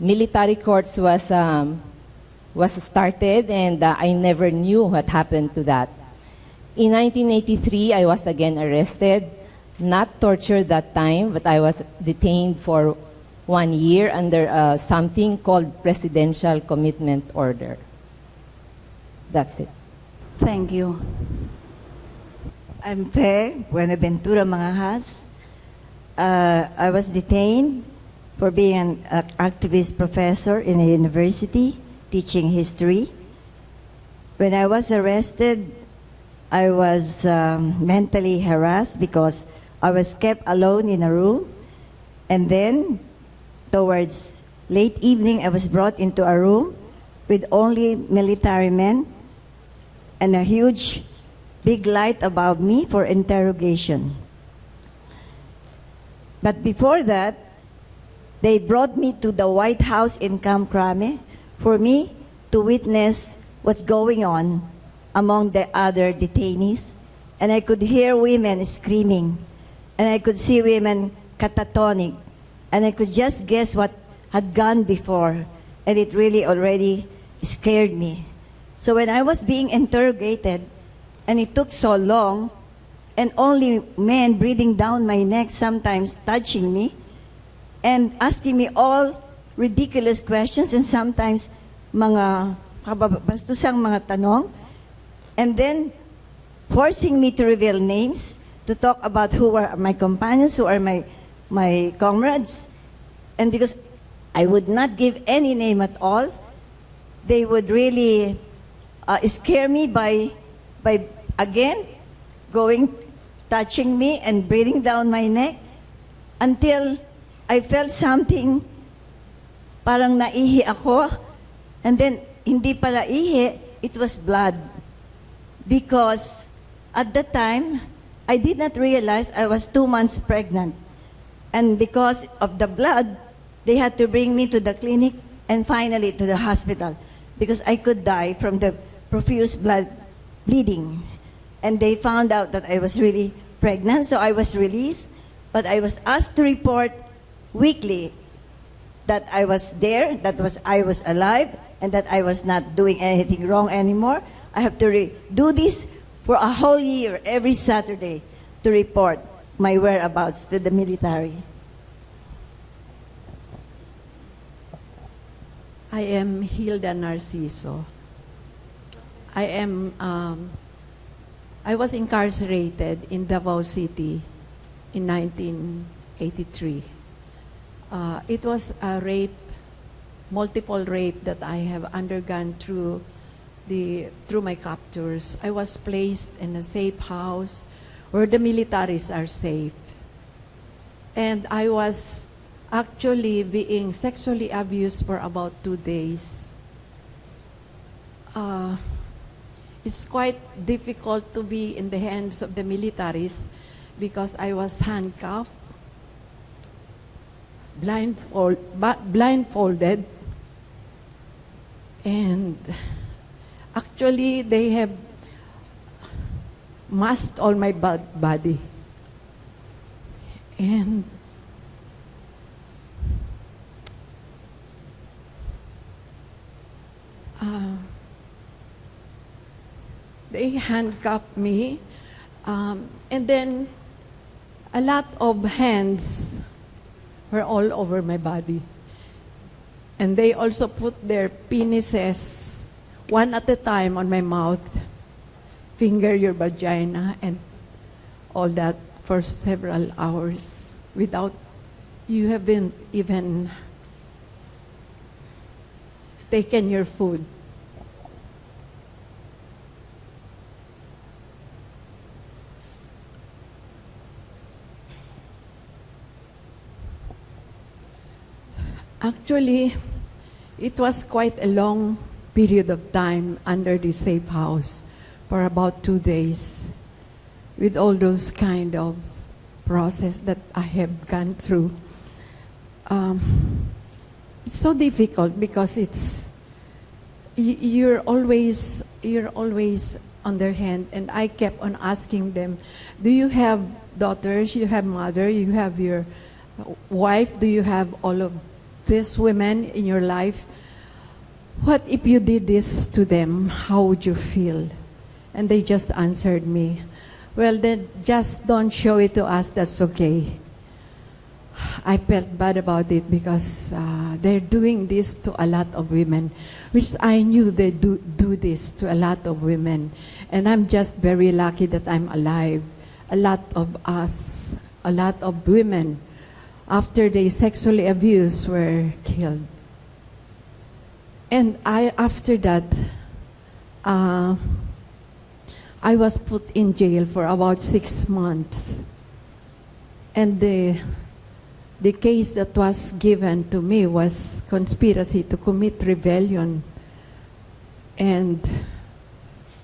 military courts was started, and I never knew what happened to that. In 1983, I was again arrested, not tortured that time, but I was detained for 1 year under something called Presidential Commitment Order. That's it. Thank you. I'm Fe Buenaventura Mangajas. I was detained for being an activist professor in a university teaching history. When I was arrested, I was mentally harassed because I was kept alone in a room. And then, towards late evening, I was brought into a room with only military men and a huge, big light above me for interrogation. But before that, they brought me to the White House in Camp Crame for me to witness what's going on among the other detainees. And I could hear women screaming, and I could see women catatonic, and I could just guess what had gone before, and it really already scared me. So when I was being interrogated, and it took so long, and only men breathing down my neck, sometimes touching me, and asking me all ridiculous questions and sometimes mga kababastusang mga tanong, and then forcing me to reveal names, to talk about who are my companions, who are my comrades. And because I would not give any name at all, they would really scare me by again touching me and breathing down my neck until I felt something, parang naihi ako, and then hindi pala ihi, it was blood. Because at that time, I did not realize I was 2 months pregnant. And because of the blood, they had to bring me to the clinic and finally to the hospital because I could die from the profuse blood bleeding. And they found out that I was really pregnant, so I was released. But I was asked to report weekly that I was there, I was alive, and that I was not doing anything wrong anymore. I have to do this for a whole year, every Saturday, to report my whereabouts to the military. I am Hilda Narciso. I was incarcerated in Davao City in 1983. It was a rape, multiple rape that I have undergone through my captors. I was placed in a safe house where the militaries are safe. And I was actually being sexually abused for about 2 days. It's quite difficult to be in the hands of the militaries because I was handcuffed, blindfolded, and actually they have masked all my body. And they handcuffed me, and then a lot of hands were all over my body. And they also put their penises one at a time on my mouth, finger your vagina, and all that for several hours without you haven't even taken your food. Actually, it was quite a long period of time under the safe house for about 2 days with all those kind of process that I have gone through. It's so difficult because you're always on their hand, and I kept on asking them, do you have daughters, you have mother, you have your wife, do you have all of these women in your life? What if you did this to them? How would you feel? And they just answered me, well, then just don't show it to us, that's okay. I felt bad about it because they're doing this to a lot of women, which I knew they do this to a lot of women. And I'm just very lucky that I'm alive. A lot of us, a lot of women, after they sexually abused, were killed. And after that, I was put in jail for about 6 months. And the case that was given to me was conspiracy to commit rebellion. And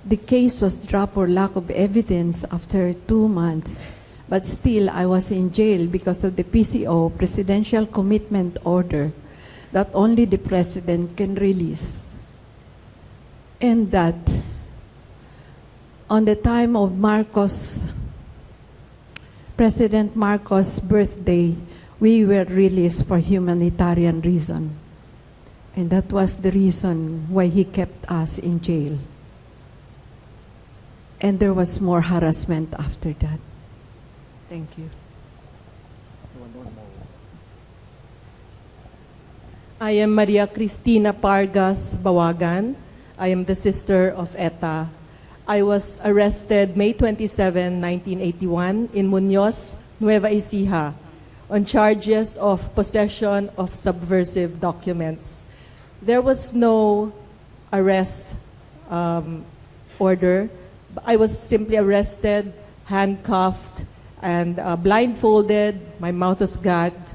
the case was dropped for lack of evidence after 2 months. But still, I was in jail because of the PCO, Presidential Commitment Order, that only the President can release. And that on the time of President Marcos' birthday, we were released for humanitarian reason. And that was the reason why he kept us in jail. and there was more harassment after that. Thank you. I am Maria Cristina Pargas Bawagan. I am the sister of ETA. I was arrested May 27, 1981 in Muñoz, Nueva Ecija on charges of possession of subversive documents. There was no arrest order. I was simply arrested, handcuffed, and blindfolded. My mouth was gagged.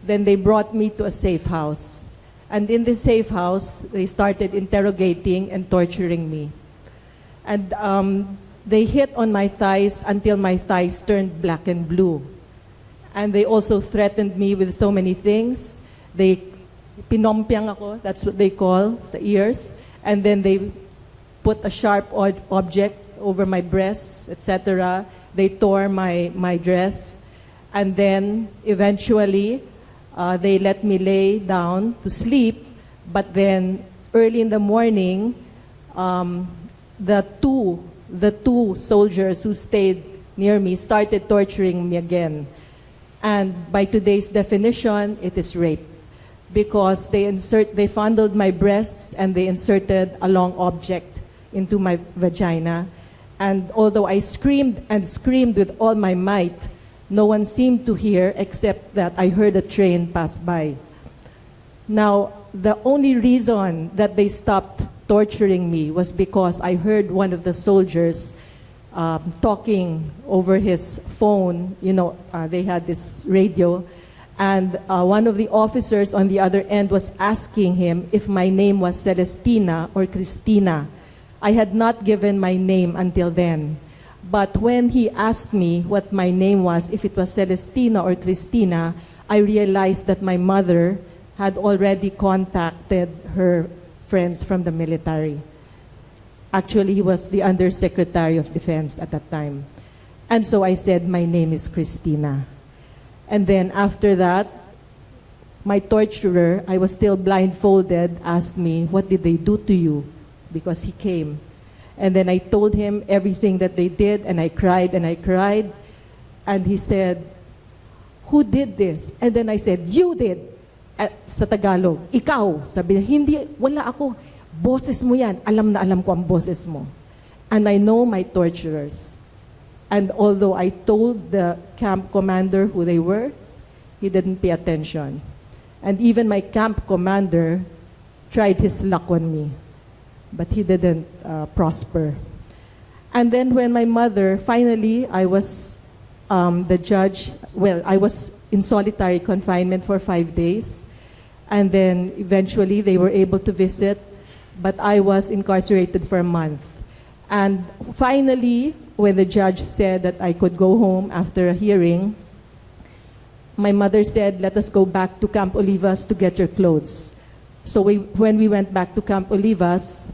Then they brought me to a safe house. And in the safe house, they started interrogating and torturing me. And they hit on my thighs until my thighs turned black and blue. And they also threatened me with so many things. They pinompiang ako, that's what they call, sa ears. And then they put a sharp object over my breasts, etc. They tore my dress. And then eventually, they let me lay down to sleep. But then early in the morning, the two soldiers who stayed near me started torturing me again. And by today's definition, it is rape. Because they fondled my breasts and they inserted a long object into my vagina. And although I screamed and screamed with all my might, no one seemed to hear except that I heard a train pass by. Now, the only reason that they stopped torturing me was because I heard one of the soldiers talking over his phone. You know, they had this radio. And one of the officers on the other end was asking him if my name was Celestina or Cristina. I had not given my name until then. But when he asked me what my name was, if it was Celestina or Cristina, I realized that my mother had already contacted her friends from the military. Actually, he was the Undersecretary of Defense at that time. And so I said, my name is Cristina. And then after that, my torturer, I was still blindfolded, asked me, what did they do to you? Because he came. And then I told him everything that they did, and I cried and I cried. And he said, who did this? And then I said, you did. Sa Tagalog, ikaw. Sabi niya, hindi, wala ako. Boses mo yan. Alam na alam ko ang boses mo. And I know my torturers. And although I told the camp commander who they were, he didn't pay attention. And even my camp commander tried his luck on me. But he didn't prosper. And then when my mother, finally, I was the judge, well, I was in solitary confinement for 5 days. And then eventually they were able to visit, but I was incarcerated for a month. And finally, when the judge said that I could go home after a hearing, my mother said, let us go back to Camp Olivas to get your clothes. So when we went back to Camp Olivas,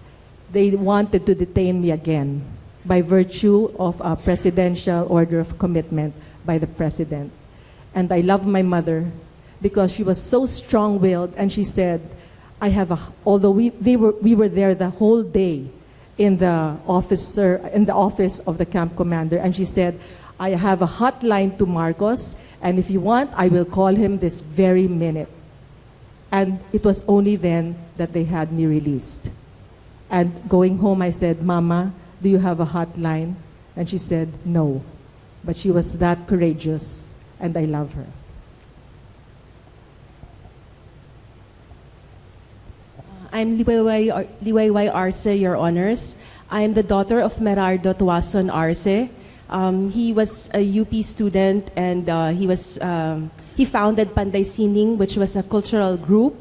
they wanted to detain me again by virtue of a presidential order of commitment by the president. And I love my mother because she was so strong-willed, and she said, although we were there the whole day in the office of the camp commander, and she said, I have a hotline to Marcos, and if you want, I will call him this very minute. And it was only then that they had me released. And going home, I said, Mama, do you have a hotline? And she said, no. But she was that courageous, and I love her. I'm Liwayway Arce, Your Honors. I am the daughter of Merardo Tuason Arce. He was a UP student, and he founded Panday Sining, which was a cultural group.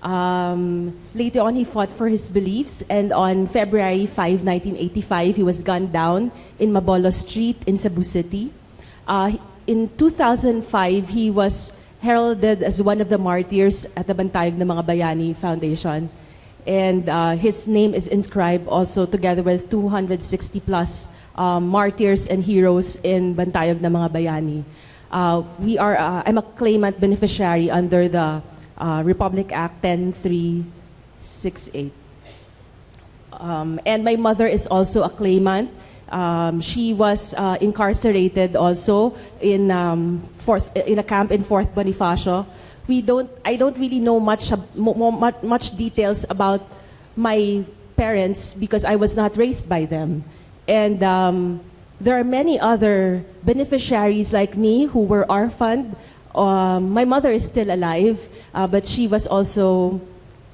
Later on, he fought for his beliefs, and on February 5, 1985, he was gunned down in Mabolo Street in Cebu City. In 2005, he was heralded as one of the martyrs at the Bantayog ng Mga Bayani Foundation. And his name is inscribed also together with 260 plus martyrs and heroes in Bantayog ng Mga Bayani. I'm a claimant beneficiary under the Republic Act 10368. And my mother is also a claimant. She was incarcerated also in a camp in Fort Bonifacio. I don't really know much details about my parents because I was not raised by them. And there are many other beneficiaries like me who were orphaned. My mother is still alive, but she was also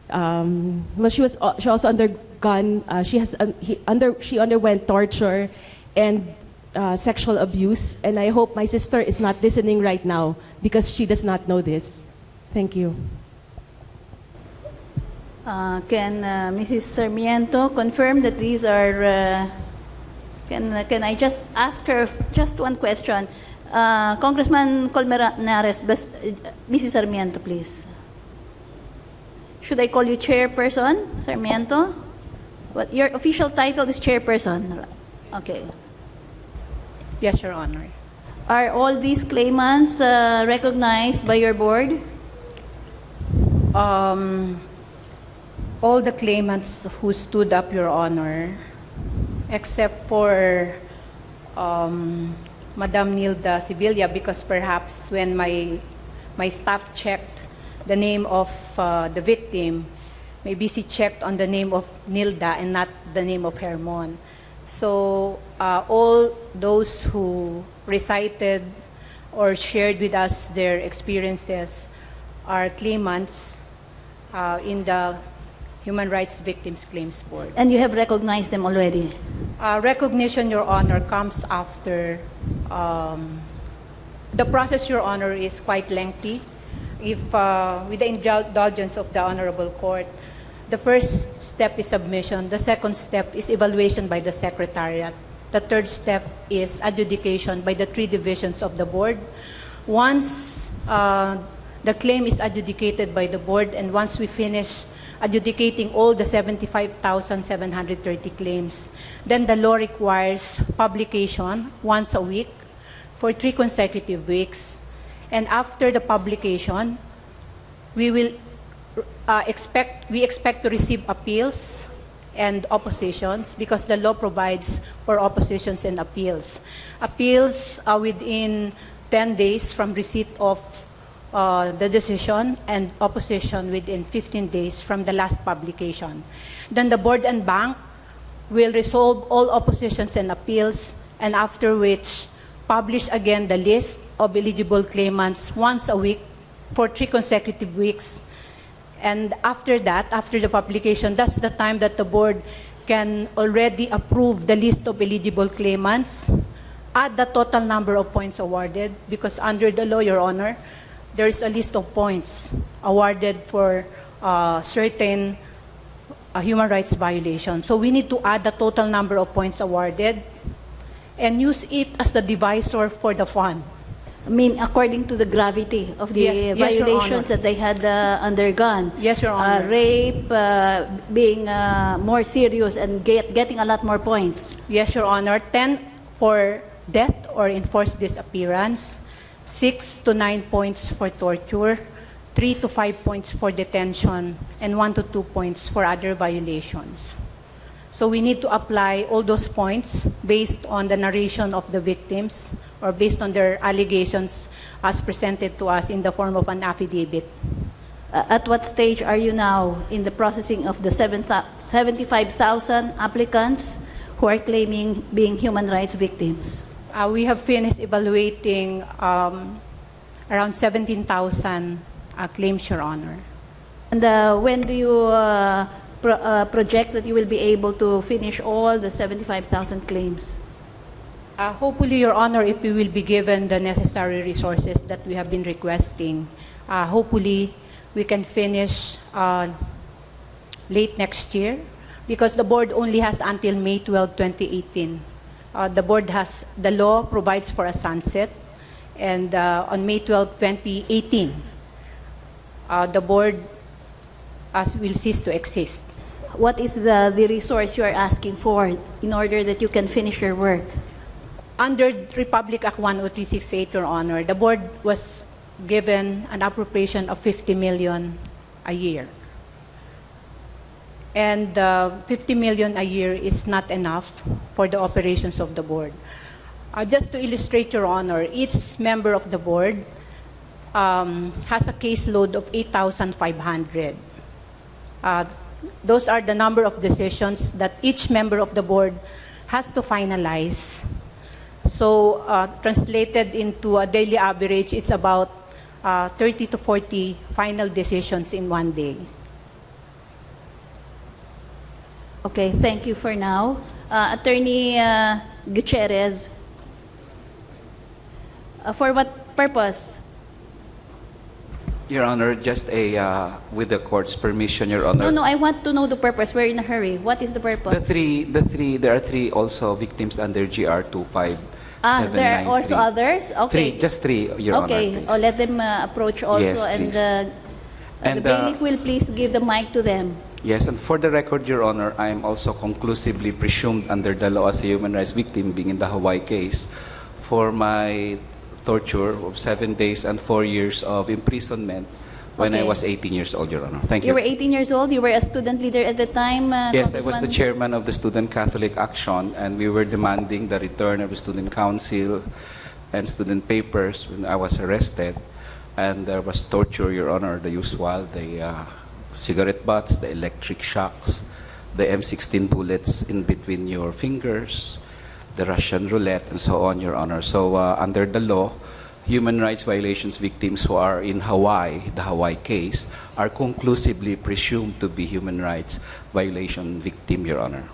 she also undergone she underwent torture and sexual abuse. And I hope my sister is not listening right now because she does not know this. Thank you. Can Mrs. Sarmiento confirm that these are, can I just ask her just one question? Congressman Colmenares, Mrs. Sarmiento, please. Should I call you Chairperson Sarmiento? What, your official title is Chairperson? Okay. Yes, Your Honor. Are all these claimants recognized by your board? All the claimants who stood up, Your Honor, except for Madam Nilda Sibilia, because perhaps when my staff checked the name of the victim, maybe she checked on the name of Nilda and not the name of Hermon. So all those who recited or shared with us their experiences are claimants in the Human Rights Victims Claims Board. And you have recognized them already? Recognition, Your Honor, comes after the process, Your Honor, is quite lengthy. If with the indulgence of the Honorable Court, the first step is submission, the second step is evaluation by the Secretariat, the third step is adjudication by the 3 divisions of the board. Once the claim is adjudicated by the board, and once we finish adjudicating all the 75,730 claims, then the law requires publication once a week for 3 consecutive weeks. And after the publication, we expect to receive appeals and oppositions because the law provides for oppositions and appeals. Appeals are within 10 days from receipt of the decision, and opposition within 15 days from the last publication. Then the board and bank will resolve all oppositions and appeals, and after which publish again the list of eligible claimants once a week for 3 consecutive weeks. And after that, after the publication, that's the time that the board can already approve the list of eligible claimants, add the total number of points awarded, because under the law, Your Honor, there is a list of points awarded for certain human rights violations. So we need to add the total number of points awarded and use it as the divisor for the fund. I mean, according to the gravity of the Yes, violations that they had undergone. Yes, Your Honor. Rape being more serious and getting a lot more points. Yes, Your Honor. 10 for death or enforced disappearance, 6 to 9 points for torture, 3 to 5 points for detention, and 1 to 2 points for other violations. So we need to apply all those points based on the narration of the victims or based on their allegations as presented to us in the form of an affidavit. At what stage are you now in the processing of the 75,000 applicants who are claiming being human rights victims? We have finished evaluating around 17,000 claims, Your Honor. And when do you project that you will be able to finish all the 75,000 claims? Hopefully, Your Honor, if we will be given the necessary resources that we have been requesting, hopefully we can finish late next year, because the board only has until May 12, 2018. The law provides for a sunset, and on May 12, 2018, the board will cease to exist. What is the resource you are asking for in order that you can finish your work? Under Republic Act 10368, Your Honor, the board was given an appropriation of 50 million a year. And 50 million a year is not enough for the operations of the board. Just to illustrate, Your Honor, each member of the board has a caseload of 8,500. Those are the number of decisions that each member of the board has to finalize. So translated into a daily average, it's about 30 to 40 final decisions in one day. Okay, thank you for now. Attorney Gutierrez, for what purpose? Your Honor, just with the court's permission, Your Honor. No, I want to know the purpose. We're in a hurry. What is the purpose? There are three also victims under GR 25793. There are also others? Okay. Just three, Your Honor. Okay, let them approach also, Yes, and please. the bailiff will please give the mic to them. Yes, and for the record, Your Honor, I am also conclusively presumed under the law as a human rights victim, being in the Hawaii case, for my torture of 7 days and 4 years of imprisonment when I Okay. was 18 years old, Your Honor. Thank You you. were 18 years old. You were a student leader at the time. Yes, I was the Congressman? chairman of the Student Catholic Action, and we were demanding the return of the student council and student papers when I was arrested. And there was torture, Your Honor, the usual, the cigarette butts, the electric shocks, the M16 bullets in between your fingers, the Russian roulette, and so on, Your Honor. So under the law, human rights violations victims who are in Hawaii, the Hawaii case, are conclusively presumed to be human rights violation victim, Your Honor.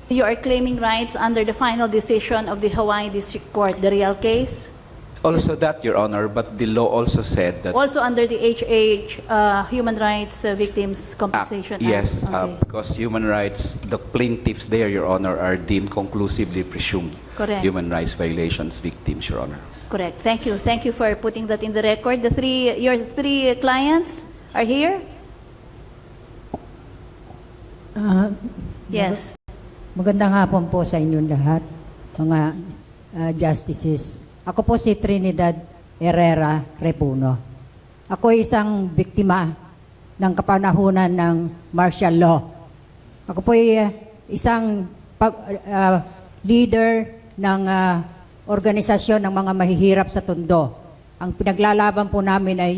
You are claiming rights under the final decision of the Hawaii District Court, the real case? Also that, Your Honor, but the law also said that... Also under the HH, Human Rights Victims Compensation Act? Yes, Okay. because human rights, the plaintiffs there, Your Honor, are deemed conclusively presumed Correct. human rights violations victims, Your Honor. Correct. Thank you. Thank you for putting that in the record. Your three clients are here? Yes. Magandang hapon po sa inyong lahat, mga justices. Ako po si Trinidad Herrera Repuno. Ako ay isang biktima ng kapanahunan ng martial law. Ako po ay isang leader ng organisasyon ng mga mahihirap sa Tondo. Ang pinaglalaban po namin ay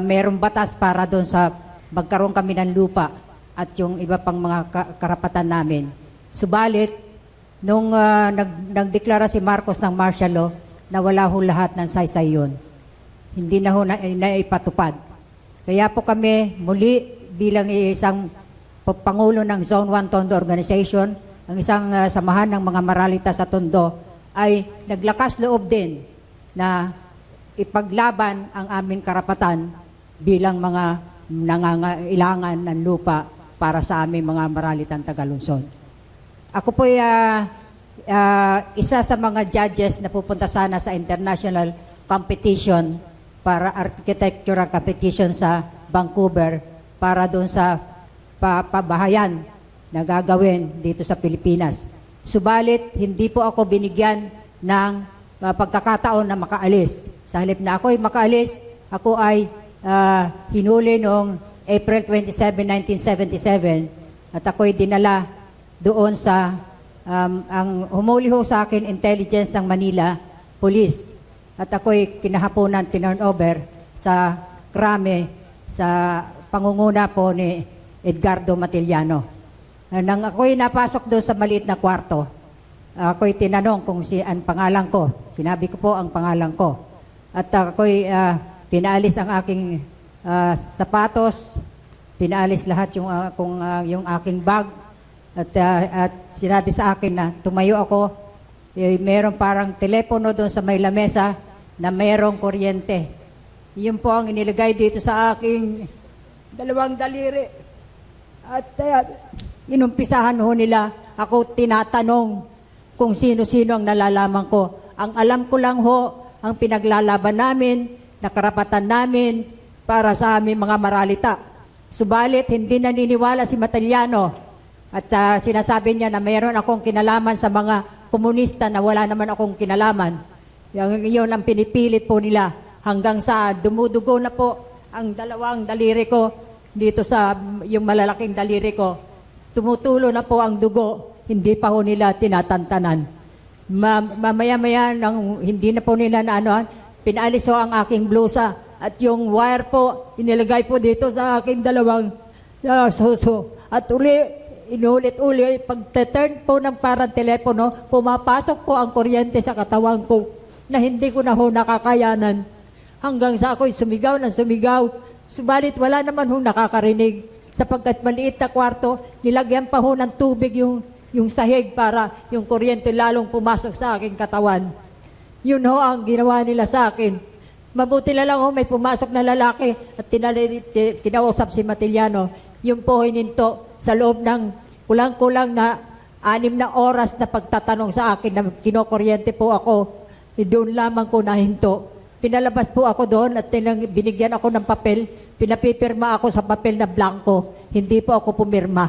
mayroong batas para doon sa magkaroon kami ng lupa at yung iba pang mga karapatan namin. Subalit, nung nagdeklara si Marcos ng martial law, nawala ho lahat ng saysay yun. Hindi na ho naipatupad. Kaya po kami muli bilang isang pangulo ng Zone 1 Tondo Organization, ang isang samahan ng mga maralita sa Tondo, ay naglakas loob din na ipaglaban ang aming karapatan bilang mga nangangailangan ng lupa para sa aming mga maralitang Tagalunsod. Ako po ay isa sa mga judges na pupunta sana sa international competition para architectural competition sa Vancouver para doon sa pabahayan na gagawin dito sa Pilipinas. Subalit, hindi po ako binigyan ng pagkakataon na makaalis. Sa halip na ako ay makaalis, ako ay hinuli noong April 27, 1977 at ako ay dinala doon sa ang humuli ho sa akin intelligence ng Manila Police at ako'y kinahaponan turnover sa krame sa pangunguna po ni Edgardo Matiliano. Nang ako'y napasok doon sa maliit na kwarto, ako'y tinanong kung ang pangalan ko. Sinabi ko po ang pangalan ko. At ako'y pinaalis ang aking sapatos, pinaalis lahat yung aking bag. At sinabi sa akin na tumayo ako, mayroong parang telepono doon sa may lamesa na mayroong kuryente. Yun po ang inilagay dito sa aking dalawang daliri. At inumpisahan ho nila ako tinatanong kung sino-sino ang nalalaman ko. Ang alam ko lang ho, ang pinaglalaban namin, na karapatan namin para sa aming mga maralita. Subalit, hindi naniniwala si Matiliano. At sinasabi niya na mayroon akong kinalaman sa mga komunista na wala naman akong kinalaman. Yun ang pinipilit po nila hanggang sa dumudugo na po ang dalawang daliri ko. dito sa yung malalaking daliri ko, tumutulo na po ang dugo, hindi pa ho nila tinatantanan. Mamaya-maya, hindi na po nila na ano, pinalis ho ang aking blusa at yung wire po, inilagay po dito sa aking dalawang suso. At inulit-uli, pag-turn po ng parang telepono, pumapasok po ang kuryente sa katawan ko na hindi ko na ho nakakayanan. Hanggang sa ako'y sumigaw ng sumigaw. Subalit wala naman ho nakakarinig. Sapagkat maliit na kwarto, nilagyan pa ho ng tubig yung sahig para yung kuryente lalong pumasok sa aking katawan. Yun ho ang ginawa nila sa akin. Mabuti na lang ho, may pumasok na lalaki at kinausap si Matiliano. Yung po hininto sa loob ng kulang-kulang na 6 na oras na pagtatanong sa akin na kinokuryente po ako. Doon lamang ko nahinto. Pinalabas po ako doon at binigyan ako ng papel. Pinapipirma ako sa papel na blanco. Hindi po ako pumirma.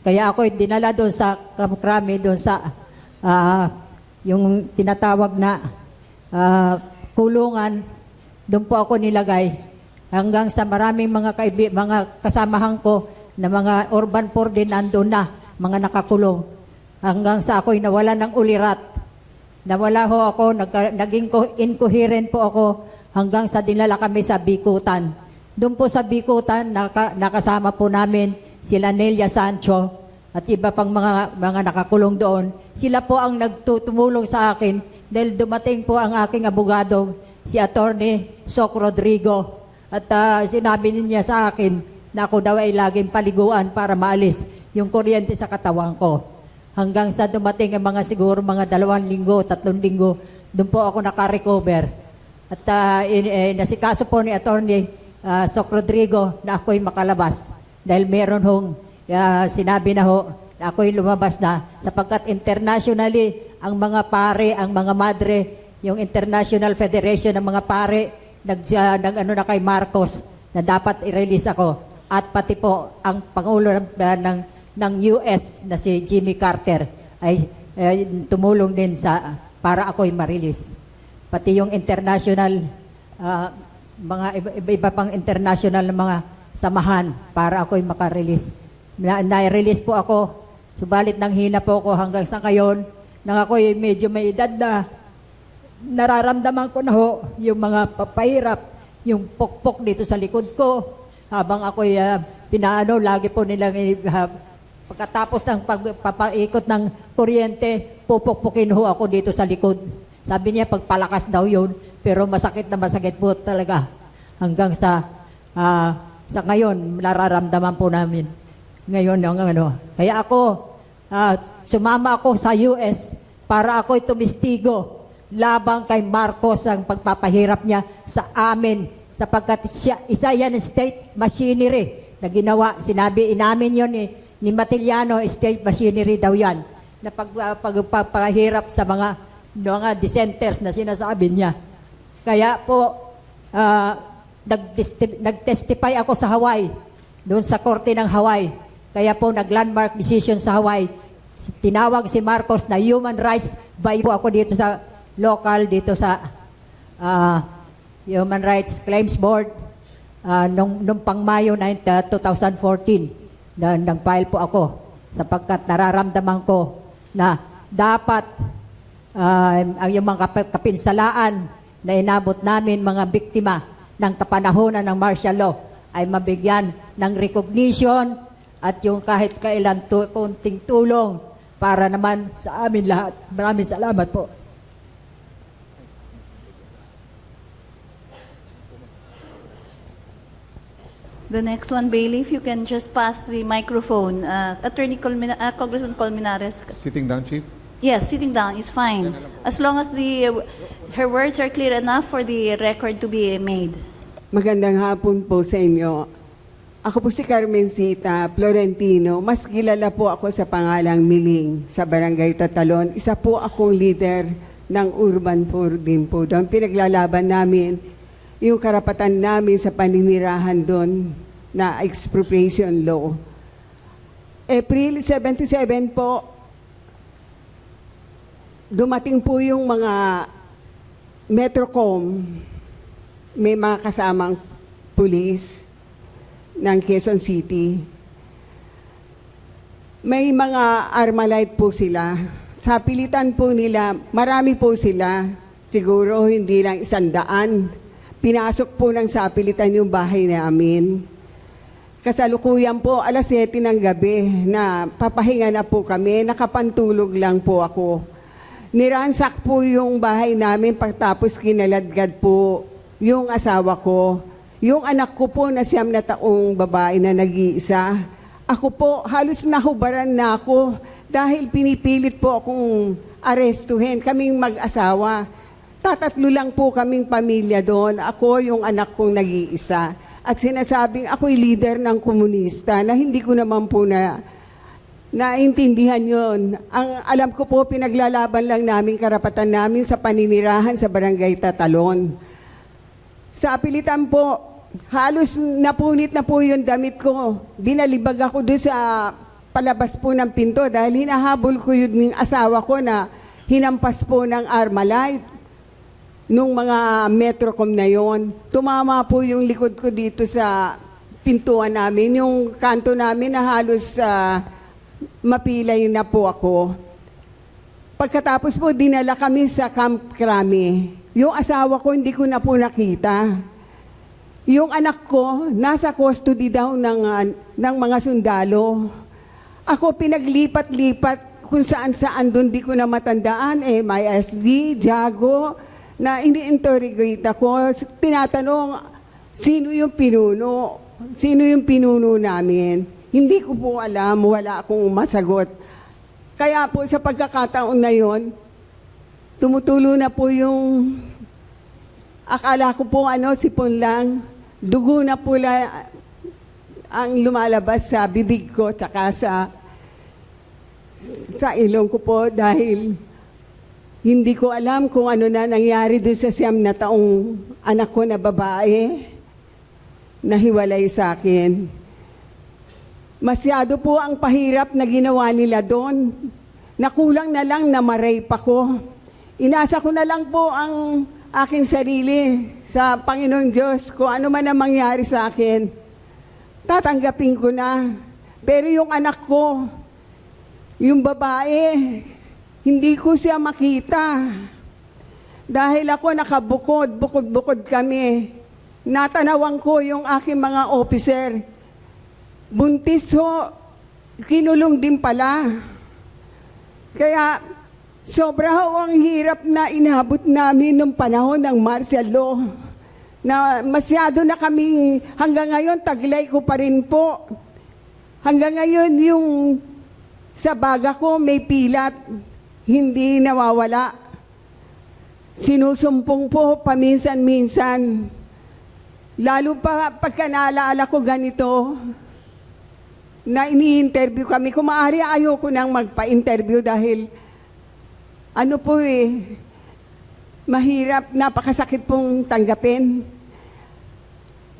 Kaya ako dinala doon sa krami, doon sa yung tinatawag na kulungan. Doon po ako nilagay. Hanggang sa maraming mga kasamahan ko na mga urban poor din nandun na, mga nakakulong. Hanggang sa ako'y nawala ng ulirat. Nawala ho ako, naging incoherent po ako hanggang sa dinala kami sa Bikutan. Doon po sa Bikutan, nakasama po namin sila Nelia Sancho at iba pang mga nakakulong doon. Sila po ang nagtutulong sa akin dahil dumating po ang aking abogado, si Attorney Soc Rodrigo. At sinabi niya sa akin na ako daw ay laging paliguan para maalis yung kuryente sa katawan ko. Hanggang sa dumating ang siguro mga 2 linggo, 3 linggo, doon po ako nakarecover. At nasikaso po ni Attorney Soc Rodrigo na ako'y makalabas. Dahil meron hong sinabi na ho na ako'y lumabas na sapagkat internationally ang mga pare, ang mga madre, yung International Federation ng mga pare, nag-ano na kay Marcos na dapat i-release ako. At pati po ang Pangulo ng US na si Jimmy Carter ay tumulong din para ako'y ma-release. Pati yung international, mga iba pang international na mga samahan para ako'y maka-release. Na-release po ako, subalit nang hina po ako hanggang sa ngayon, nang ako'y medyo may edad na, nararamdaman ko na ho yung mga papahirap, yung pokpok dito sa likod ko, habang ako'y lagi po nilang pagkatapos ng pagpapaikot ng kuryente, pupukpukin ho ako dito sa likod. Sabi niya, pagpalakas daw yun, pero masakit na masakit po talaga. Hanggang sa ngayon, nararamdaman po namin. Ngayon, Kaya ako, sumama ako sa US para ako'y tumistigo labang kay Marcos ang pagpapahirap niya sa amin sapagkat isa yan state machinery na ginawa. Inamin yun ni Matiliano, state machinery daw yan, na pagpapahirap sa mga dissenters na sinasabi niya. Kaya po, nag-testify ako sa Hawaii, doon sa korte ng Hawaii. Kaya po, nag-landmark decision sa Hawaii. Tinawag si Marcos na human rights by po ako dito sa local, dito sa Human Rights Claims Board nung pang Mayo 2014 nang file po ako sapagkat nararamdaman ko na dapat ang yung mga kapinsalaan na inabot namin mga biktima ng kapanahonan ng martial law ay mabigyan ng recognition at yung kahit kailan kunting tulong para naman sa amin lahat. Maraming salamat po. The next one, Bailey, if you can just pass the microphone. Congressman Colmenares. Sitting down, Chief? Yes, sitting down is fine. As long as her words are clear enough for the record to be made. Magandang hapon po sa inyo. Ako po si Carmencita, Florentino. Mas kilala po ako sa pangalang Miling sa Barangay Tatalon. Isa po akong leader ng Urban Poor din po doon. Pinaglalaban namin yung karapatan namin sa paninirahan doon na expropriation law. April 77 po, dumating po yung mga Metrocom, may mga kasamang pulis, ng Quezon City. May mga Armalite po sila. Sa pilitan po nila, marami po sila. Siguro hindi lang 100. Pinasok po ng sapilitan yung bahay namin. Kasalukuyan po, alas 7 ng gabi na papahinga na po kami, nakapantulog lang po ako. Niransak po yung bahay namin pagtapos kinaladgad po yung asawa ko. Yung anak ko po na 9 na taong babae na nag-iisa. Ako po, halos nahubaran na ako dahil pinipilit po akong arestuhin. Kaming mag-asawa. Tatatlo lang po kaming pamilya doon. Ako, yung anak kong nag-iisa. At sinasabing ako'y leader ng komunista na hindi ko naman po naintindihan yon. Ang alam ko po, pinaglalaban lang namin karapatan namin sa paninirahan sa Barangay Tatalon. Sa apilitan po, halos napunit na po yung damit ko. Binalibag ako doon sa palabas po ng pinto dahil hinahabol ko yung asawa ko na hinampas po ng Armalite. Nung mga Metrocom na yon, tumama po yung likod ko dito sa pintuan namin, yung kanto namin na halos mapilay na po ako. Pagkatapos po, dinala kami sa Camp Crame. Yung asawa ko, hindi ko na po nakita. Yung anak ko, nasa custody daw ng mga sundalo. Ako pinaglipat-lipat kung saan-saan doon, di ko na matandaan. May SD, Jago, na ini-interrogate ako, tinatanong, sino yung pinuno? Sino yung pinuno namin? Hindi ko po alam, wala akong masagot. Kaya po sa pagkakataon na yon, tumutulo na po yung, akala ko po sipon lang, dugo na po ang lumalabas sa bibig ko, tsaka sa ilong ko po dahil hindi ko alam kung ano na nangyari doon sa 9 na taong anak ko na babae na hiwalay sa akin. Masyado po ang pahirap na ginawa nila doon. Nakulang na lang na ma-rape ako. Inasa ko na lang po ang aking sarili sa Panginoong Diyos kung ano man ang mangyari sa akin. Tatanggapin ko na. Pero yung anak ko, yung babae, hindi ko siya makita. Dahil ako bukod kami. Natanawan ko yung aking mga officer. Buntis ho, kinulong din pala. Kaya sobra ho ang hirap na inabot namin nung panahon ng martial law. Na masyado na kaming, hanggang ngayon taglay ko pa rin po. Hanggang ngayon yung sa baga ko may pilat. Hindi nawawala. Sinusumpong po paminsan-minsan. Lalo pa pagka naalala ko ganito, na ini-interview kami. Kung maaari, ayoko nang magpa-interview dahil mahirap, napakasakit pong tanggapin.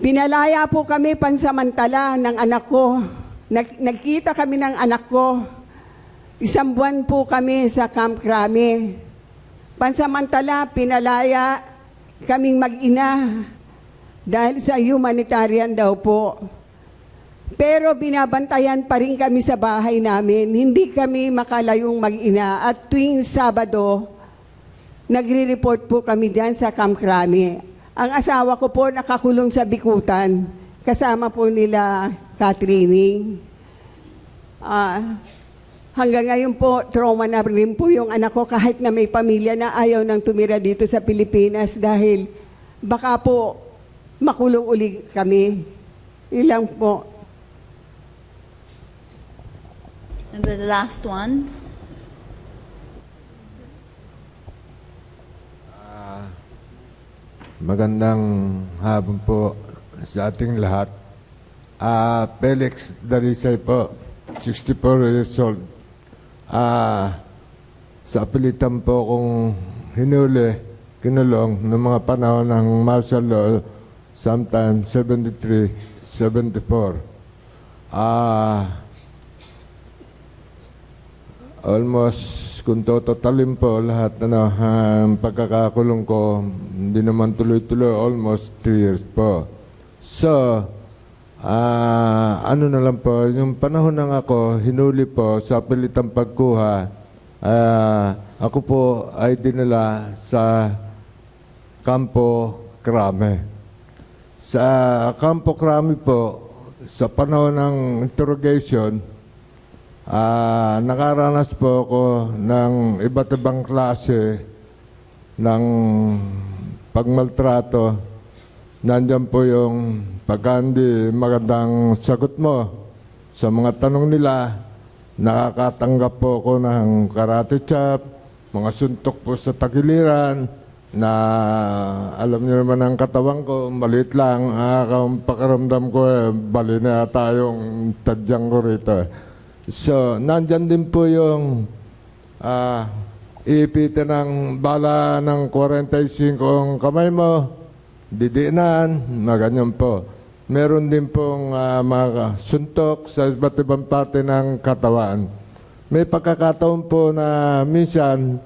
Pinalaya po kami pansamantala ng anak ko. Nagkita kami ng anak ko. 1 buwan po kami sa Camp Crame. Pansamantala, pinalaya kaming mag-ina dahil sa humanitarian daw po. Pero binabantayan pa rin kami sa bahay namin. Hindi kami makalayong mag-ina. At tuwing Sabado, nagre-report po kami dyan sa Camp Crame. Ang asawa ko po nakakulong sa Bikutan. Kasama po nila Catherine. Hanggang ngayon po, trauma na rin po yung anak ko kahit na may pamilya na ayaw nang tumira dito sa Pilipinas dahil baka po makulong uli kami. Ilang po. And the last one. Magandang hapon po sa ating lahat. Felix Dalisay po, 64 years old. Sa apelitan po kung kinulong ng mga panahon ng martial law, sometime 73, 74. Almost, kung totalin po lahat ang pagkakakulong ko, hindi naman tuloy-tuloy, almost 3 years po. So, Ano na lang po, yung panahon ng ako, hinuli po sa pilitang pagkuha, ako po ay dinala sa Campo Crame. Sa Campo Crame po, sa panahon ng interrogation, nakaranas po ako ng iba't ibang klase ng pagmaltrato. Nandiyan po yung pagka hindi magandang sagot mo sa mga tanong nila, nakakatanggap po ako ng karate chop, mga suntok po sa tagiliran, na alam niyo naman ang katawan ko, maliit lang, ang pakiramdam ko, bali na yata yung tadyang ko rito. So, nandyan din po yung iipitin ng bala ng 45 ang kamay mo, didiinan, ganyan po. Meron din pong mga suntok sa iba't ibang parte ng katawan. May pagkakataon po na minsan,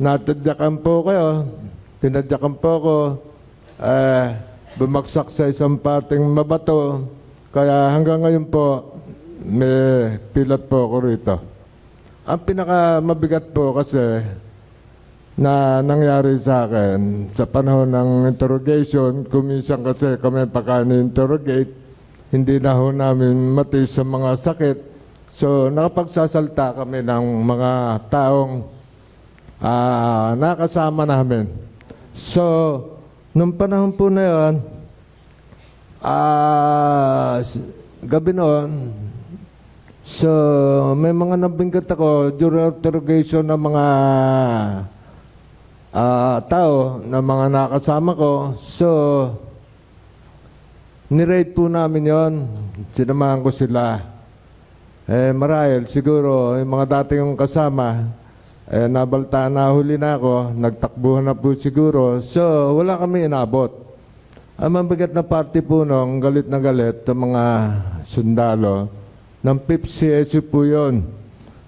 natadyakan po kayo, tinadyakan po ako, bumagsak sa isang parting mabato, kaya hanggang ngayon po, may pilat po ako rito. Ang pinakamabigat po kasi, na nangyari sa akin sa panahon ng interrogation, kuminsan kasi kami pagka ni-interrogate, hindi na ho namin matiis sa mga sakit. So, nakapagsasalta kami ng mga taong nakasama namin. So, nung panahon po na yun, gabi noon, so, may mga nabingkat ako during interrogation ng mga tao na mga nakasama ko. So, nirate po namin yon. Sinamahan ko sila. Marahil, siguro, yung mga dati yung kasama, nabaltaan na huli na ako, nagtakbuhan na po siguro. So, wala kami inabot. Ang mabigat na party po nung galit na galit sa mga sundalo, ng 5th CSU po yun.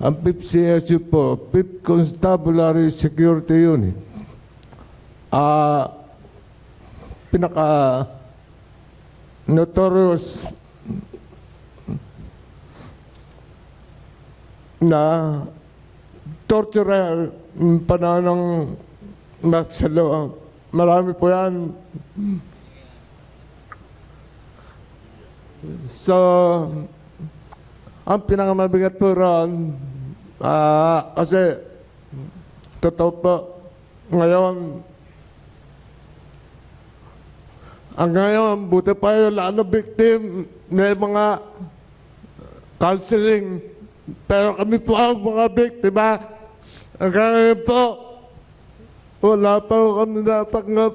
Ang 5th CSU po, 5th Constabulary Security Unit. Pinaka notorious na torturer panahon ng Maxalo. Marami po yan. So, ang pinakamabigat po ron, kasi totoo po, ngayon, buti pa yung lalo victim, may mga counseling, pero kami po ang mga biktima. Hanggang ngayon po, wala pa kami natanggap.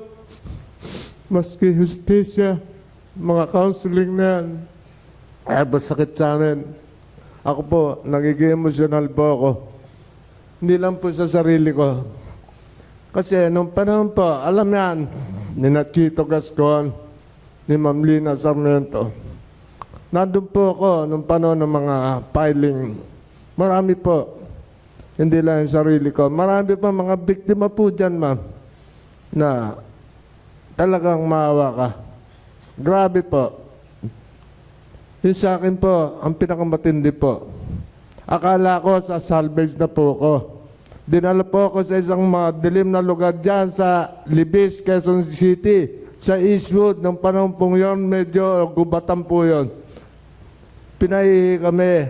Maski justisya, mga counseling na yan, ay masakit sa amin. Ako po, nagiging emotional po ako. Hindi lang po sa sarili ko. Kasi nung panahon po, alam yan, ni Nachito Gascon, ni Ma'am Lina Sarmiento. Nandun po ako nung panahon ng mga filing. Marami po. Hindi lang yung sarili ko. Marami pa mga biktima po dyan, ma'am, na talagang maawa ka. Grabe po. Yung sa akin po, ang pinakamatindi po. Akala ko sa salvage na po ko. Dinala po ako sa isang madilim na lugar dyan sa Libis, Quezon City. Sa Eastwood, ng panahon pong yun, medyo gubatan po yun. Pinahihi kami.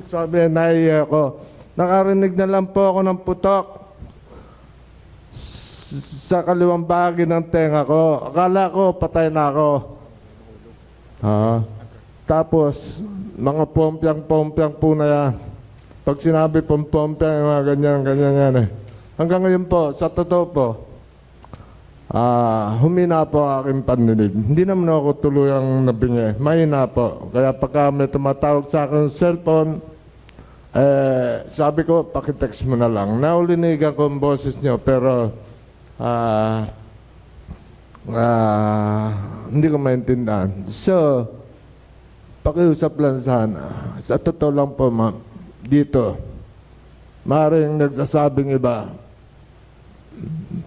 Sabi, nahihi ako. Nakarinig na lang po ako ng putok sa kaliwang bahagi ng tenga ko. Akala ko, patay na ako. Tapos, mga pompiang-pompiang po na yan. Pag sinabi pompiang, mga ganyan yan eh. Hanggang ngayon po, sa totoo po, humina po ang aking pandinig. Hindi naman ako tuluyang nabingi. Mahina po. Kaya pagka may tumatawag sa akin cellphone, sabi ko, pakitext mo na lang. Naulinigan ko ang boses niyo, pero hindi ko maintindihan. So, pakiusap lang sana. Sa totoo lang po, ma'am, dito, maaaring nagsasabing iba,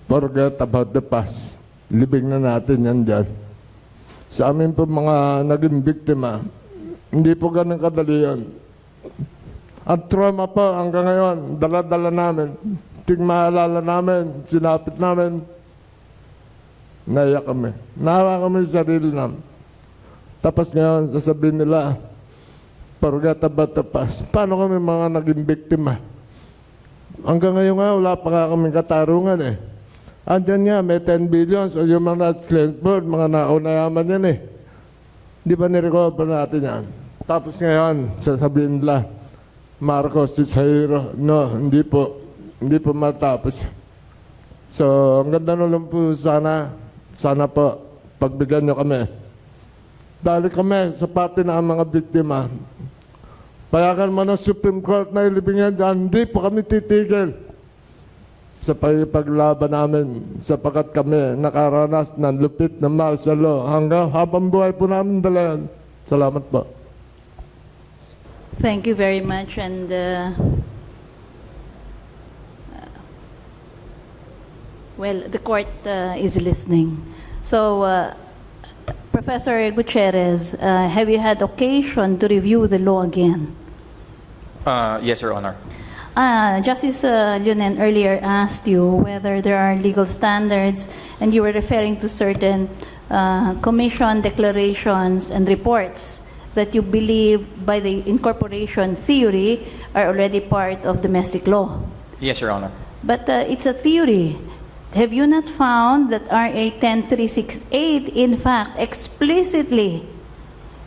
forget about the past. Libing na natin yan dyan. sa amin po mga naging biktima, hindi po ganun kadali yan. Ang trauma po hanggang ngayon, dala-dala namin. Ting maalala namin, sinapit namin, naiyak kami. Nahawa kami sa sarili namin. Tapos ngayon, sasabihin nila, Parugata Batapas, paano kami mga naging biktima? Hanggang ngayon nga, wala pa nga kaming katarungan eh. Andyan nga, may 10 billion o yung mga claims board, mga naunayaman yan eh. Di ba nirecover natin yan? Tapos ngayon, sasabihin nila, Marcos is a hero. No, hindi po. Hindi po matapos. So, ang ganda lang po sana po, pagbigyan nyo kami. Dahil kami, sa pati na ang mga biktima, payagan mo ng Supreme Court na ilibingan dyan, hindi po kami titigil sa paglaban namin sapagkat kami nakaranas ng lupit na martial law hanggang habang buhay po namin dala yan. Salamat po. Thank you very much. And well, the court is listening. So, Professor Gutierrez, have you had occasion to review the law again? Yes, Your Honor. Justice Lunen earlier asked you whether there are legal standards, and you were referring to certain commission declarations and reports that you believe by the incorporation theory are already part of domestic law. Yes, Your Honor. But it's a theory. Have you not found that RA 10368 in fact explicitly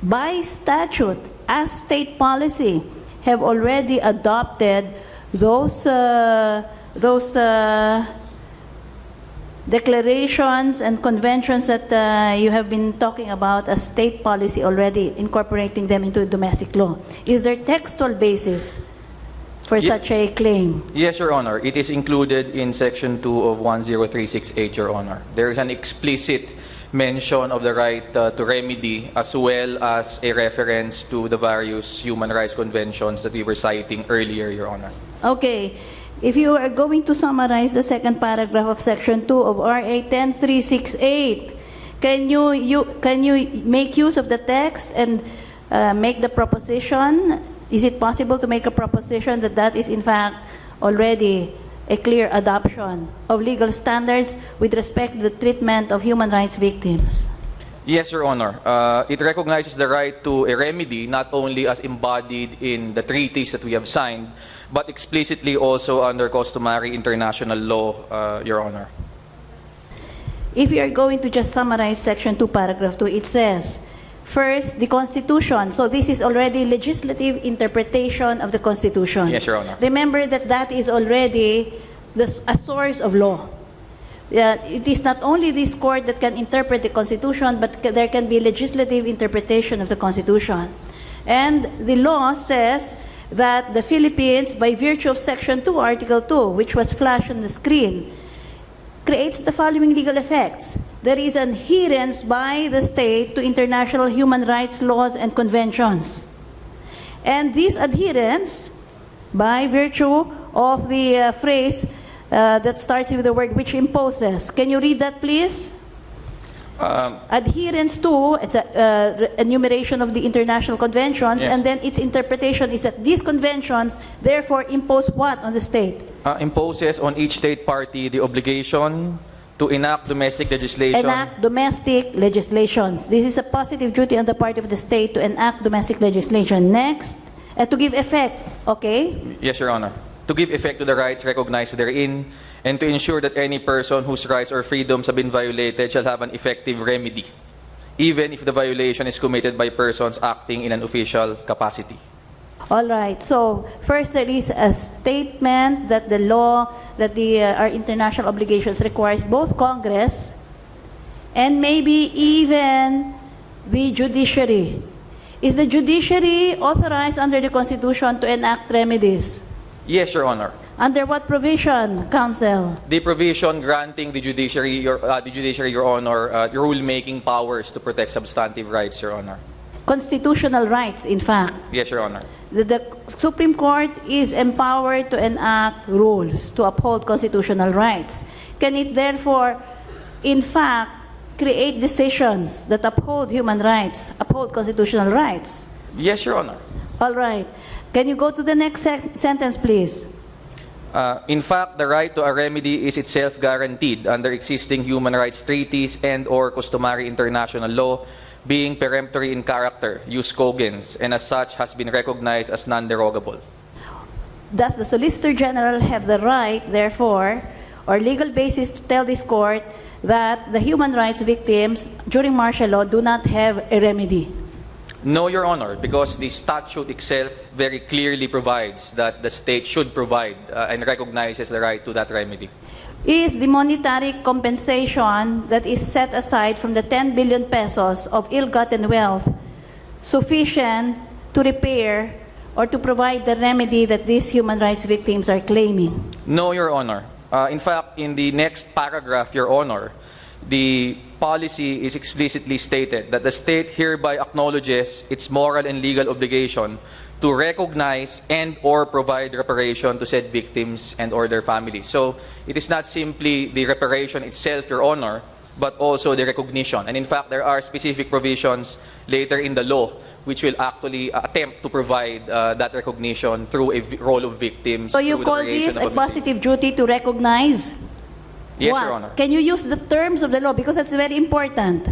by statute as state policy have already adopted those declarations and conventions that you have been talking about as state policy already, incorporating them into domestic law? Is there textual basis for such a claim? Yes, Your Honor. It is included in Section 2 of 10368, Your Honor. There is an explicit mention of the right to remedy as well as a reference to the various human rights conventions that we were citing earlier, Your Honor. Okay. If you are going to summarize the second paragraph of Section 2 of RA 10368, can you make use of the text and make the proposition? Is it possible to make a proposition that that is in fact already a clear adoption of legal standards with respect to the treatment of human rights victims? Yes, Your Honor. It recognizes the right to a remedy not only as embodied in the treaties that we have signed, but explicitly also under customary international law, Your Honor. If you are going to just summarize Section 2, Paragraph 2, it says, first, the Constitution. So this is already legislative interpretation of the Constitution. Yes, Your Honor. Remember that that is already a source of law. It is not only this court that can interpret the Constitution, but there can be legislative interpretation of the Constitution. And the law says that the Philippines, by virtue of Section 2, Article 2, which was flashed on the screen, creates the following legal effects. There is adherence by the state to international human rights laws and conventions. And this adherence, by virtue of the phrase that starts with the word which imposes. Can you read that, please? Adherence to, it's an enumeration of the international conventions, yes. And then its interpretation is that these conventions therefore impose what on the state? Imposes on each state party the obligation to enact domestic legislation. Enact domestic legislations. This is a positive duty on the part of the state to enact domestic legislation. Next, to give effect, okay? Yes, Your Honor. To give effect to the rights recognized therein, and to ensure that any person whose rights or freedoms have been violated shall have an effective remedy, even if the violation is committed by persons acting in an official capacity. All right. So first, there is a statement that the law, that our international obligations requires both Congress and maybe even the judiciary. Is the judiciary authorized under the Constitution to enact remedies? Yes, Your Honor. Under what provision, Counsel? The provision granting the judiciary, Your Honor, rule-making powers to protect substantive rights, Your Honor. Constitutional rights, in fact. Yes, Your Honor. The Supreme Court is empowered to enact rules to uphold constitutional rights. Can it therefore, in fact, create decisions that uphold human rights, uphold constitutional rights. Yes, Your Honor. All right. Can you go to the next sentence, please? In fact, the right to a remedy is itself guaranteed under existing human rights treaties and/or customary international law, being peremptory in character, jus cogens, and as such has been recognized as non-derogable. Does the Solicitor General have the right, therefore, or legal basis to tell this court that the human rights victims during martial law do not have a remedy? No, Your Honor, because the statute itself very clearly provides that the state should provide and recognizes the right to that remedy. Is the monetary compensation that is set aside from the 10 billion pesos of ill-gotten wealth sufficient to repair or to provide the remedy that these human rights victims are claiming? No, Your Honor. In fact, in the next paragraph, Your Honor, the policy is explicitly stated that the state hereby acknowledges its moral and legal obligation to recognize and/or provide reparation to said victims and/or their families. So it is not simply the reparation itself, Your Honor, but also the recognition. And in fact, there are specific provisions later in the law which will actually attempt to provide that recognition through a role of victims. So you through the call creation this of a positive duty to recognize? Yes, What? Your Honor. Can you use the terms of the law? Because that's very important.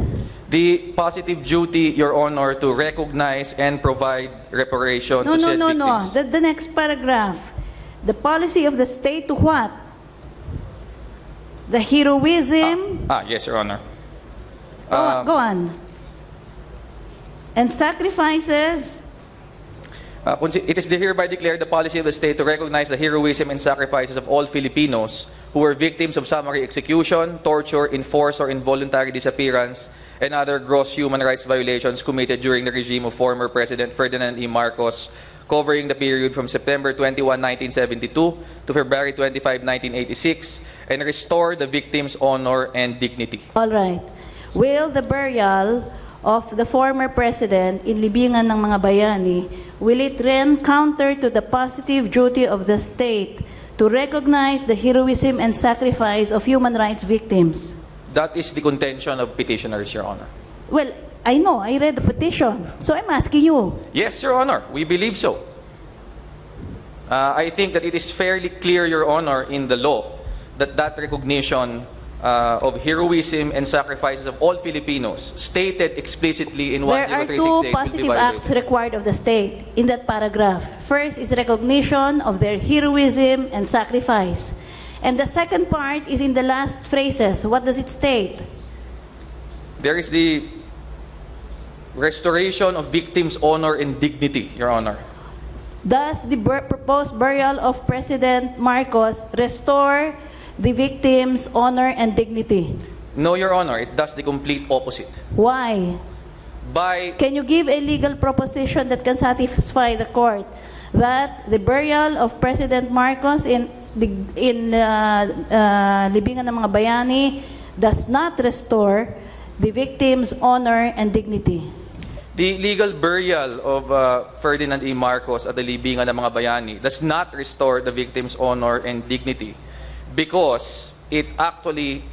The positive duty, Your Honor, to recognize and provide reparation No, to no, said no, victims. no. The next paragraph. The policy of the state to what? The heroism. Yes, Your Honor. Go on. And sacrifices. It is hereby declared the policy of the state to recognize the heroism and sacrifices of all Filipinos who were victims of summary execution, torture, enforced or involuntary disappearance, and other gross human rights violations committed during the regime of former President Ferdinand E. Marcos, covering the period from September 21, 1972 to February 25, 1986, and restore the victims' honor and dignity. All right. Will the burial of the former president in libingan ng mga bayani, will it run counter to the positive duty of the state to recognize the heroism and sacrifice of human rights victims? That is the contention of petitioners, Your Honor. Well, I know, I read the petition. So I'm asking you. Yes, Your Honor, we believe so. I think that it is fairly clear, Your Honor, in the law that that recognition of heroism and sacrifices of all Filipinos stated explicitly in There are 10368 two will be positive violated. acts required of the state in that paragraph. First is recognition of their heroism and sacrifice. And the second part is in the last phrases. What does it state? There is the restoration of victims' honor and dignity, Your Honor. Does the proposed burial of President Marcos restore the victims' honor and dignity? No, Your Honor, it does the complete opposite. Why? Can you give a legal proposition that can satisfy the court that the burial of President Marcos in libingan ng mga bayani does not restore the victims' honor and dignity? The legal burial of Ferdinand E. Marcos at the libingan ng mga bayani does not restore the victims' honor and dignity because it actually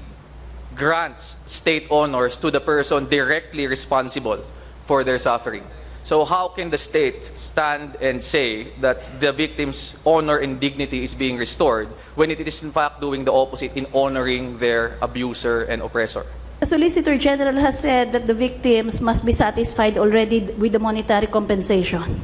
grants state honors to the person directly responsible for their suffering. So how can the state stand and say that the victim's honor and dignity is being restored when it is in fact doing the opposite in honoring their abuser and oppressor? The Solicitor General has said that the victims must be satisfied already with the monetary compensation.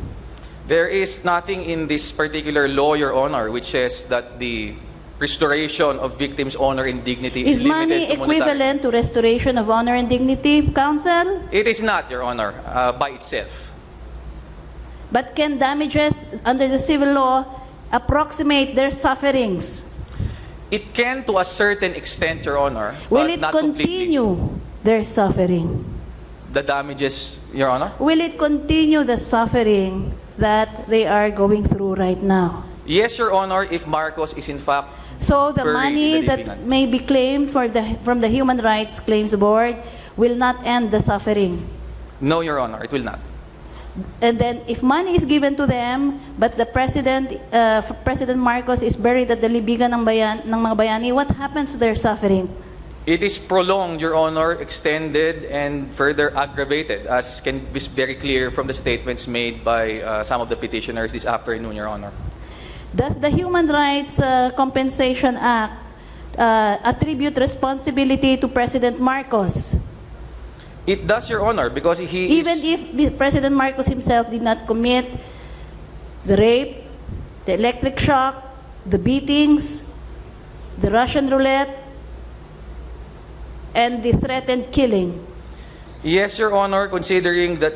There is nothing in this particular law, Your Honor, which says that the restoration of victims' honor and dignity Is is limited money to monetary. equivalent to restoration of honor and dignity, counsel? It is not, Your Honor, by itself. But can damages under the civil law approximate their sufferings? It can to a certain extent, Your Honor, Will but it not completely. continue their suffering? The damages, Your Honor? Will it continue the suffering that they are going through right now? Yes, Your Honor, if Marcos is in fact So the buried money in the that libingan. may be claimed from the Human Rights Claims Board will not end the suffering. No, Your Honor, it will not. And then if money is given to them, but the President Marcos is buried at the libingan ng mga bayani, what happens to their suffering? It is prolonged, Your Honor, extended, and further aggravated, as can be very clear from the statements made by some of the petitioners this afternoon, Your Honor. Does the Human Rights Compensation Act attribute responsibility to President Marcos? It does, Your Honor, because he Even is... if President Marcos himself did not commit the rape, the electric shock, the beatings, the Russian roulette, and the threatened killing. Yes, Your Honor, considering that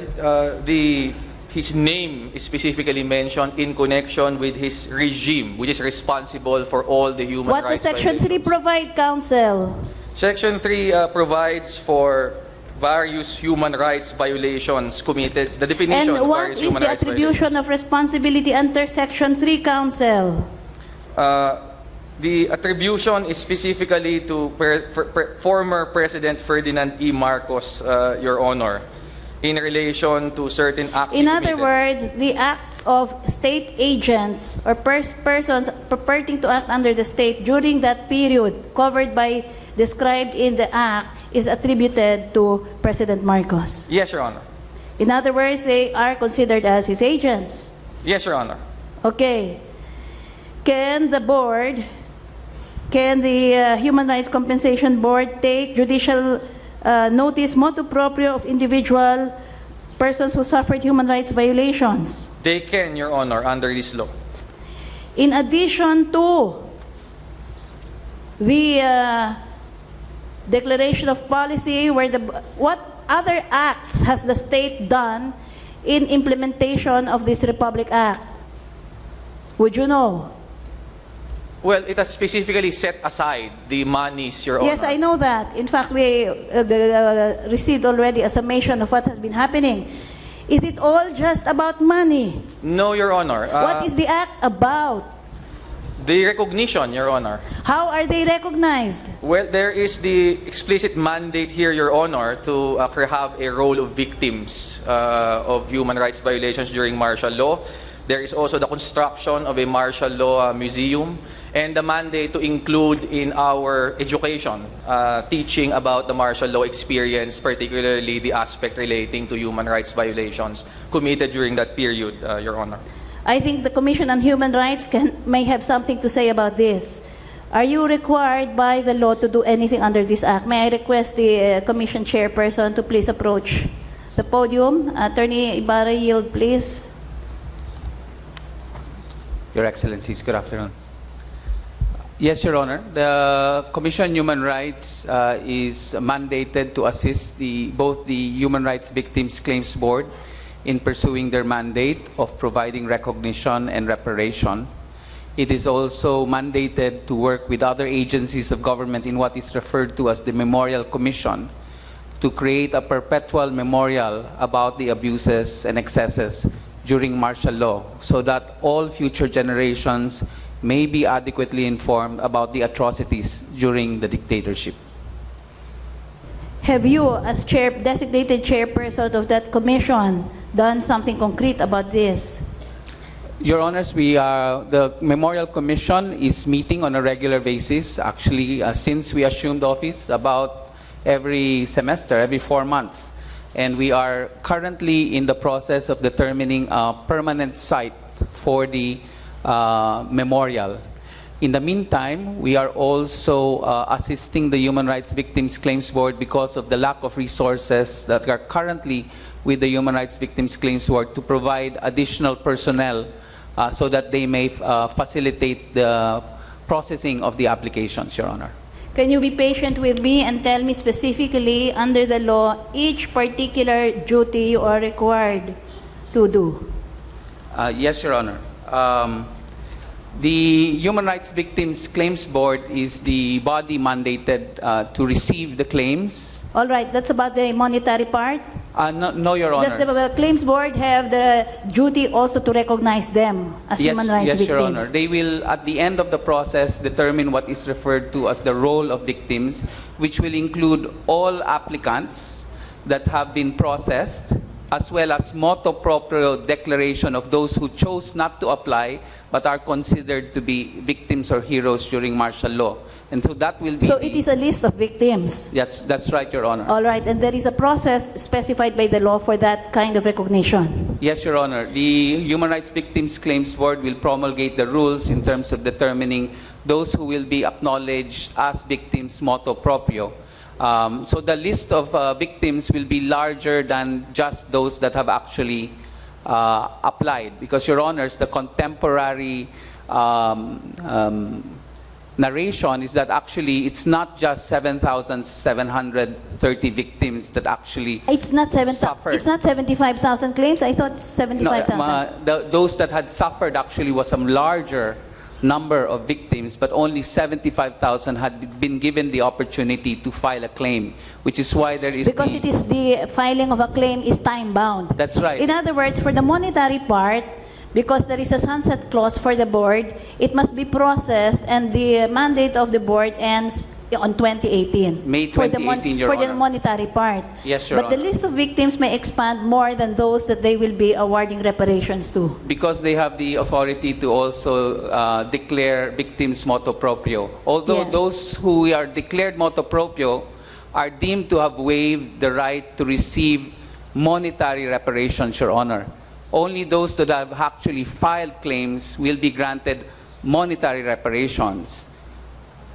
his name is specifically mentioned in connection with his regime, which is responsible for all the human What rights does Section 3 violations. provide, Counsel? Section 3 provides for various human rights violations committed. The definition And of what various is human the rights attribution of responsibility under Section 3, Counsel? The attribution is specifically to former President Ferdinand E. Marcos, Your Honor, in relation to certain acts he In other committed. words, the acts of state agents or persons purporting to act under the state during that period covered by described in the act is attributed to President Marcos. Yes, Your Honor. In other words, they are considered as his agents. Yes, Your Honor. Okay. Can the Human Rights Compensation Board take judicial notice motu proprio of individual persons who suffered human rights violations? They can, Your Honor, under this law. In addition to the declaration of policy, what other acts has the state done in implementation of this Republic Act? Would you know? Well, it has specifically set aside the monies, Your Honor. Yes, I know that. In fact, we received already a summation of what has been happening. Is it all just about money? No, Your Honor. What is the act about? The recognition, Your Honor. How are they recognized? Well, there is the explicit mandate here, Your Honor, to have a role of victims of human rights violations during martial law. There is also the construction of a martial law museum and the mandate to include in our education teaching about the martial law experience, particularly the aspect relating to human rights violations committed during that period, Your Honor. I think the Commission on Human Rights may have something to say about this. Are you required by the law to do anything under this act? May I request the Commission Chairperson to please approach the podium? Attorney Ibarra, yield please. Your Excellencies, good afternoon. Yes, Your Honor. The Commission on Human Rights is mandated to assist both the Human Rights Victims Claims Board in pursuing their mandate of providing recognition and reparation. It is also mandated to work with other agencies of government in what is referred to as the Memorial Commission to create a perpetual memorial about the abuses and excesses during martial law so that all future generations may be adequately informed about the atrocities during the dictatorship. Have you, as designated chairperson of that commission, done something concrete about this? Your Honors, the Memorial Commission is meeting on a regular basis. Actually, since we assumed office, about every semester, every 4 months. And we are currently in the process of determining a permanent site for the memorial. In the meantime, we are also assisting the Human Rights Victims Claims Board because of the lack of resources that are currently with the Human Rights Victims Claims Board to provide additional personnel so that they may facilitate the processing of the applications, Your Honor. Can you be patient with me and tell me specifically under the law each particular duty you are required to do? Yes, Your Honor. The Human Rights Victims Claims Board is the body mandated to receive the claims. All right, that's about the monetary part. No, Your Honor. Does the Claims Board have the duty also to recognize them as human rights victims? Yes, Your Honor. They will, at the end of the process, determine what is referred to as the role of victims, which will include all applicants that have been processed as well as motu proprio declaration of those who chose not to apply but are considered to be victims or heroes during martial law. And so that will be... So it is a list of victims. Yes, that's right, Your Honor. All right, and there is a process specified by the law for that kind of recognition. Yes, Your Honor. The Human Rights Victims Claims Board will promulgate the rules in terms of determining those who will be acknowledged as victims motu proprio. So the list of victims will be larger than just those that have actually applied. Because, Your Honors, the contemporary narration is that actually it's not just 7,730 victims that actually It's not suffered. It's not 75,000 claims. I thought it's 75,000. Those that had suffered actually was a larger number of victims, but only 75,000 had been given the opportunity to file a claim, which is why there is Because it is the filing of a claim is time-bound. That's right. In other words, for the monetary part, because there is a sunset clause for the board, it must be processed, and the mandate of the board ends on 2018. May 2018, Your For the Honor. monetary part. Yes, Your But the Honor. list of victims may expand more than those that they will be awarding reparations to. Because they have the authority to also declare victims motu proprio. Although Yes. those who are declared motu proprio are deemed to have waived the right to receive monetary reparations, Your Honor. Only those that have actually filed claims will be granted monetary reparations.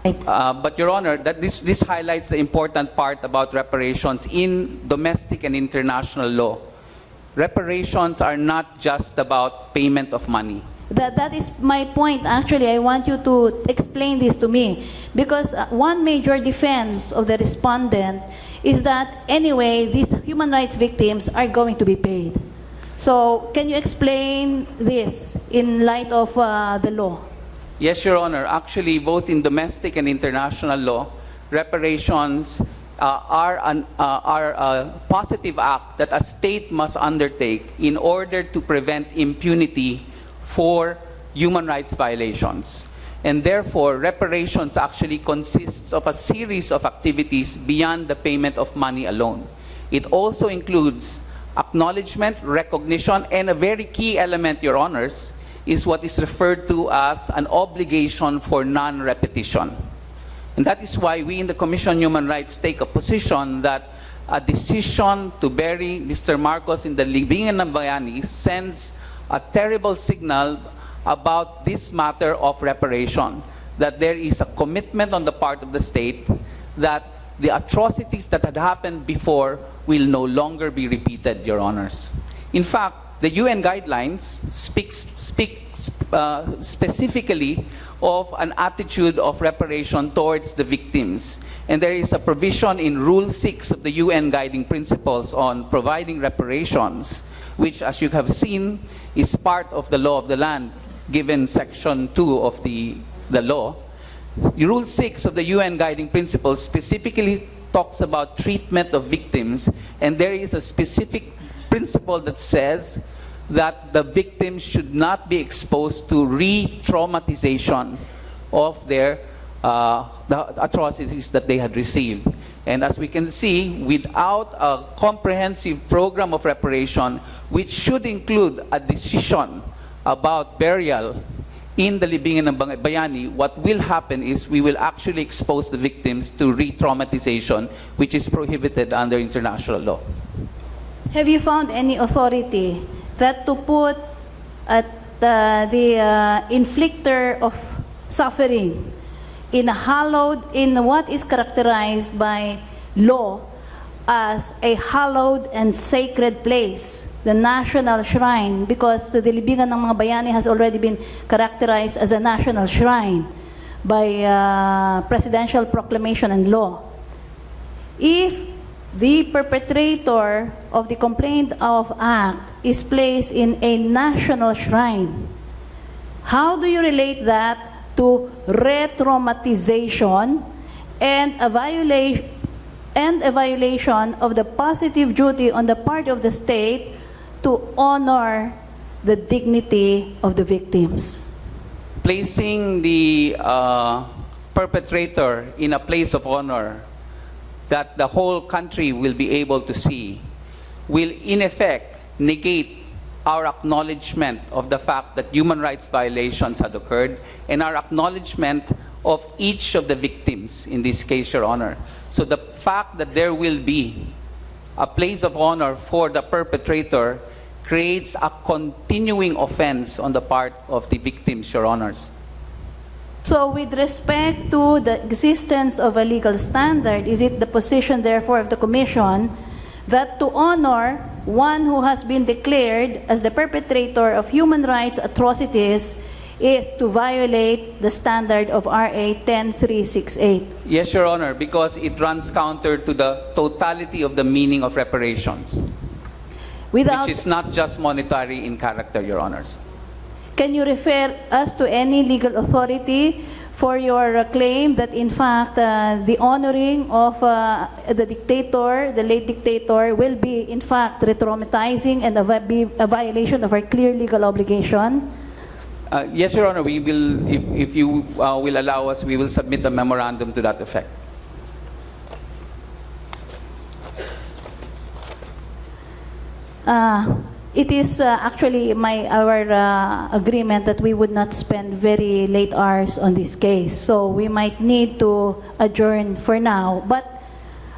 But, Your Honor, that this highlights the important part about reparations in domestic and international law. Reparations are not just about payment of money. That is my point. Actually, I want you to explain this to me. Because one major defense of the respondent is that anyway, these human rights victims are going to be paid. So, can you explain this in light of the law? Yes, Your Honor. Actually, both in domestic and international law, reparations are a positive act that a state must undertake in order to prevent impunity for human rights violations. And therefore, reparations actually consists of a series of activities beyond the payment of money alone. It also includes acknowledgement, recognition, and a very key element, Your Honors, is what is referred to as an obligation for non-repetition. And that is why we in the Commission on Human Rights take a position that a decision to bury Mr. Marcos in the Libingan ng Bayani sends a terrible signal about this matter of reparation, that there is a commitment on the part of the state that the atrocities that had happened before will no longer be repeated, Your Honors. In fact, the UN guidelines speak specifically of an attitude of reparation towards the victims. And there is a provision in Rule 6 of the UN Guiding Principles on providing reparations, which, as you have seen, is part of the law of the land, given Section 2 of the law. Rule 6 of the UN Guiding Principles specifically talks about treatment of victims, and there is a specific principle that says that the victims should not be exposed to re-traumatization of the atrocities that they had received. And as we can see, without a comprehensive program of reparation, which should include a decision about burial in the Libingan ng Bayani, what will happen is we will actually expose the victims to re-traumatization, which is prohibited under international law. Have you found any authority that to put at the inflictor of suffering in what is characterized by law as a hallowed and sacred place, the national shrine, because the Libingan ng mga Bayani has already been characterized as a national shrine by presidential proclamation and law. If the perpetrator of the complaint of act is placed in a national shrine, how do you relate that to re-traumatization and a violation of the positive duty on the part of the state to honor the dignity of the victims? Placing the perpetrator in a place of honor that the whole country will be able to see will in effect negate our acknowledgement of the fact that human rights violations had occurred and our acknowledgement of each of the victims in this case, Your Honor. So the fact that there will be a place of honor for the perpetrator creates a continuing offense on the part of the victims, Your Honors. So with respect to the existence of a legal standard, is it the position therefore of the Commission that to honor one who has been declared as the perpetrator of human rights atrocities is to violate the standard of RA 10368? Yes, Your Honor, because it runs counter to the totality of the meaning of reparations, which is not just monetary in character, Your Honors. Can you refer us to any legal authority for your claim that in fact the honoring of the dictator, the late dictator, will be in fact re-traumatizing and be a violation of our clear legal obligation? Yes, Your Honor, we will, if you will allow us, we will submit a memorandum to that effect. It is actually our agreement that we would not spend very late hours on this case. So we might need to adjourn for now. But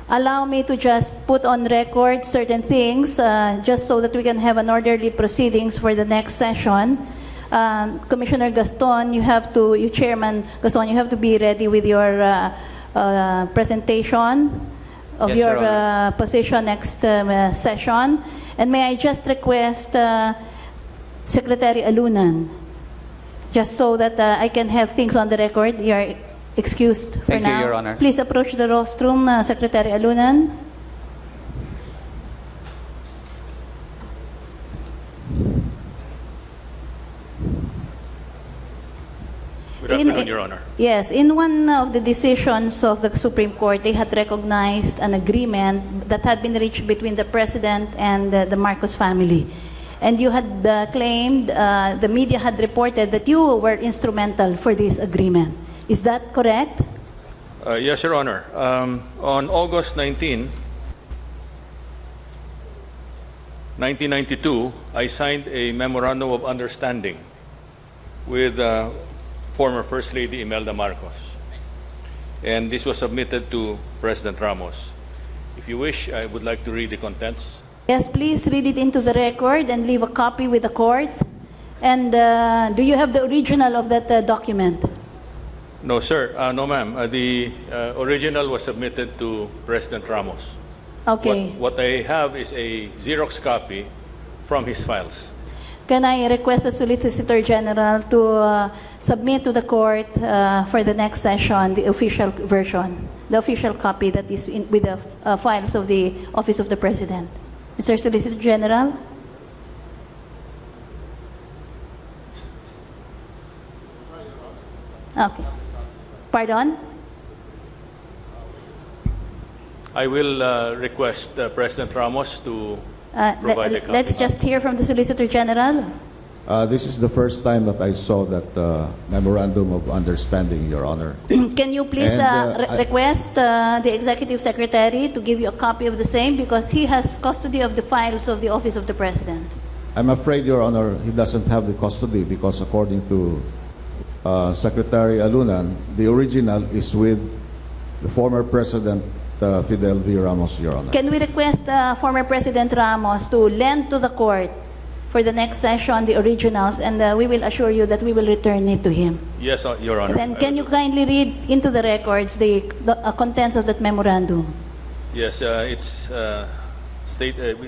allow me to just put on record certain things just so that we can have an orderly proceedings for the next session. Commissioner Gaston, Chairman Gaston, you have to be ready with your presentation of Yes, your Your Honor. position next session. And may I just request Secretary Alunan, just so that I can have things on the record. You are excused for Thank you, now. Your Honor. Please approach the rostrum, Secretary Alunan. Good afternoon, Your Honor. Yes, in one of the decisions of the Supreme Court, they had recognized an agreement that had been reached between the President and the Marcos family. And you had claimed, the media had reported that you were instrumental for this agreement. Is that correct? Yes, Your Honor. On August 19, 1992, I signed a memorandum of understanding with former First Lady Imelda Marcos. And this was submitted to President Ramos. If you wish, I would like to read the contents. Yes, please read it into the record and leave a copy with the court. And do you have the original of that document? No, sir. No, ma'am. The original was submitted to President Ramos. Okay. What I have is a Xerox copy from his files. Can I request the Solicitor General to submit to the court for the next session the official version, the official copy that is with the files of the Office of the President? Mr. Solicitor General? Okay. Pardon? I will request President Ramos to provide a copy. Let's just hear from the Solicitor General. This is the first time that I saw that memorandum of understanding, Your Honor. Can you please request the Executive Secretary to give you a copy of the same, because he has custody of the files of the Office of the President? I'm afraid, Your Honor, he doesn't have the custody because according to Secretary Alunan, the original is with the former President Fidel V. Ramos, Your Honor. Can we request former President Ramos to lend to the court for the next session the originals, and we will assure you that we will return it to him? Yes, Your Honor. And then can you kindly read into the records the contents of that memorandum? Yes, it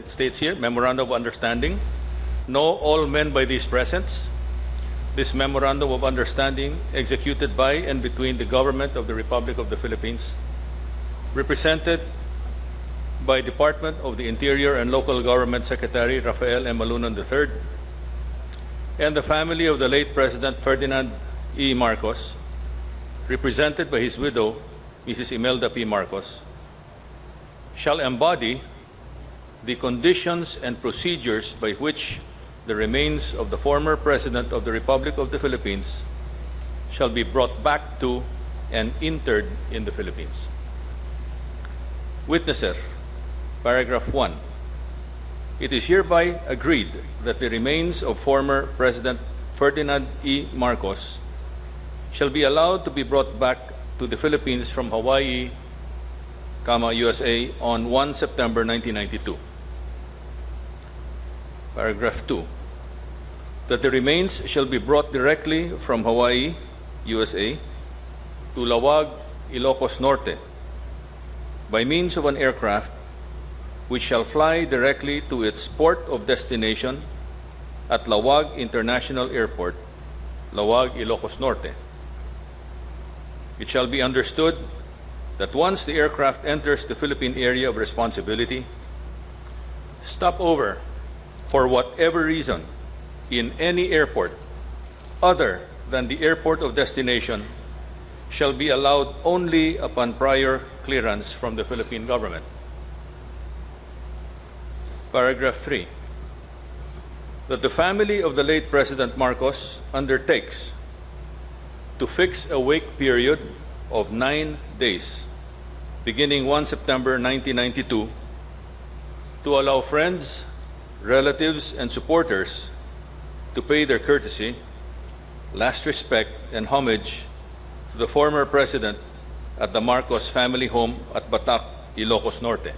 states here, Memorandum of Understanding. Know all men by these presents. This Memorandum of Understanding executed by and between the Government of the Republic of the Philippines, represented by Department of the Interior and Local Government Secretary Rafael M. Malunan III, and the family of the late President Ferdinand E. Marcos, represented by his widow, Mrs. Imelda P. Marcos, shall embody the conditions and procedures by which the remains of the former President of the Republic of the Philippines shall be brought back to and interred in the Philippines. Witnesseth, paragraph 1. It is hereby agreed that the remains of former President Ferdinand E. Marcos shall be allowed to be brought back to the Philippines from Hawaii, USA on 1 September 1992. Paragraph 2. That the remains shall be brought directly from Hawaii, USA to Lawag, Ilocos Norte by means of an aircraft which shall fly directly to its port of destination at Lawag International Airport, Lawag, Ilocos Norte. It shall be understood that once the aircraft enters the Philippine area of responsibility, stopover for whatever reason in any airport other than the airport of destination shall be allowed only upon prior clearance from the Philippine government. Paragraph 3. That the family of the late President Marcos undertakes to fix a wake period of 9 days, beginning 1 September 1992, to allow friends, relatives, and supporters to pay their courtesy, last respect, and homage to the former president at the Marcos family home at Batac, Ilocos Norte.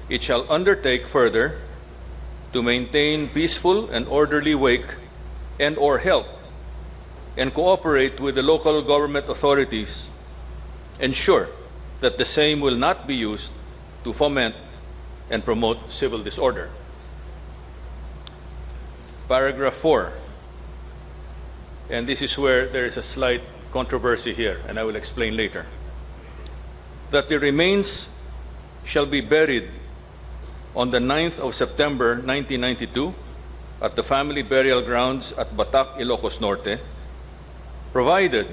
It shall undertake further to maintain peaceful and orderly wake and or help and cooperate with the local government authorities, ensure that the same will not be used to foment and promote civil disorder. Paragraph 4, and this is where there is a slight controversy here, and I will explain later. That the remains shall be buried on the 9th of September 1992 at the family burial grounds at Batac, Ilocos Norte, provided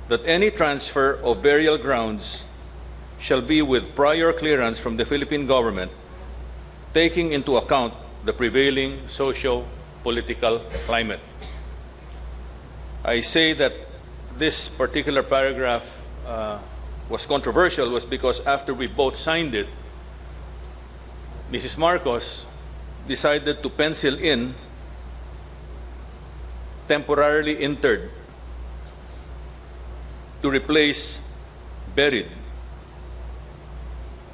that any transfer of burial grounds shall be with prior clearance from the Philippine government, taking into account the prevailing socio-political climate. I say that this particular paragraph was controversial was because after we both signed it, Mrs. Marcos decided to pencil in temporarily interred to replace buried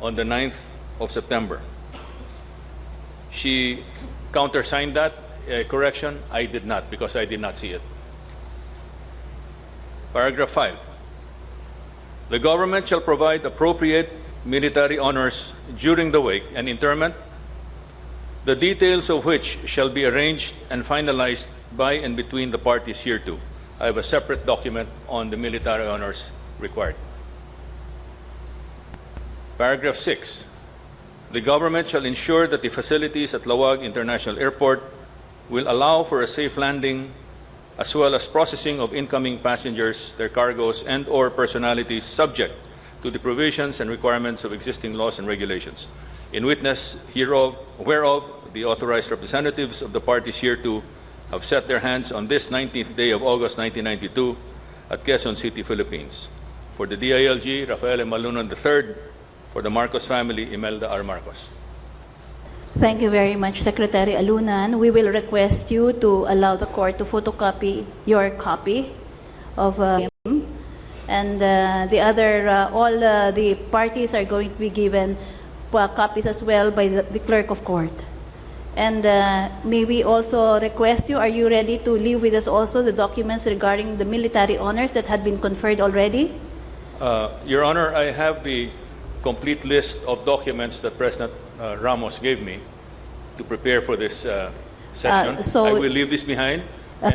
on the 9th of September. She countersigned that correction. I did not, because I did not see it. Paragraph 5. The government shall provide appropriate military honors during the wake and interment, the details of which shall be arranged and finalized by and between the parties hereto. I have a separate document on the military honors required. Paragraph 6. The government shall ensure that the facilities at Lawag International Airport will allow for a safe landing as well as processing of incoming passengers, their cargoes, and or personalities subject to the provisions and requirements of existing laws and regulations. In witness hereof, whereof the authorized representatives of the parties hereto have set their hands on this 19th day of August 1992 at Quezon City, Philippines. For the DILG, Rafael M. Malunon III. For the Marcos family, Imelda R. Marcos. Thank you very much, Secretary Alunan. We will request you to allow the court to photocopy your copy of him. And the other, all the parties are going to be given copies as well by the clerk of court. And may we also request you, are you ready to leave with us also the documents regarding the military honors that had been conferred already? Your Honor, I have the complete list of documents that President Ramos gave me to prepare for this session. So I will leave this behind.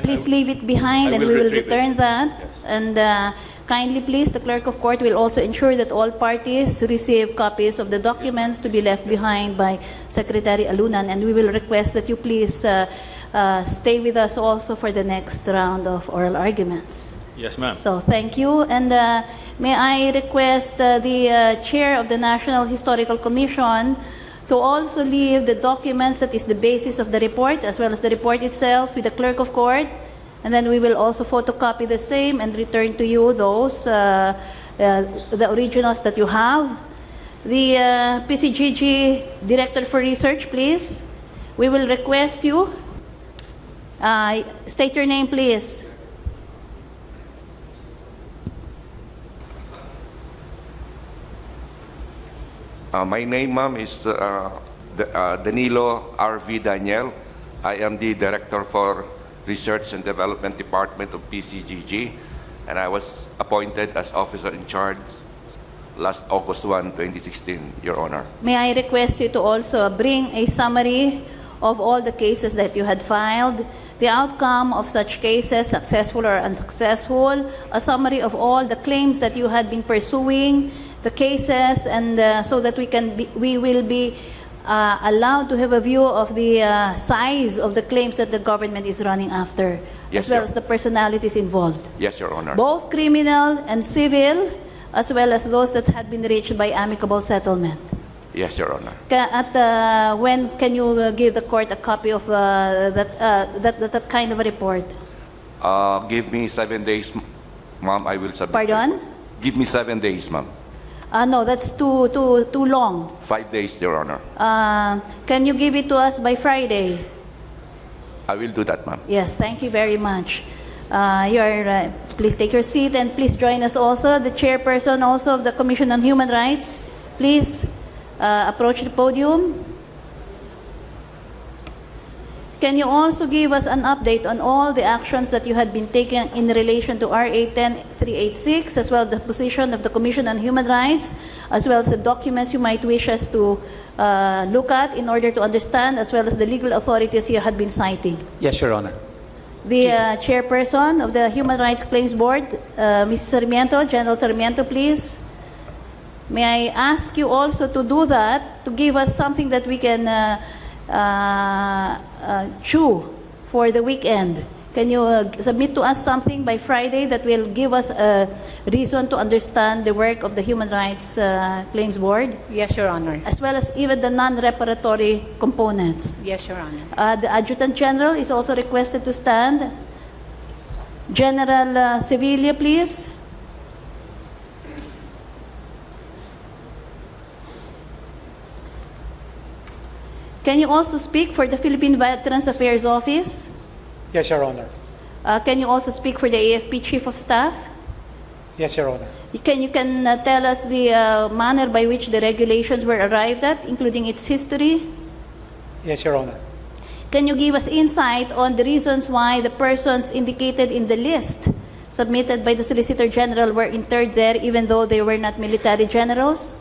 Please leave it behind and we will return that. Yes. And kindly please, the clerk of court will also ensure that all parties receive copies of the documents to be left behind by Secretary Alunan. And we will request that you please stay with us also for the next round of oral arguments. Yes, ma'am. So thank you. And may I request the chair of the National Historical Commission to also leave the documents that is the basis of the report as well as the report itself with the clerk of court. And then we will also photocopy the same and return to you those, the originals that you have. The PCGG Director for Research, please. We will request you. State your name, please. My name, ma'am, is Danilo R.V. Daniel. I am the Director for Research and Development Department of PCGG, and I was appointed as Officer in Charge last August 1, 2016, Your Honor. May I request you to also bring a summary of all the cases that you had filed, the outcome of such cases, successful or unsuccessful, a summary of all the claims that you had been pursuing, the cases, and so that we will be allowed to have a view of the size of the claims that the government is running after, Yes, as well Your- as the personalities involved, Yes, Your Honor. both criminal and civil, as well as those that had been reached by amicable settlement. Yes, Your Honor. When can you give the court a copy of that kind of a report? Give me 7 days, ma'am. I will submit. Pardon? Give me 7 days, ma'am. No, that's too long. 5 days, Your Honor. Can you give it to us by Friday? I will do that, ma'am. Yes, thank you very much. Please take your seat and please join us also, the chairperson also of the Commission on Human Rights. Please approach the podium. Can you also give us an update on all the actions that you had been taking in relation to RA 10386, as well as the position of the Commission on Human Rights, as well as the documents you might wish us to look at in order to understand, as well as the legal authorities you had been citing? Yes, Your Honor. The chairperson of the Human Rights Claims Board, Mrs. Sarmiento, General Sarmiento, please. May I ask you also to do that, to give us something that we can chew for the weekend. Can you submit to us something by Friday that will give us a reason to understand the work of the Human Rights Claims Board? Yes, Your Honor. As well as even the non-reparatory components. Yes, Your Honor. The Adjutant General is also requested to stand. General Sevilla, please. Can you also speak for the Philippine Veterans Affairs Office? Yes, Your Honor. Can you also speak for the AFP Chief of Staff? Yes, Your Honor. You can tell us the manner by which the regulations were arrived at, including its history? Yes, Your Honor. Can you give us insight on the reasons why the persons indicated in the list submitted by the Solicitor General were interred there even though they were not military generals?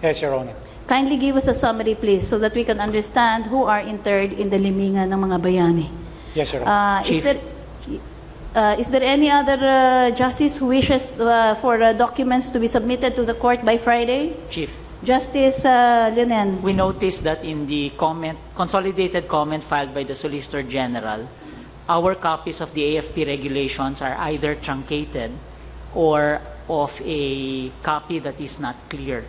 Yes, Your Honor. Kindly give us a summary, please, so that we can understand who are interred in the limingan ng mga bayani. Yes, Your Honor. Is there any other justice who wishes for documents to be submitted to the court by Friday? Chief, Justice Leonen. we noticed that in the consolidated comment filed by the Solicitor General, our copies of the AFP regulations are either truncated or of a copy that is not clear,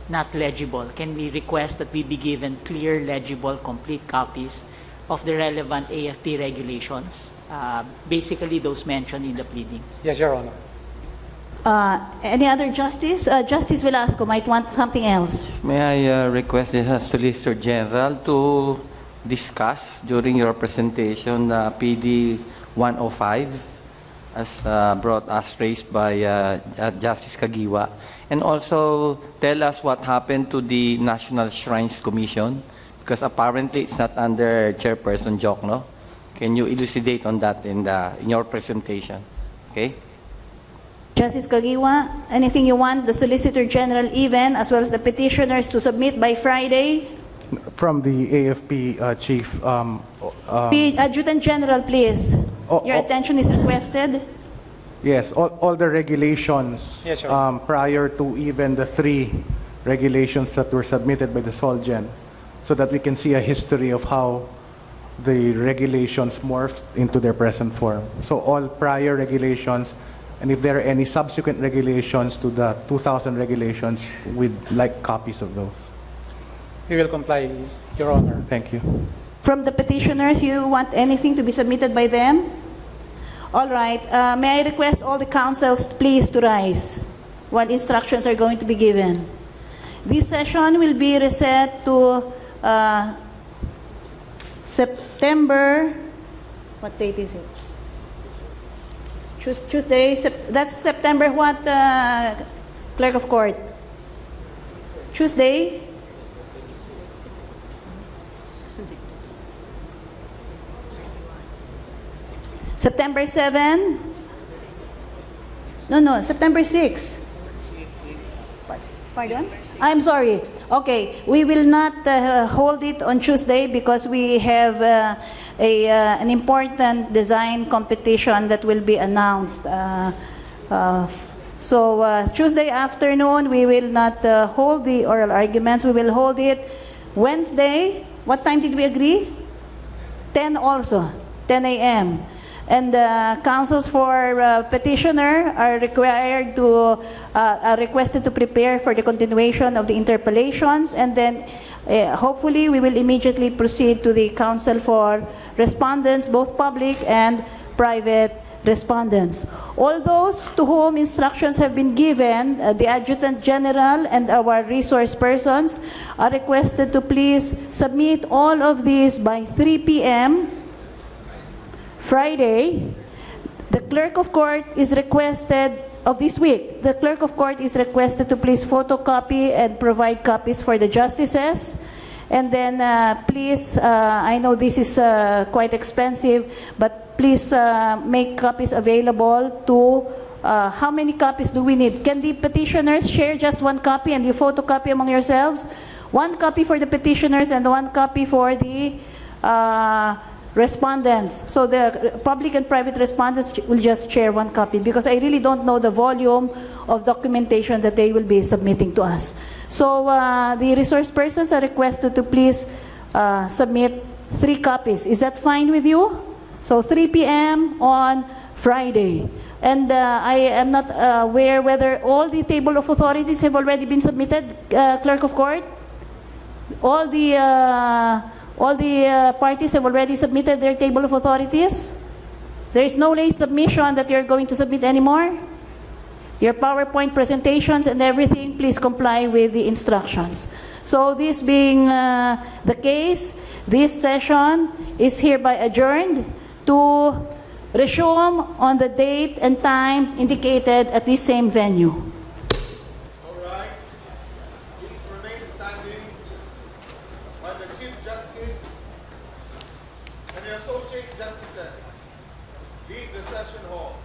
not legible. Can we request that we be given clear, legible, complete copies of the relevant AFP regulations, basically those mentioned in the pleadings? Yes, Your Honor. Any other justice? Justice Velasco might want something else. May I request the Solicitor General to discuss during your presentation PD 105 as raised by Justice Kagiwa, and also tell us what happened to the National Shrines Commission, because apparently it's not under Chairperson Jokno. Can you elucidate on that in your presentation? Okay. Justice Kagiwa, anything you want the Solicitor General even, as well as the petitioners, to submit by Friday? From the AFP Chief. Adjutant General, please. Your attention is requested. Yes, all the regulations Yes, sir. prior to even the 3 regulations that were submitted by the Solgen, so that we can see a history of how the regulations morphed into their present form. So all prior regulations, and if there are any subsequent regulations to the 2000 regulations, we'd like copies of those. We will comply, Your Honor. Thank you. From the petitioners, you want anything to be submitted by them? All right. May I request all the counsels please to rise while instructions are going to be given. This session will be reset to September, what date is it? Tuesday, that's September what, Clerk of Court? Tuesday? September 7? No, September 6. Pardon? I'm sorry. Okay, we will not hold it on Tuesday because we have an important design competition that will be announced. So Tuesday afternoon, we will not hold the oral arguments. We will hold it Wednesday. What time did we agree? 10 also, 10 a.m. And counsels for petitioner are required to, are requested to prepare for the continuation of the interpellations, and then hopefully we will immediately proceed to the counsel for respondents, both public and private respondents. All those to whom instructions have been given, the Adjutant General and our resource persons are requested to please submit all of these by 3 p.m. Friday. The Clerk of Court is requested, of this week, the Clerk of Court is requested to please photocopy and provide copies for the justices. And then please, I know this is quite expensive, but please make copies available to, how many copies do we need? Can the petitioners share just one copy and you photocopy among yourselves? One copy for the petitioners and one copy for the respondents. So the public and private respondents will just share one copy because I really don't know the volume of documentation that they will be submitting to us. So the resource persons are requested to please submit 3 copies. Is that fine with you? So 3 p.m. on Friday. And I am not aware whether all the table of authorities have already been submitted, Clerk of Court? All the parties have already submitted their table of authorities? There is no late submission that you're going to submit anymore? Your PowerPoint presentations and everything, please comply with the instructions. So this being the case, this session is hereby adjourned to resume on the date and time indicated at this same venue. All right. Please remain standing while the Chief Justice and the Associate Justices leave the session hall.